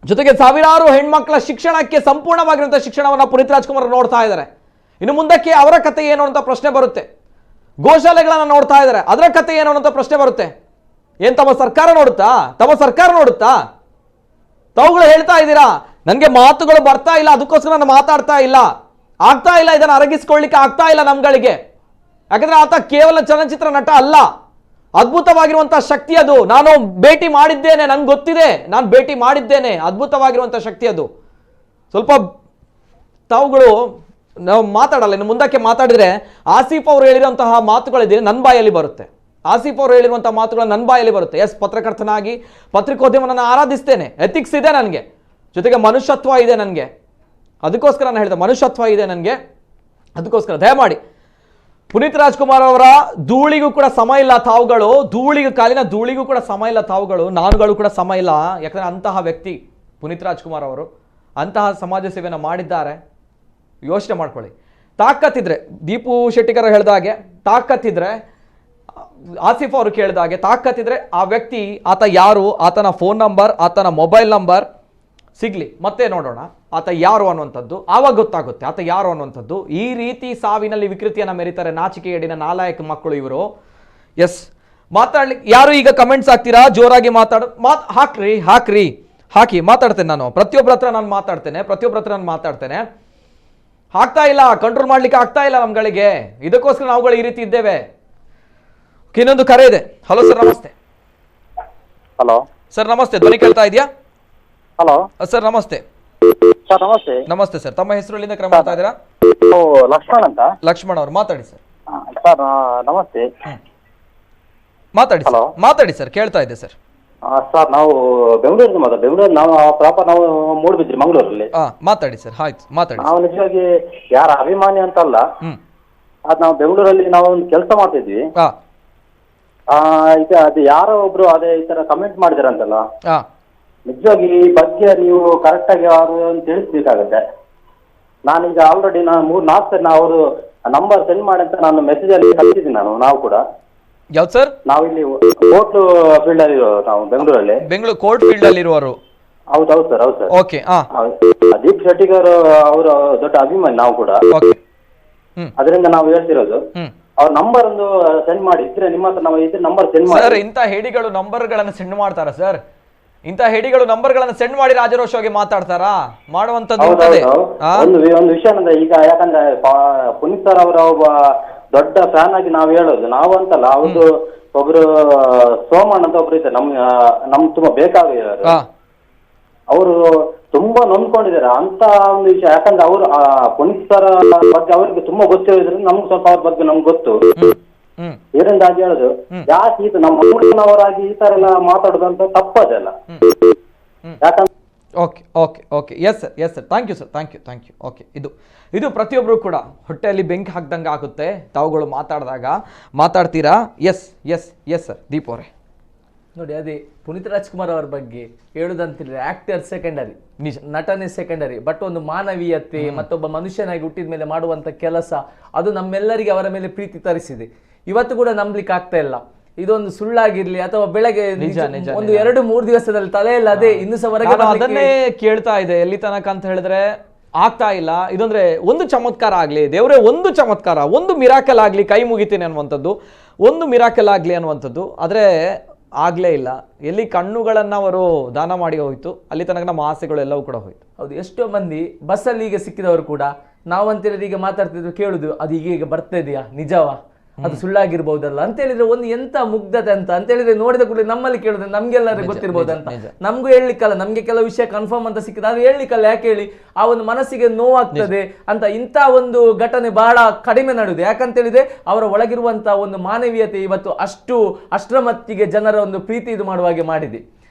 ಜೊತೆಗೆ ಸಾವಿರಾರು ಹೆಣ್ಮಕ್ಳ ಶಿಕ್ಷಣಕ್ಕೆ ಸಂಪೂರ್ಣವಾಗಿರುವಂತಹ ಶಿಕ್ಷಣವನ್ನು ಪುನೀತ್ ರಾಜ್ಕುಮಾರ್ ನೋಡ್ತಾ ಇದ್ದಾರೆ. ಇನ್ನು ಮುಂದಕ್ಕೆ ಅವರ ಕತೆ ಏನು ಅಂತ ಪ್ರಶ್ನೆ ಬರುತ್ತೆ. ಗೋಶಾಲೆಗಳನ್ನ ನೋಡ್ತಾ ಇದ್ದಾರೆ, ಅದರ ಕತೆ ಏನು ಅಂತ ಪ್ರಶ್ನೆ ಬರುತ್ತೆ. ಏನ್ ತಮ್ಮ ಸರ್ಕಾರ ನೋಡುತ್ತಾ? ತಾವುಗಳು ಹೇಳ್ತಾ ಇದ್ದೀರಾ ನನಗೆ ಮಾತುಗಳು ಬರ್ತಾ ಇಲ್ಲ, ಅದಕ್ಕೋಸ್ಕರ ನಾನು ಮಾತಾಡ್ತಾ ಇಲ್ಲ, ಆಗ್ತಾ ಇಲ್ಲ, ಇದನ್ನು ಅರಗಿಸ್ಕೊಳ್ಳಿಕ್ಕೆ ಆಗ್ತಾ ಇಲ್ಲ ನಮ್ಗಳಿಗೆ. ಯಾಕಂದ್ರೆ ಆತ ಕೇವಲ ಚಲನಚಿತ್ರ ನಟ ಅಲ್ಲ, ಅದ್ಭುತವಾಗಿರುವಂತಹ ಶಕ್ತಿ ಅದು. ನಾನು ಭೇಟಿ ಮಾಡಿದ್ದೇನೆ, ನಂಗೆ ಗೊತ್ತಿದೆ, ನಾನು ಭೇಟಿ ಮಾಡಿದ್ದೇನೆ. ಅದ್ಭುತವಾಗಿರುವಂತಹ ಶಕ್ತಿ ಅದು. ಸ್ವಲ್ಪ ತಾವುಗಳು ನಾವು ಮಾತಾಡಲ್ಲ, ಇನ್ನು ಮುಂದಕ್ಕೆ ಮಾತಾಡಿದ್ರೆ ಆಸಿಫ್ ಅವರು ಹೇಳಿರುವಂತಹ ಮಾತುಗಳಿದೆ ನನ್ನ ಬಾಯಲ್ಲಿ ಬರುತ್ತೆ. ಆಸಿಫ್ ಅವರು ಹೇಳಿರುವಂತಹ ಮಾತುಗಳು ನನ್ನ ಬಾಯಲ್ಲಿ ಬರುತ್ತೆ. ಪತ್ರಕರ್ತನಾಗಿ ಪತ್ರಿಕೋದ್ಯಮವನ್ನು ಆರಾಧಿಸ್ತೇನೆ, ಎಥಿಕ್ಸ್ ಇದೆ ನನಗೆ, ಜೊತೆಗೆ ಮನುಷ್ಯತ್ವ ಇದೆ ನನಗೆ. ಅದಕ್ಕೋಸ್ಕರ ನಾನು ಹೇಳಿದೆ ಮನುಷ್ಯತ್ವ ಇದೆ ನನಗೆ. ಅದಕ್ಕೋಸ್ಕರ ದಯಮಾಡಿ ಪುನೀತ್ ರಾಜ್ಕುಮಾರ್ ಅವರ ಧೂಳಿಗೂ ಕೂಡ ಸಮ ಇಲ್ಲ ತಾವುಗಳು, ಕಾಲಿನ ಧೂಳಿಗೂ ಕೂಡ ಸಮ ಇಲ್ಲ ತಾವುಗಳು, ನಾನುಗಳು ಕೂಡ ಸಮ ಇಲ್ಲ. ಯಾಕಂದ್ರೆ ಅಂತಹ ವ್ಯಕ್ತಿ ಪುನೀತ್ ರಾಜ್ಕುಮಾರ್ ಅವರು ಅಂತಹ ಸಮಾಜ ಸೇವೆಯನ್ನು ಮಾಡಿದ್ದಾರೆ. ಯೋಚನೆ ಮಾಡ್ಕೊಳ್ಳಿ. ತಾಕತ್ತಿದ್ರೆ, ದೀಪು ಶೆಟ್ಟಿಗರ ಹೇಳಿದಾಗೆ ತಾಕತ್ತಿದ್ರೆ, ಆಸಿಫ್ ಅವರು ಕೇಳಿದಾಗೆ ತಾಕತ್ತಿದ್ರೆ ಆ ವ್ಯಕ್ತಿ, ಆತ ಯಾರು, ಆತನ ಫೋನ್ ನಂಬರ್, ಆತನ ಮೊಬೈಲ್ ನಂಬರ್ ಸಿಗ್ಲಿ, ಮತ್ತೆ ನೋಡೋಣ. ಆತ ಯಾರು ಅನ್ನುವಂಥದ್ದು, ಆವಾಗ ಗೊತ್ತಾಗುತ್ತೆ ಆತ ಯಾರು ಅನ್ನುವಂಥದ್ದು. ಈ ರೀತಿ ಸಾವಿನಲ್ಲಿ ವಿಕೃತಿಯನ್ನು ಮೆರೀತಾರೆ ನಾಚಿಕೆಗೇಡಿನ ನಾಲಾಯಕ ಮಕ್ಕಳು ಇವರು. ಎಸ್, ಮಾತಾಡ್ಲಿಕ್ಕೆ ಯಾರು ಈಗ ಕಮೆಂಟ್ಸ್ ಹಾಕ್ತೀರಾ? ಜೋರಾಗಿ ಹಾಕಿ ಮಾತಾಡ್ತೇನೆ ನಾನು. ಪ್ರತಿಯೊಬ್ಬರ ಹತ್ರ ನಾನು ಮಾತಾಡ್ತೇನೆ. ಆಗ್ತಾ ಇಲ್ಲ, ಕಂಟ್ರೋಲ್ ಮಾಡ್ಲಿಕ್ಕೆ ಆಗ್ತಾ ಇಲ್ಲ ನಮ್ಗಳಿಗೆ. ಇದಕ್ಕೋಸ್ಕರ ನಾವುಗಳು ಈ ರೀತಿ ಇದ್ದೇವೆ. ಇನ್ನೊಂದು ಕರೆ ಇದೆ. ಹಲೋ ಸರ್, ನಮಸ್ತೆ. ಹಲೋ ಸರ್ ನಮಸ್ತೆ, ಧ್ವನಿ ಕೇಳ್ತಾ ಇದೆಯಾ? ಹಲೋ ಸರ್ ನಮಸ್ತೆ. ಸರ್ ನಮಸ್ತೆ. ನಮಸ್ತೆ ಸರ್, ತಮ್ಮ ಹೆಸರು ಎಲ್ಲಿಂದ ಕ್ರಮ ಮಾಡ್ತಾ ಇದ್ದೀರಾ? ಲಕ್ಷ್ಮಣ್ ಅಂತ. ಲಕ್ಷ್ಮಣ್ ಅವರು ಮಾತಾಡಿ ಸರ್. ಸರ್ ನಮಸ್ತೆ. ಮಾತಾಡಿ ಸರ್, ಕೇಳ್ತಾ ಇದೆ ಸರ್. ಸರ್ ನಾವು ಬೆಂಗಳೂರು ನಾವು ಪ್ರಾಪರ್ ನಾವು ಮೂಡಬಿದ್ರಿ ಮಂಗಳೂರಲ್ಲಿ. ಮಾತಾಡಿ ಸರ್. ಆಯ್ತು, ಮಾತಾಡಿ. ನಾವು ನಿಜವಾಗಿ ಯಾರ ಅಭಿಮಾನಿ ಅಂತಲ್ಲ, ಅದ್ ನಾವು ಬೆಂಗಳೂರಲ್ಲಿ ನಾವು ಒಂದು ಕೆಲಸ ಮಾಡ್ತಿದ್ವಿ. ಈಗ ಅದು ಯಾರೋ ಒಬ್ರು ಅದೇ ಈ ತರ ಕಮೆಂಟ್ ಮಾಡಿದಾರಂತಲ್ಲ, ನಿಜವಾಗಿ ಈ ಬಗ್ಗೆ ನೀವು ಕರೆಕ್ಟ್ ಆಗಿ ಅವರು ತಿಳಿಸ್ಬೇಕಾಗತ್ತೆ. ನಾನೀಗ ಆಲ್ರೆಡಿ ನಾನು 3-4 ಸರಿ ಅವರು ನಂಬರ್ ಸೆಂಡ್ ಮಾಡಿ ಅಂತ ನಾನು ಮೆಸೇಜ್ ಅಲ್ಲಿ ಕಳಿಸಿದ್ದೀನಿ. ನಾವು ಕೂಡ ಯಾವ್ದು ಸರ್? ನಾವಿಲ್ಲಿ ಕೋರ್ಟ್ ಫೀಲ್ಡ್ ಅಲ್ಲಿ ನಾವು ಬೆಂಗಳೂರು ಕೋರ್ಟ್ ಫೀಲ್ಡ್ ಅಲ್ಲಿ ಇರುವರು. ಹೌದು ಸರ್. ಓಕೆ. ದೀಪ್ ಶೆಟ್ಟಿಗರ್ ಅವರ ದೊಡ್ಡ ಅಭಿಮಾನಿ ನಾವು ಕೂಡ. ಅದರಿಂದ ನಾವು ಹೇಳ್ತಿರೋದು ಅವ್ರ ನಂಬರ್ ಒಂದು ಸೆಂಡ್ ಮಾಡಿ ಇದ್ರೆ ನಿಮ್ಮ ಹತ್ರ ನಾವು ಇದ್ರೆ ನಂಬರ್ ಸೆಂಡ್ ಮಾಡಿ. ಸರ್, ಇಂಥ ಹೇಡಿಗಳು ನಂಬರ್ಗಳನ್ನು ಸೆಂಡ್ ಮಾಡ್ತಾರ ಸರ್? ಇಂಥ ಹೇಡಿಗಳು ನಂಬರ್ಗಳನ್ನು ಸೆಂಡ್ ಮಾಡಿ ರಾಜರೋಷವಾಗಿ ಮಾತಾಡ್ತಾರಾ? ಮಾಡುವಂತದ್ದು ಒಂದು ವಿಷಯ ಅಂದ್ರೆ ಈಗ ಯಾಕಂದ್ರೆ ಪುನೀತ್ ಸರ್ ಅವರ ಒಬ್ಬ ದೊಡ್ಡ ಫ್ಯಾನ್ ಆಗಿ ನಾವ್ ಹೇಳೋದು, ನಾವು ಅಂತಲ್ಲ, ಅವ್ರದ್ದು ಒಬ್ರು ಸೋಮಣ್ಣ ಅಂತ ಒಬ್ರು ಇದ್ದಾರೆ ನಮ್ ತುಂಬಾ ಬೇಕಾಗಿದ್ದಾರೆ. ಅವರು ತುಂಬಾ ನೊಂದ್ಕೊಂಡಿದ್ದಾರೆ ಅಂತ ಒಂದು ವಿಷಯ. ಯಾಕಂದ್ರೆ ಅವರು ಪುನೀತ್ ಸರ್ ಬಗ್ಗೆ ಅವ್ರಿಗೆ ತುಂಬಾ ಗೊತ್ತಿರೋದ್ರಿಂದ ನಮ್ಗೆ ಸ್ವಲ್ಪ ಅವ್ರ ಬಗ್ಗೆ ನಮ್ಗೆ ಗೊತ್ತು. ಇದರಿಂದಾಗಿ ಹೇಳುದು ಯಾಕೆ ಇದು ನಮ್ಮ ಊರಿನವರಾಗಿ ಈ ತರ ಎಲ್ಲ ಮಾತಾಡುದು ಅಂತ ತಪ್ಪದಲ್ಲ. ಯಾಕಂದ್ರೆ okay yes sir, thank you sir, thank you. Okay, ಇದು ಪ್ರತಿಯೊಬ್ಬರು ಕೂಡ ಹೊಟ್ಟೆಯಲ್ಲಿ ಬೆಂಕಿ ಹಾಕ್ದಂಗೆ ಆಗುತ್ತೆ ತಾವುಗಳು ಮಾತಾಡ್ತೀರಾ. ಎಸ್ ಸರ್, ದೀಪ್ ಅವರೇ ನೋಡಿ, ಅದೇ ಪುನೀತ್ ರಾಜ್ಕುಮಾರ್ ಅವರ ಬಗ್ಗೆ ಹೇಳುದಂತಿಲ್ಲ. ಆಕ್ಟರ್ ಸೆಕೆಂಡರಿ, ನಟನೆ ಸೆಕೆಂಡರಿ, ಬಟ್ ಒಂದು ಮಾನವೀಯತೆ ಮತ್ತೊಬ್ಬ ಮನುಷ್ಯನಾಗಿ ಹುಟ್ಟಿದ ಮೇಲೆ ಮಾಡುವಂತ ಕೆಲಸ ಅದು ನಮ್ಮೆಲ್ಲರಿಗೆ ಅವರ ಮೇಲೆ ಪ್ರೀತಿ ತರಿಸಿದೆ. ಇವತ್ತು ಕೂಡ ನಂಬಲಿಕ್ಕೆ ಆಗ್ತಾ ಇಲ್ಲ. ಇದೊಂದು ಸುಳ್ಳಾಗಿರ್ಲಿ ಅಥವಾ ಬೆಳಗ್ಗೆ ಒಂದು 2-3 ದಿವಸದಲ್ಲಿ ತಲೆಯಲ್ಲಿ ಅದೇ ಇನ್ನೂ ಸಹ ಹೊರಗೆ ಅದನ್ನೇ ಕೇಳ್ತಾ ಇದೆ. ಎಲ್ಲಿ ತನಕ ಅಂತ ಹೇಳಿದ್ರೆ ಆಗ್ತಾ ಇಲ್ಲ. ಇದೊಂದ್ರೆ ಒಂದು ಚಮತ್ಕಾರ ಆಗ್ಲಿ ದೇವ್ರೆ, ಒಂದು ಚಮತ್ಕಾರ, ಒಂದು ಮಿರಾಕಲ್ ಆಗ್ಲಿ, ಕೈ ಮುಗಿತೀನಿ ಅನ್ನುವಂಥದ್ದು, ಒಂದು ಮಿರಾಕಲ್ ಆಗ್ಲಿ ಅನ್ನುವಂಥದ್ದು. ಆದ್ರೆ ಆಗ್ಲೇ ಇಲ್ಲ. ಎಲ್ಲಿ ಕಣ್ಣುಗಳನ್ನ ಅವರು ದಾನ ಮಾಡಿ ಹೋಯ್ತು, ಅಲ್ಲಿ ತನಕ ನಮ್ಮ ಆಸೆಗಳು ಎಲ್ಲವೂ ಕೂಡ ಹೋಯ್ತು. ಹೌದು, ಎಷ್ಟೋ ಮಂದಿ ಬಸ್ಸಲ್ಲಿ ಈಗ ಸಿಕ್ಕಿದವರು ಕೂಡ ನಾವಂತೇಳಿದ್ರೆ ಈಗ ಮಾತಾಡ್ತಿದ್ರು, ಕೇಳುದು ಅದು ಈಗ ಬರ್ತಾ ಇದೆಯಾ, ನಿಜವಾ, ಅದು ಸುಳ್ಳಾಗಿರ್ಬಹುದಲ್ಲ ಅಂತ ಹೇಳಿದ್ರೆ ಒಂದು ಎಂತ ಮುಗ್ಧತೆ ಅಂತ ಹೇಳಿದ್ರೆ ನೋಡಿದ ಕೂಡಲೇ ನಮ್ಮಲ್ಲಿ ಕೇಳಿದ್ರೆ ನಮ್ಗೆಲ್ಲರಿಗೂ ಗೊತ್ತಿರ್ಬೋದಂತ. ನಮ್ಗೂ ಹೇಳಲಿಕ್ಕಲ್ಲ, ನಮ್ಗೆ ಕೆಲವು ವಿಷಯ ಕನ್ಫರ್ಮ್ ಅಂತ ಸಿಕ್ಕಿದೆ, ಅದು ಹೇಳಲಿಕ್ಕಲ್ಲ. ಯಾಕೆ ಹೇಳಿ, ಆ ಒಂದು ಮನಸ್ಸಿಗೆ ನೋವಾಗ್ತದೆ ಅಂತ ಇಂಥ ಒಂದು ಘಟನೆ ಬಹಳ ಕಡಿಮೆ ನಡೆಯುದು. ಯಾಕಂತ ಹೇಳಿದ್ರೆ ಅವರ ಒಳಗಿರುವಂತಹ ಒಂದು ಮಾನವೀಯತೆ ಇವತ್ತು ಅಷ್ಟರ ಮಟ್ಟಿಗೆ ಜನರ ಒಂದು ಪ್ರೀತಿ ಇದು ಮಾಡುವ ಹಾಗೆ ಮಾಡಿದೆ.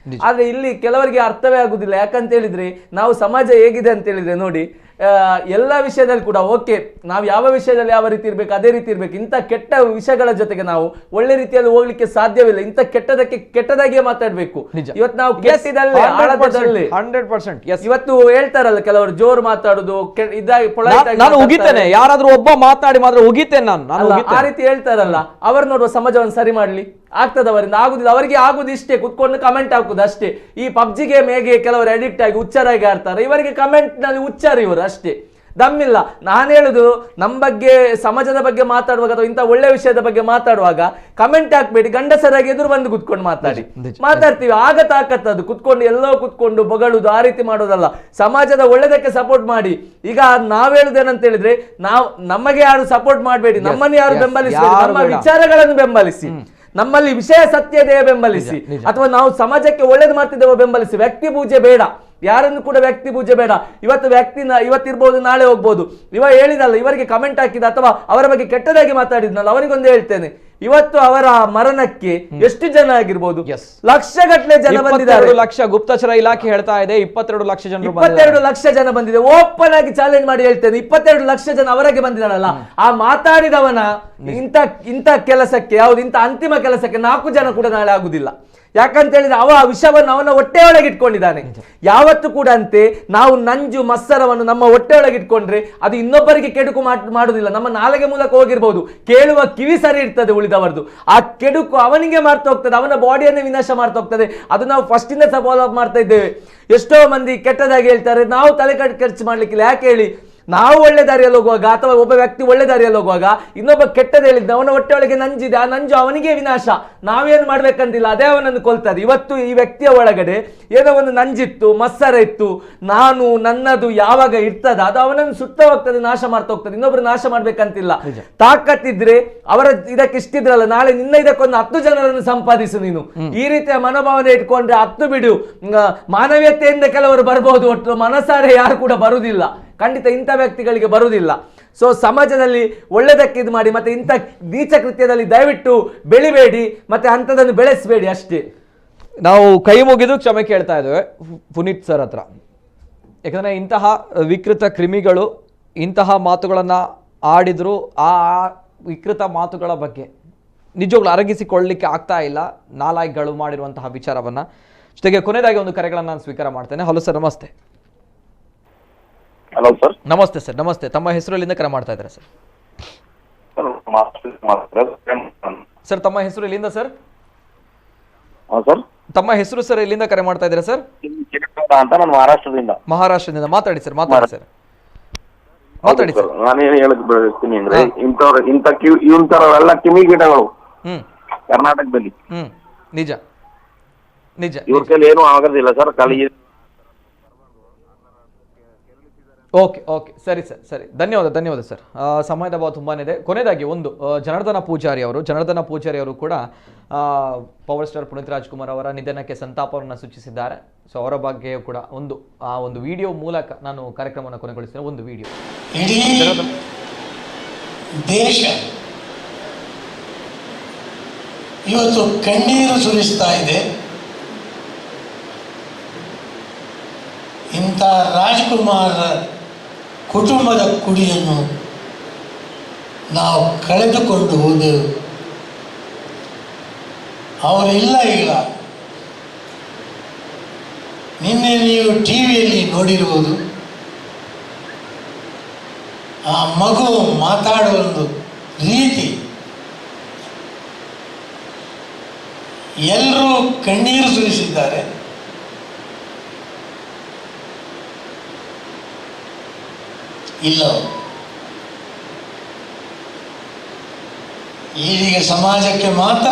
ಆದ್ರೆ ಇಲ್ಲಿ ಕೆಲವರಿಗೆ ಅರ್ಥವೇ ಆಗುದಿಲ್ಲ. ಯಾಕಂತ ಹೇಳಿದ್ರೆ ನಾವು ಸಮಾಜ ಹೇಗಿದೆ ಅಂತ ಹೇಳಿದ್ರೆ ನೋಡಿ, ಎಲ್ಲ ವಿಷಯದಲ್ಲಿ ಕೂಡ ಓಕೆ, ನಾವು ಯಾವ ವಿಷಯದಲ್ಲಿ ಯಾವ ರೀತಿ ಇರ್ಬೇಕು ಅದೇ ರೀತಿ ಇರ್ಬೇಕು. ಇಂಥ ಕೆಟ್ಟ ವಿಷಯಗಳ ಜೊತೆಗೆ ನಾವು ಒಳ್ಳೆ ರೀತಿಯಲ್ಲಿ ಹೋಗ್ಲಿಕ್ಕೆ ಸಾಧ್ಯವಿಲ್ಲ. ಇಂಥ ಕೆಟ್ಟದಾಗಿಯೇ ಮಾತಾಡ್ಬೇಕು. ಇವತ್ತು ನಾವು ಕೆಟ್ಟದಲ್ಲಿ ಆಳದಲ್ಲಿ 100% ಇವತ್ತು ಹೇಳ್ತಾರಲ್ಲ ಕೆಲವರು, ಜೋರು ಮಾತಾಡುದು ಇದಾಗಿ ನಾನು ಉಗಿತೇನೆ, ಯಾರಾದ್ರೂ ಒಬ್ಬ ಮಾತಾಡಿ ಮಾತ್ರ ಉಗಿತೇನೆ ನಾನು, ಆ ರೀತಿ ಹೇಳ್ತಾರಲ್ಲ. ಅವರು ನೋಡುವ ಸಮಾಜವನ್ನು ಸರಿ ಮಾಡ್ಲಿ ಆಗ್ತದ? ಅವರಿಂದ ಆಗುದಿಲ್ಲ. ಅವರಿಗೆ ಆಗುದು ಇಷ್ಟೇ, ಕುತ್ಕೊಂಡು ಕಮೆಂಟ್ ಹಾಕುದು ಅಷ್ಟೇ. ಈ PUBG ಗೇಮ್ ಹೇಗೆ ಕೆಲವರು ಅಡಿಕ್ಟ್ ಆಗಿ ಹುಚ್ಚರಾಗಿ ಆಡ್ತಾರೆ, ಇವರಿಗೆ ಕಮೆಂಟ್ ನಲ್ಲಿ ಹುಚ್ಚಾರ ಇವರು ಅಷ್ಟೇ, ದಮ್ಮಿಲ್ಲ. ನಾನು ಹೇಳುದು, ನಮ್ಮ ಬಗ್ಗೆ ಸಮಾಜದ ಬಗ್ಗೆ ಮಾತಾಡುವಾಗ ಅಥವಾ ಇಂಥ ಒಳ್ಳೆ ವಿಷಯದ ಬಗ್ಗೆ ಮಾತಾಡುವಾಗ ಕಮೆಂಟ್ ಹಾಕ್ಬೇಡಿ, ಗಂಡಸರಾಗಿ ಎದುರು ಬಂದು ಕುತ್ಕೊಂಡು ಮಾತಾಡ್ತೀವಿ, ಆಗ ತಾಕತ್ತದು. ಕುತ್ಕೊಂಡು ಎಲ್ಲೋ ಕುತ್ಕೊಂಡು ಬೊಗಳುದು ಆ ರೀತಿ ಮಾಡೋದಲ್ಲ. ಸಮಾಜದ ಒಳ್ಳೆದಕ್ಕೆ ಸಪೋರ್ಟ್ ಮಾಡಿ. ಈಗ ನಾವ್ ಹೇಳುದೇನಂತ ಹೇಳಿದ್ರೆ, ನಮಗೆ ಯಾರು ಸಪೋರ್ಟ್ ಮಾಡಬೇಡಿ, ನಮ್ಮನ್ನು ಯಾರು ಬೆಂಬಲಿಸಿ, ನಮ್ಮ ವಿಚಾರಗಳನ್ನು ಬೆಂಬಲಿಸಿ, ನಮ್ಮಲ್ಲಿ ವಿಷಯ ಸತ್ಯತೆಯ ಬೆಂಬಲಿಸಿ, ಅಥವಾ ನಾವು ಸಮಾಜಕ್ಕೆ ಒಳ್ಳೇದು ಮಾಡ್ತಿದ್ದೇವೆ ಬೆಂಬಲಿಸಿ. ವ್ಯಕ್ತಿ ಪೂಜೆ ಬೇಡ, ಯಾರನ್ನು ಕೂಡ ವ್ಯಕ್ತಿ ಪೂಜೆ ಬೇಡ. ಇವತ್ತಿರ್ಬೋದು, ನಾಳೆ ಹೋಗ್ಬೋದು. ಹೇಳಿದಲ್ಲ, ಇವರಿಗೆ ಕಮೆಂಟ್ ಹಾಕಿದ ಅಥವಾ ಅವರ ಬಗ್ಗೆ ಕೆಟ್ಟದಾಗಿ ಮಾತಾಡಿದ್ನಲ್ಲ, ಅವನಿಗೊಂದು ಹೇಳ್ತೇನೆ, ಇವತ್ತು ಅವರ ಮರಣಕ್ಕೆ ಎಷ್ಟು ಜನ ಆಗಿರ್ಬೋದು, ಲಕ್ಷಗಟ್ಟಲೆ ಜನ ಬಂದಿದ್ದಾರೆ. 22 ಲಕ್ಷ ಗುಪ್ತಚರ ಇಲಾಖೆ ಹೇಳ್ತಾ ಇದೆ, 22 ಲಕ್ಷ ಜನರು 22 ಲಕ್ಷ ಜನ ಬಂದಿದೆ. ಓಪನ್ ಆಗಿ ಚಾಲೆಂಜ್ ಮಾಡಿ ಹೇಳ್ತೇನೆ, 22 ಲಕ್ಷ ಜನ ಅವರಿಗೆ ಬಂದಿದ್ದಾರಲ್ಲ, ಆ ಮಾತಾಡಿದವನ ಇಂಥ ಕೆಲಸಕ್ಕೆ, ಯಾವ್ದು ಇಂಥ ಅಂತಿಮ ಕೆಲಸಕ್ಕೆ 4 ಜನ ಕೂಡ ನಾಳೆ ಆಗುದಿಲ್ಲ. ಯಾಕಂತ ಹೇಳಿದ್ರೆ ಅವ ಆ ವಿಷವನ್ನು ಅವನ ಹೊಟ್ಟೆ ಒಳಗೆ ಇಟ್ಕೊಂಡಿದ್ದಾನೆ. ಯಾವತ್ತೂ ಕೂಡ ಅಂತೆ ನಾವು ನಂಜು ಮತ್ಸರವನ್ನು ನಮ್ಮ ಹೊಟ್ಟೆ ಒಳಗೆ ಇಟ್ಕೊಂಡ್ರೆ ಅದು ಇನ್ನೊಬ್ಬರಿಗೆ ಕೆಡುಕು ಮಾಡುದಿಲ್ಲ. ನಮ್ಮ ನಾಲಿಗೆ ಮೂಲಕ ಹೋಗಿರ್ಬೋದು, ಕೇಳುವ ಕಿವಿ ಸರಿ ಇರ್ತದೆ ಉಳಿದವರದು, ಆ ಕೆಡುಕು ಅವನಿಗೆ ಮಾಡ್ತಾ ಹೋಗ್ತದೆ, ಅವನ ಬಾಡಿಯನ್ನೇ ವಿನಾಶ ಮಾಡ್ತಾ ಹೋಗ್ತದೆ. ಅದು ನಾವು ಫಸ್ಟ್ ಇಂದ ಫಾಲೋ ಅಪ್ ಮಾಡ್ತಾ ಇದ್ದೇವೆ. ಎಷ್ಟೋ ಮಂದಿ ಕೆಟ್ಟದಾಗಿ ಹೇಳ್ತಾರೆ, ನಾವು ತಲೆ ಖರ್ಚು ಮಾಡ್ಲಿಕ್ಕಿಲ್ಲ. ಯಾಕೆ ಹೇಳಿ, ನಾವು ಒಳ್ಳೆ ದಾರಿಯಲ್ಲಿ ಹೋಗುವಾಗ ಅಥವಾ ಒಬ್ಬ ವ್ಯಕ್ತಿ ಒಳ್ಳೆ ದಾರಿಯಲ್ಲಿ ಹೋಗುವಾಗ ಇನ್ನೊಬ್ಬ ಕೆಟ್ಟದ ಹೇಳಿದ್ದ, ಅವನ ಹೊಟ್ಟೆ ಒಳಗೆ ನಂಜಿದೆ, ಆ ನಂಜು ಅವನಿಗೆ ವಿನಾಶ, ನಾವೇನು ಮಾಡ್ಬೇಕಂತಿಲ್ಲ, ಅದೇ ಅವನನ್ನು ಕೊಲ್ತದೆ. ಇವತ್ತು ಈ ವ್ಯಕ್ತಿಯ ಒಳಗಡೆ ಏನೋ ಒಂದು ನಂಜಿತ್ತು, ಮತ್ಸರ ಇತ್ತು, ನಾನು ನನ್ನದು ಯಾವಾಗ ಇರ್ತದ ಅದು ಅವನನ್ನು ಸುತ್ತ ಹೋಗ್ತದೆ, ನಾಶ ಮಾಡ್ತಾ ಹೋಗ್ತದೆ. ಇನ್ನೊಬ್ರು ನಾಶ ಮಾಡ್ಬೇಕಂತಿಲ್ಲ. ತಾಕತ್ತಿದ್ರೆ ಅವರ ಇದಕ್ಕೆ ಇಷ್ಟಿದ್ರಲ್ಲ, ನಾಳೆ ನಿನ್ನ ಇದಕ್ಕೊಂದು 10 ಜನರನ್ನು ಸಂಪಾದಿಸು ನೀನು. ಈ ರೀತಿಯ ಮನೋಭಾವನೆ ಇಟ್ಕೊಂಡ್ರೆ 10 ಬಿಡು. ಮಾನವೀಯತೆಯಿಂದ ಕೆಲವರು ಬರ್ಬಹುದು, ಒಟ್ಟು ಮನಸಾರೆ ಯಾರು ಕೂಡ ಬರುವುದಿಲ್ಲ. ಖಂಡಿತ ಇಂಥ ವ್ಯಕ್ತಿಗಳಿಗೆ ಬರುವುದಿಲ್ಲ. ಸೊ ಸಮಾಜದಲ್ಲಿ ಒಳ್ಳೆದಕ್ಕೆ ಇದು ಮಾಡಿ, ಮತ್ತೆ ಇಂಥ ನೀಚ ಕೃತ್ಯದಲ್ಲಿ ದಯವಿಟ್ಟು ಬೆಳಿಬೇಡಿ, ಮತ್ತೆ ಅಂಥದನ್ನು ಬೆಳೆಸಬೇಡಿ ಅಷ್ಟೇ. ನಾವು ಕೈ ಮುಗಿದು ಕ್ಷಮೆ ಕೇಳ್ತಾ ಇದ್ದೇವೆ ಪುನೀತ್ ಸರ್ ಹತ್ರ. ಯಾಕಂದರೆ ಇಂತಹ ವಿಕೃತ ಕ್ರಿಮಿಗಳು ಇಂತಹ ಮಾತುಗಳನ್ನು ಆಡಿದ್ರು, ಆ ವಿಕೃತ ಮಾತುಗಳ ಬಗ್ಗೆ ನಿಜವಾಗ್ಲೂ ಅರಗಿಸಿಕೊಳ್ಳಲಿಕ್ಕೆ ಆಗ್ತಾ ಇಲ್ಲ ನಾಲಾಯಕ್ಗಳು ಮಾಡಿರುವಂತಹ ವಿಚಾರವನ್ನು. ಜೊತೆಗೆ ಕೊನೆಯದಾಗಿ ಒಂದು ಕರೆಗಳನ್ನು ನಾನು ಸ್ವೀಕಾರ ಮಾಡ್ತೇನೆ. ಹಲೋ ಸರ್, ನಮಸ್ತೆ. Hello sir. ನಮಸ್ತೆ ಸರ್, ನಮಸ್ತೆ. ತಮ್ಮ ಹೆಸರು ಎಲ್ಲಿಂದ ಕರೆ ಮಾಡ್ತಾ ಇದ್ದಾರೆ ಸರ್? ಸರ್ ತಮ್ಮ ಹೆಸರು ಎಲ್ಲಿಂದ ಸರ್? ಸರ್ ತಮ್ಮ ಹೆಸರು ಸರ್ ಎಲ್ಲಿಂದ ಕರೆ ಮಾಡ್ತಾ ಇದ್ದಾರೆ ಸರ್? ಅಂತ ನಾನು ಮಹಾರಾಷ್ಟ್ರದಿಂದ. ಮಹಾರಾಷ್ಟ್ರದಿಂದ. ಮಾತಾಡಿ ಸರ್, ಮಾತಾಡಿ ಸರ್, ಮಾತಾಡಿ ಸರ್. ನಾನೇನು ಹೇಳಕ್ ಬಯಸ್ತೀನಿ ಅಂದ್ರೆ, ಇಂಥವರೆಲ್ಲ ಕಿಮಿಗೀಟಗಳು ಕರ್ನಾಟಕದಲ್ಲಿ. ನಿಜ ನಿಜ. ಇವ್ರ ಕೈಲಿ ಏನು ಆಗೋದಿಲ್ಲ ಸರ್, ಖಾಲಿ. ಓಕೆ ಓಕೆ, ಸರಿ ಸರ್, ಸರಿ. ಧನ್ಯವಾದ ಸರ್. ಸಮಯದ ಅಭಾವ ತುಂಬಾ ಇದೆ. ಕೊನೆಯದಾಗಿ ಒಂದು ಜನಾರ್ದನ ಪೂಜಾರಿ ಅವರು ಕೂಡ ಪವರ್ ಸ್ಟಾರ್ ಪುನೀತ್ ರಾಜ್ಕುಮಾರ್ ಅವರ ನಿಧನಕ್ಕೆ ಸಂತಾಪವನ್ನು ಸೂಚಿಸಿದ್ದಾರೆ. ಸೊ ಅವರ ಬಗ್ಗೆ ಕೂಡ ಒಂದು ವಿಡಿಯೋ ಮೂಲಕ ನಾನು ಕಾರ್ಯಕ್ರಮವನ್ನು ಕೊನೆಗೊಳಿಸ್ತೇನೆ. ಒಂದು ವಿಡಿಯೋ. ಇಡೀ ದೇಶ ಇವತ್ತು ಕಣ್ಣೀರು ಸುರಿಸ್ತಾ ಇದೆ. ಇಂಥ ರಾಜ್ಕುಮಾರ್ ಕುಟುಂಬದ ಕುಡಿಯನ್ನು ನಾವು ಕಳೆದುಕೊಂಡು ಹೋದೆವು. ಅವರಿಲ್ಲ ಈಗ. ನಿನ್ನೆ ನೀವು ಟಿವಿಯಲ್ಲಿ ನೋಡಿರುವುದು, ಆ ಮಗು ಮಾತಾಡುವ ಒಂದು ರೀತಿ, ಎಲ್ಲರೂ ಕಣ್ಣೀರು ಸುರಿಸಿದ್ದಾರೆ. ಇಲ್ಲ, ಈಗಿನ ಸಮಾಜಕ್ಕೆ ಮಾತ್ರ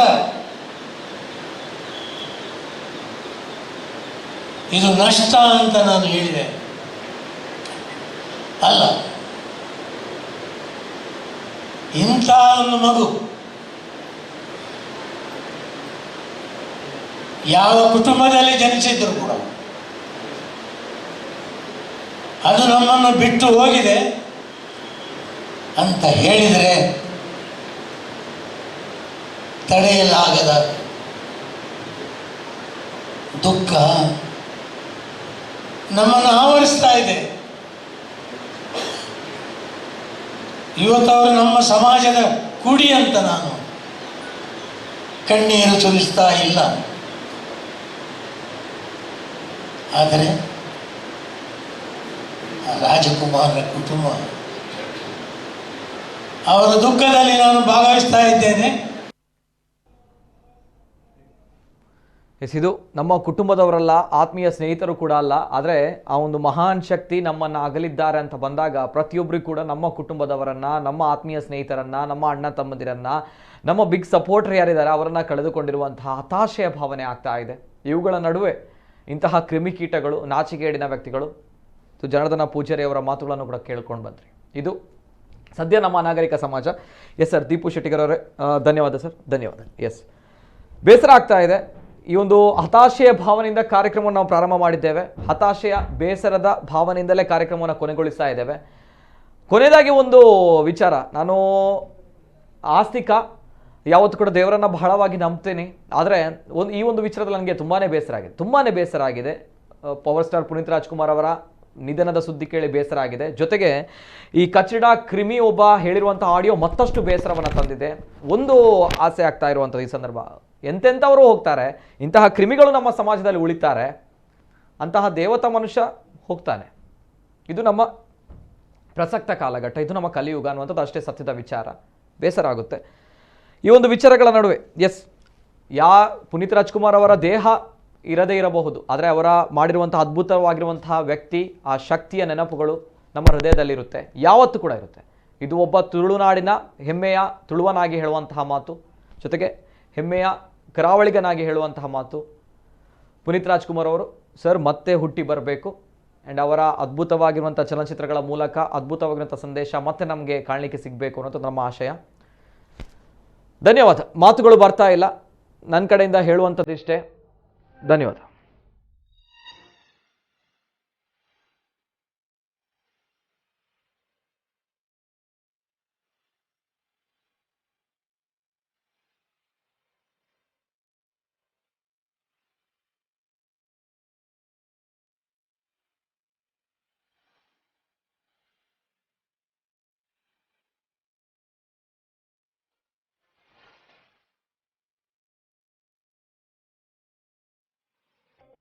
ಇದು ನಷ್ಟ ಅಂತ ನಾನು ಹೇಳಿದೆ ಅಲ್ಲ. ಇಂಥ ಒಂದು ಮಗು ಯಾವ ಕುಟುಂಬದಲ್ಲಿ ಜನಿಸಿದ್ರು ಕೂಡ ಅದು ನಮ್ಮನ್ನು ಬಿಟ್ಟು ಹೋಗಿದೆ ಅಂತ ಹೇಳಿದರೆ ತಡೆಯಲಾಗದ ದುಃಖ ನಮ್ಮನ್ನು ಆವರಿಸ್ತಾ ಇದೆ. ಇವತ್ತವರು ನಮ್ಮ ಸಮಾಜದ ಕುಡಿ ಅಂತ ನಾನು ಕಣ್ಣೀರು ಸುರಿಸ್ತಾ ಇಲ್ಲ. ಆದರೆ ರಾಜಕುಮಾರರ ಕುಟುಂಬ, ಅವರ ದುಃಖದಲ್ಲಿ ನಾನು ಭಾಗವಹಿಸ್ತಾ ಇದ್ದೇನೆ. ಇದು ನಮ್ಮ ಕುಟುಂಬದವರಲ್ಲ, ಆತ್ಮೀಯ ಸ್ನೇಹಿತರು ಕೂಡ ಅಲ್ಲ. ಆದರೆ ಆ ಒಂದು ಮಹಾನ್ ಶಕ್ತಿ ನಮ್ಮನ್ನು ಅಗಲಿದ್ದಾರೆ ಅಂತ ಬಂದಾಗ ಪ್ರತಿಯೊಬ್ಬರಿಗೂ ಕೂಡ ನಮ್ಮ ಕುಟುಂಬದವರನ್ನು, ನಮ್ಮ ಆತ್ಮೀಯ ಸ್ನೇಹಿತರನ್ನು, ನಮ್ಮ ಅಣ್ಣ ತಮ್ಮಂದಿರನ್ನು, ನಮ್ಮ ಬಿಗ್ ಸಪೋರ್ಟರ್ ಯಾರಿದ್ದಾರೆ ಅವರನ್ನು ಕಳೆದುಕೊಂಡಿರುವಂತಹ ಹತಾಶೆಯ ಭಾವನೆ ಆಗ್ತಾ ಇದೆ. ಇವುಗಳ ನಡುವೆ ಇಂತಹ ಕ್ರಿಮಿಕೀಟಗಳು, ನಾಚಿಕೆಗೇಡಿನ ವ್ಯಕ್ತಿಗಳು, ಜನಾರ್ದನ ಪೂಜಾರಿ ಅವರ ಮಾತುಗಳನ್ನು ಕೂಡ ಕೇಳ್ಕೊಂಡು ಬಂದ್ರಿ. ಇದು ಸದ್ಯ ನಮ್ಮ ನಾಗರಿಕ ಸಮಾಜ. ಎಸ್ ಸರ್, ದೀಪು ಶೆಟ್ಟಿಗರ್ ಅವರೇ ಧನ್ಯವಾದ ಸರ್, ಧನ್ಯವಾದ. ಎಸ್, ಬೇಸರ ಆಗ್ತಾ ಇದೆ. ಈ ಒಂದು ಹತಾಶೆಯ ಭಾವನೆಯಿಂದ ಕಾರ್ಯಕ್ರಮವನ್ನು ನಾವು ಪ್ರಾರಂಭ ಮಾಡಿದ್ದೇವೆ. ಹತಾಶೆಯ, ಬೇಸರದ ಭಾವನೆಯಿಂದಲೇ ಕಾರ್ಯಕ್ರಮವನ್ನು ಕೊನೆಗೊಳಿಸ್ತಾ ಇದ್ದೇವೆ. ಕೊನೆಯದಾಗಿ ಒಂದು ವಿಚಾರ, ನಾನು ಆಸ್ತಿಕ, ಯಾವತ್ತು ಕೂಡ ದೇವರನ್ನು ಬಹಳವಾಗಿ ನಂಬ್ತೇನೆ. ಆದರೆ ಈ ಒಂದು ವಿಚಾರದಲ್ಲಿ ನನಗೆ ತುಂಬಾ ಬೇಸರ ಆಗಿದೆ. ಪವರ್ ಸ್ಟಾರ್ ಪುನೀತ್ ರಾಜ್ಕುಮಾರ್ ಅವರ ನಿಧನದ ಸುದ್ದಿ ಕೇಳಿ ಬೇಸರ ಆಗಿದೆ. ಜೊತೆಗೆ ಈ ಕಚಡ ಕ್ರಿಮಿ ಒಬ್ಬ ಹೇಳಿರುವಂಥ ಆಡಿಯೋ ಮತ್ತಷ್ಟು ಬೇಸರವನ್ನು ತಂದಿದೆ. ಒಂದು ಆಸೆ ಆಗ್ತಾ ಇರುವಂಥದ್ದು ಈ ಸಂದರ್ಭ, ಎಂತೆಂಥವರು ಹೋಗ್ತಾರೆ, ಇಂತಹ ಕ್ರಿಮಿಗಳು ನಮ್ಮ ಸಮಾಜದಲ್ಲಿ ಉಳಿತಾರೆ, ಅಂತಹ ದೇವತಾ ಮನುಷ್ಯ ಹೋಗ್ತಾನೆ. ಇದು ನಮ್ಮ ಪ್ರಸಕ್ತ ಕಾಲಘಟ್ಟ, ಇದು ನಮ್ಮ ಕಲಿಯುಗ ಅನ್ನುವಂಥದ್ದು ಅಷ್ಟೇ ಸತ್ಯದ ವಿಚಾರ. ಬೇಸರ ಆಗುತ್ತೆ ಈ ಒಂದು ವಿಚಾರಗಳ ನಡುವೆ. ಎಸ್, ಪುನೀತ್ ರಾಜ್ಕುಮಾರ್ ಅವರ ದೇಹ ಇರದೇ ಇರಬಹುದು, ಆದರೆ ಅವರ ಮಾಡಿರುವಂತಹ ಅದ್ಭುತವಾಗಿರುವಂತಹ ವ್ಯಕ್ತಿ, ಆ ಶಕ್ತಿಯ ನೆನಪುಗಳು ನಮ್ಮ ಹೃದಯದಲ್ಲಿರುತ್ತೆ, ಯಾವತ್ತೂ ಕೂಡ ಇರುತ್ತೆ. ಇದು ಒಬ್ಬ ತುಳುನಾಡಿನ ಹೆಮ್ಮೆಯ ತುಳುವನಾಗಿ ಹೇಳುವಂತಹ ಮಾತು, ಜೊತೆಗೆ ಹೆಮ್ಮೆಯ ಕರಾವಳಿಗನಾಗಿ ಹೇಳುವಂತಹ ಮಾತು. ಪುನೀತ್ ರಾಜ್ಕುಮಾರ್ ಅವರು ಸರ್ ಮತ್ತೆ ಹುಟ್ಟಿ ಬರಬೇಕು, ಆ್ಯಂಡ್ ಅವರ ಅದ್ಭುತವಾಗಿರುವಂಥ ಚಲನಚಿತ್ರಗಳ ಮೂಲಕ ಅದ್ಭುತವಾಗಿರುವಂಥ ಸಂದೇಶ ಮತ್ತೆ ನಮಗೆ ಕಾಣಲಿಕ್ಕೆ ಸಿಗಬೇಕು ಅನ್ನೋದು ನಮ್ಮ ಆಶಯ. ಧನ್ಯವಾದ. ಮಾತುಗಳು ಬರ್ತಾ ಇಲ್ಲ, ನನ್ನ ಕಡೆಯಿಂದ ಹೇಳುವಂಥದ್ದಿಷ್ಟೇ. ಧನ್ಯವಾದ.